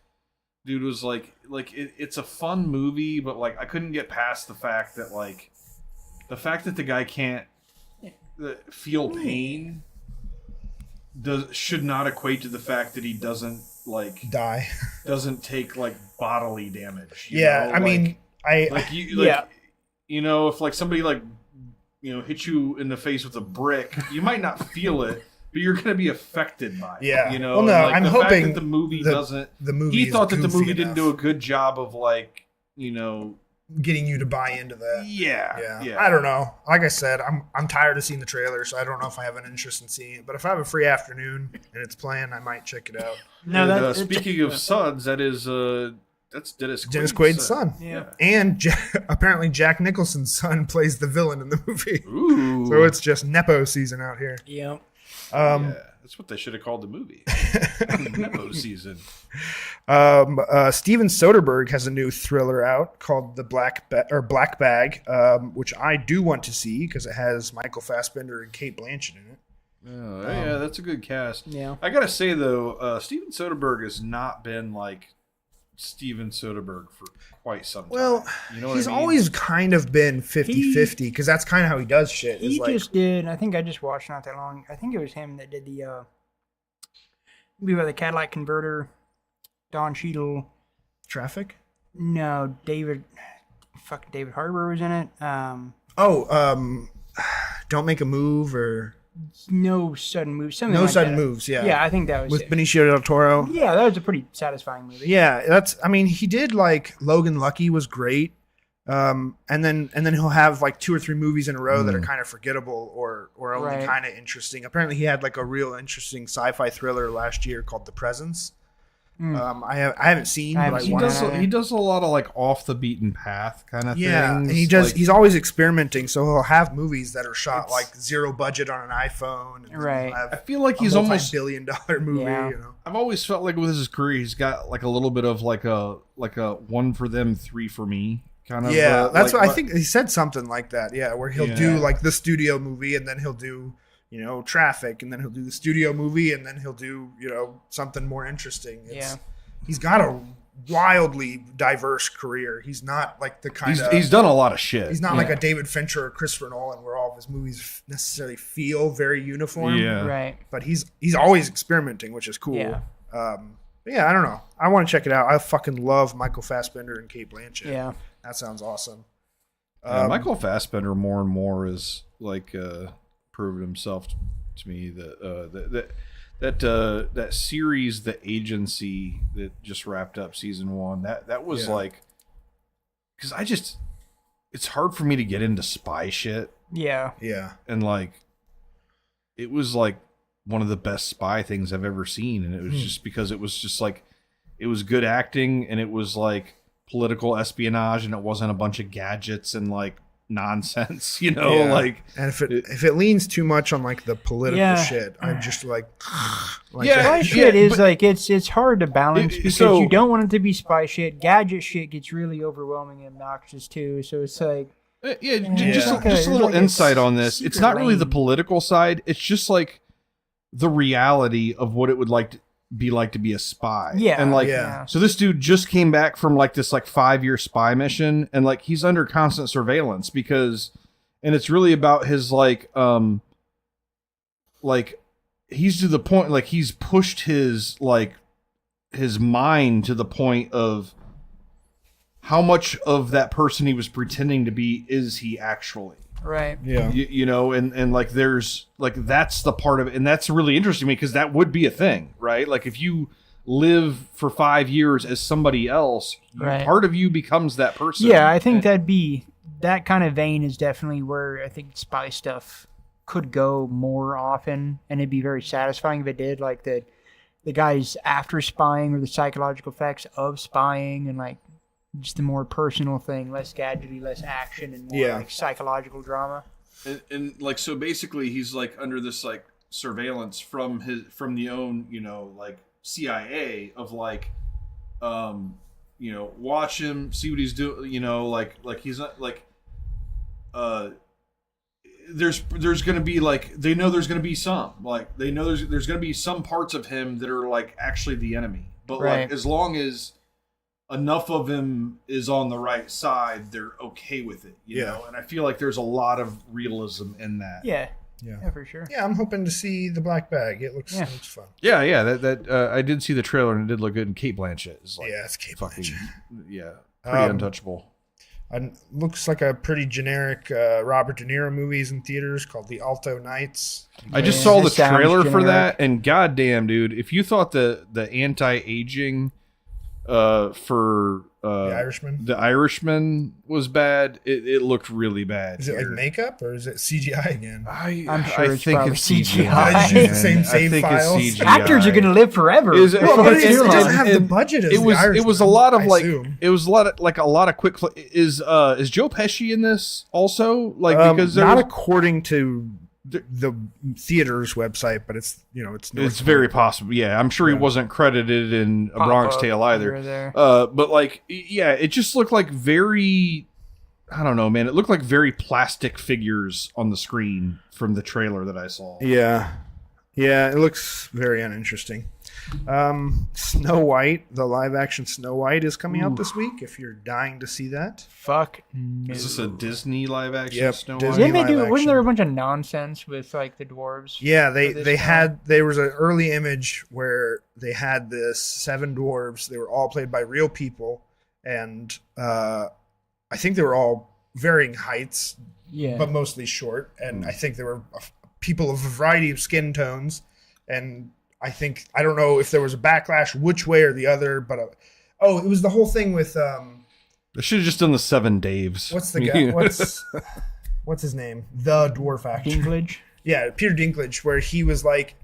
dude was like it's a fun movie, but like I couldn't get past the fact that the guy can't feel pain should not equate to the fact that he doesn't like die, doesn't take like bodily damage. Yeah, I mean, you know, if like somebody like, you know, hit you in the face with a brick, you might not feel it, but you're going to be affected by it. Yeah. You know, well, no, like I'm the hoping fact that the movie doesn't. The movie. He thought that the movie enough. didn't do a good job of like, you know, getting you to buy into that. Yeah. I don't know. Like I said, I'm tired of seeing the trailer, so I don't know if I have an interest in seeing it. But if I have a free afternoon and it's playing, I might check it out. No, and, speaking of sons, that is that's Dennis Quaid's son. Yeah. And apparently Jack Nicholson's son plays the villain in the movie. Ooh. So it's just Nepo season out here. Yep. That's what they should have called the movie. Nepo season. Steven Soderbergh has a new thriller out called Black Bag, which I do want to see because it has Michael Fassbender and Cate Blanchett in it. Oh, yeah, that's a good cast. Yeah. I gotta say though, Steven Soderbergh has not been like Steven Soderbergh for quite some time. Well, you know what he's I mean? always kind of been 50-50 because that's kind of how he does shit. He just did. I think I just watched not that long. I think it was him that did the movie about the Cadillac converter. Don Cheadle. Traffic? No, David Harbour was in it. Don't Make a Move or No Sudden Moves. No Sudden Moves, yeah. Yeah, I think that was with it. Benicio del Toro. Yeah, that was a pretty satisfying movie. Yeah, he did like Logan Lucky was great. And then he'll have like 2 or 3 movies in a row that are kind of forgettable or only kind of interesting. Apparently he had like a real interesting sci-fi thriller last year called The Presence. I haven't seen. He does a lot of like off the beaten path kind of things. And he's always experimenting. So he'll have movies that are shot like zero budget on an iPhone. And right. I feel like he's almost $multi-billion-dollar movie. Yeah. You know? I've always felt like with his career, he's got like a little bit of like a one for them, 3 for me kind of. Yeah, that's what I think. He said something like that. Yeah, where he'll do like the studio movie, and then he'll do Traffic, and then he'll do the studio movie, and then he'll do something more interesting. He's got a wildly diverse career. He's not like the kind of he's done a lot of shit. He's not like a David Fincher or Christopher Nolan, where all of his movies necessarily feel very uniform. Yeah, right. But he's always experimenting, which is cool. Yeah. I don't know. I want to check it out. I fucking love Michael Fassbender and Cate Blanchett. Yeah, that sounds awesome. Michael Fassbender more and more is like proven himself to me that series, The Agency, that just wrapped up season 1. That was like, because it's hard for me to get into spy shit. Yeah. And like, it was like one of the best spy things I've ever seen, and it was just because it was just like, it was good acting, and it was like political espionage, and it wasn't a bunch of gadgets and like nonsense, like. And if it leans too much on like the political shit, I'm just like spy shit is like it's hard to balance because you don't want it to be spy shit. Gadget shit gets really overwhelming and obnoxious too. So it's like just a little insight on this. It's not really the political side. It's just like the reality of what it would be like to be a spy. Yeah. And so this dude just came back from like this like 5-year spy mission, and like he's under constant surveillance and it's really about his like he's to the point, like he's pushed his mind to the point of how much of that person he was pretending to be is he actually. Right. Yeah. And like there's like that's the part of it, and that's really interesting to me because that would be a thing, right? Like if you live for 5 years as somebody else, part of you becomes that person. Yeah, I think that kind of vein is definitely where I think spy stuff could go more often, and it'd be very satisfying if it did. Like the guys after spying or the psychological effects of spying, and like just the more personal thing, less gadgety, less action, and more like psychological drama. And like so basically he's like under this like surveillance from the own like CIA of like watch him, see what he's doing, like he's not like there's gonna be like they know there's gonna be some like they know there's gonna be some parts of him that are like actually the enemy, but like as long as enough of him is on the right side, they're okay with it, you know? And I feel like there's a lot of realism in that. Yeah, for sure. Yeah, I'm hoping to see the black bag. It looks fun. Yeah. That I did see the trailer and it did look good. And Kate Blanchett is like, it's Kate Blanchett. Pretty untouchable. Looks like a pretty generic Robert De Niro movies in theaters called The Alto Nights. I just saw the trailer for that, and goddamn, dude, if you thought the anti-aging for The Irishman was bad, it looked really bad. Is it like makeup or is it CGI again? I'm sure it's probably CGI. Same files. Actors are gonna live forever. It doesn't have the budget as it was a lot of like a lot of quick is Joe Pesci in this also, like, because not according to the theater's website, but it's it's very possible. Yeah, I'm sure he wasn't credited in A Bronx Tale either. But like, yeah, it just looked like very, I don't know, man. It looked like very plastic figures on the screen from the trailer that I saw. Yeah, it looks very uninteresting. Snow White, the live action Snow White is coming out this week. If you're dying to see that, fuck no. Is this a Disney live action Snow White? Didn't they do? Wasn't there a bunch of nonsense with like the dwarves? Yeah, there was an early image where they had this 7 dwarves. They were all played by real people, and I think they were all varying heights, but mostly short. And I think there were people of a variety of skin tones, and I don't know if there was a backlash which way or the other, but it was the whole thing with they should have just done the 7 Daves. What's the guy? What's his name? The dwarf actor. Dinklage. Yeah, Peter Dinklage, where he was like,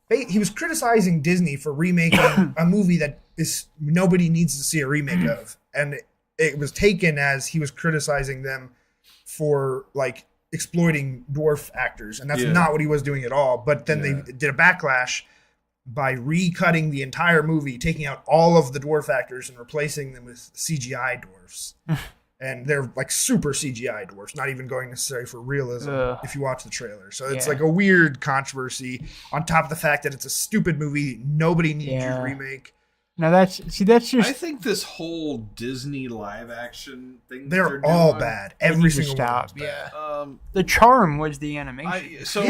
he was criticizing Disney for remaking a movie that is nobody needs to see a remake of, and it was taken as he was criticizing them for like exploiting dwarf actors, and that's not what he was doing at all. But then they did a backlash by recutting the entire movie, taking out all of the dwarf actors and replacing them with CGI dwarfs. And they're like super CGI dwarfs, not even going necessarily for realism if you watch the trailer. So it's like a weird controversy on top of the fact that it's a stupid movie. Nobody needs you to remake. Now that's just. I think this whole Disney live action thing. They're all bad. Every single one. Yeah. The charm was the animation. So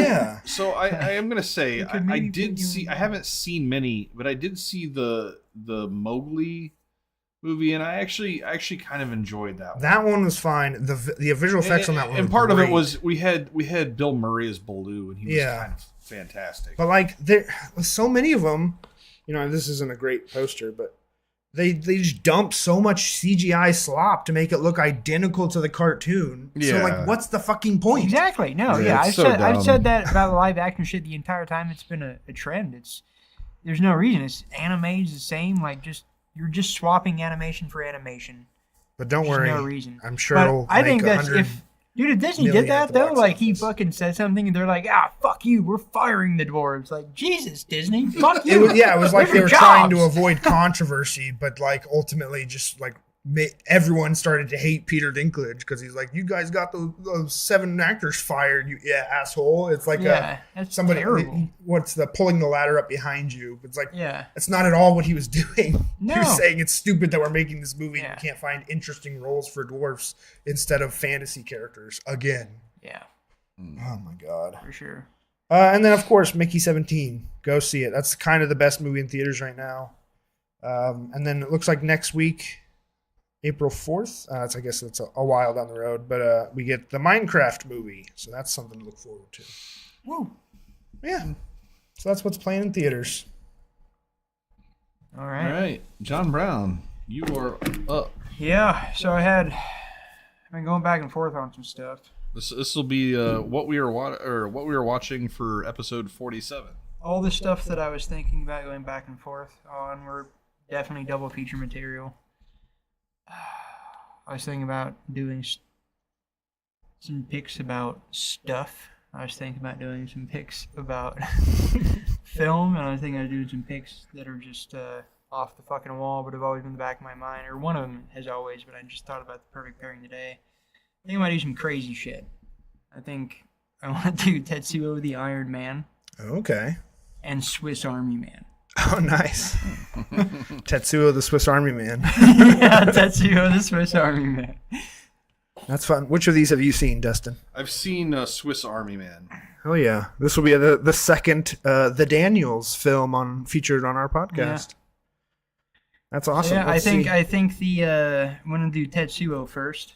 I am gonna say I did see. I haven't seen many, but I did see the Mowgli movie, and I actually kind of enjoyed that one. That one was fine. The visual effects on that one. And part of it was we had Bill Murray as Baloo, and he was kind of fantastic. But like there, so many of them. This isn't a great poster, but they just dump so much CGI slop to make it look identical to the cartoon. Yeah. So like, what's the fucking point? Exactly. No. Yeah. I've said that about live action shit the entire time. It's been a trend. There's no reason. Anime's the same. Like you're just swapping animation for animation. But don't worry. No reason. I'm sure it'll I think make that's Dude, if Disney did million that, at the though, box like, he office. fucking said something, and they're like, fuck you, we're firing the dwarves. Like, Jesus, Disney, fuck you. It was like Where's they your were trying to jobs? avoid controversy, but like ultimately just like everyone started to hate Peter Dinklage because he's like, you guys got those 7 actors fired, you asshole. It's like That's somebody, terrible. what's the pulling the ladder up behind you? It's like, Yeah. that's not at all what he was doing. No. He was saying it's stupid that we're making this movie and Yeah. we can't find interesting roles for dwarfs instead of fantasy characters again. Yeah, Oh my God. for sure. And then, of course, Mickey 17. Go see it. That's kind of the best movie in theaters right now. And then it looks like next week, April 4th. I guess it's a while down the road. But we get the Minecraft movie. So that's something to look forward to. Woo. Yeah. So that's what's playing in theaters. All All right. right, John Brown, you are up. Yeah, so I've been going back and forth on some stuff. This will be what we were watching for episode 47. All the stuff that I was thinking about going back and forth on were definitely double feature material. I was thinking about doing some picks about stuff. I was thinking about doing some picks about film, and I was thinking of doing some picks that are just off the fucking wall, but have always been in the back of my mind. Or one of them has always, but I just thought about the perfect pairing today. I think I might do some crazy shit. I think I want to do Tetsuo the Iron Man Okay. and Swiss Army Man. Oh, nice. Tetsuo the Swiss Army Man. Yeah, Tetsuo the Swiss Army Man. That's fun. Which of these have you seen, Dustin? I've seen Swiss Army Man. Oh, yeah. This will be the second The Daniels film featured on our podcast. That's awesome. Yeah, Let's see. I think I'm gonna do Tetsuo first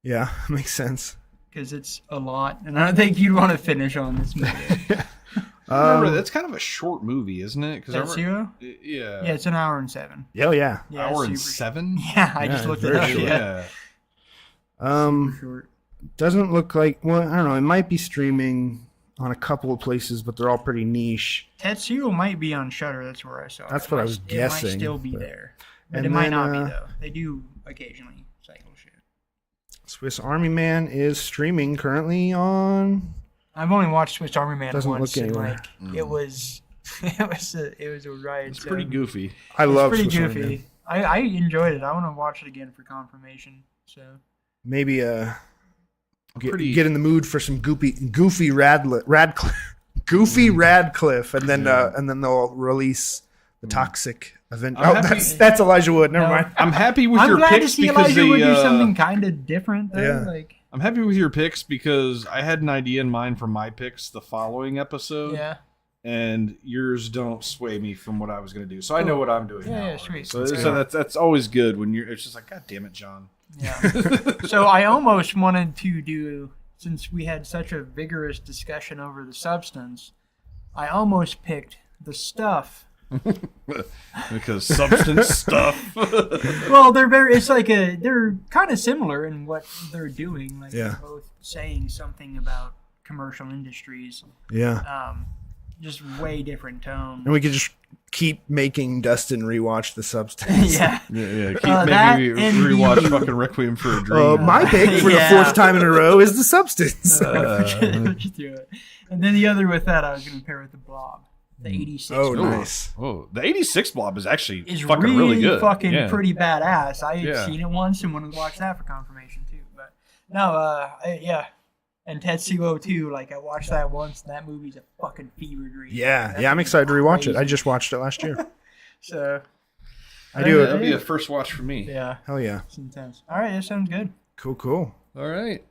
Yeah, makes sense. because it's a lot, and I don't think you'd want to finish on this movie. Remember, that's kind of a short movie, isn't it? Tetsuo? Yeah. Yeah, it's an hour and 7. Oh, yeah. Yeah, Hour it's and super- 7? Yeah, I just Yeah, looked it very up. short. Yeah. Um, doesn't look like, well, I don't know. It might be streaming on a couple of places, but they're all pretty niche. Tetsuo might be on Shudder. That's where I saw it. That's what I was It guessing, might still be but- there, but and it might then, not be though. They do occasionally cycle shit. Swiss Army Man is streaming currently on. I've only watched Swiss Army Man Doesn't once, look and anywhere. like it was, it was a riot. It's pretty goofy. I It's love pretty Swiss Army Man. goofy. I enjoyed it. I want to watch it again for confirmation. So Maybe Pretty. get in the mood for some goofy Radcliffe, and then they'll release the Toxic Avenger. I'm Oh, happy- that's Elijah Wood. Never No. mind. I'm happy with I'm your glad to picks see because Elijah would do they. something kind of different. Though. Yeah. Like I'm happy with your picks because I had an idea in mind for my picks the following episode. yeah, And yours don't sway me from what I was going to do, so I know what I'm doing. Yeah, now. yeah, sweet. So, That's so good. that's always good when you're. It's just like, God damn it, John. yeah. So I almost wanted to do, since we had such a vigorous discussion over the substance, I almost picked the stuff. Because substance stuff. Well, they're kind of similar in what they're doing. Like Yeah. they're both saying something about commercial industries. Yeah, Just way different tone. and we could just keep making Dustin rewatch The Substance. Yeah. Yeah. Keep That making me and rewatch the- fucking Requiem for a Dream. My pick for Yeah. the 4th time in a row is The Substance. Just do it. And then the other with that, I was going to pair with the Blob, the 86. Oh, Blob. nice. Oh, the 86 Blob is actually Is fucking really good. fucking Yeah. pretty badass. I had Yeah. seen it once and wanted to watch that for confirmation too. But no, yeah. And Tetsuo too. Like I watched that once, and that movie's a fucking fever dream. Yeah, That I'm movie's excited to rewatch it. crazy. I just watched it last year. So I do That'd it. be a first watch for me. yeah, Hell yeah. it's intense. All right, that sounds good. Cool. All right.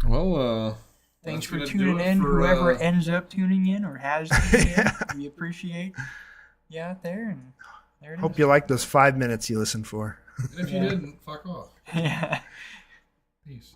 Well, Thanks that's for gonna tuning do it in. for, Whoever ends up tuning in or has tuned in, we appreciate you out there. And there it is. Hope you like those 5 minutes you listened for. and if you didn't, fuck off. Yeah. Peace.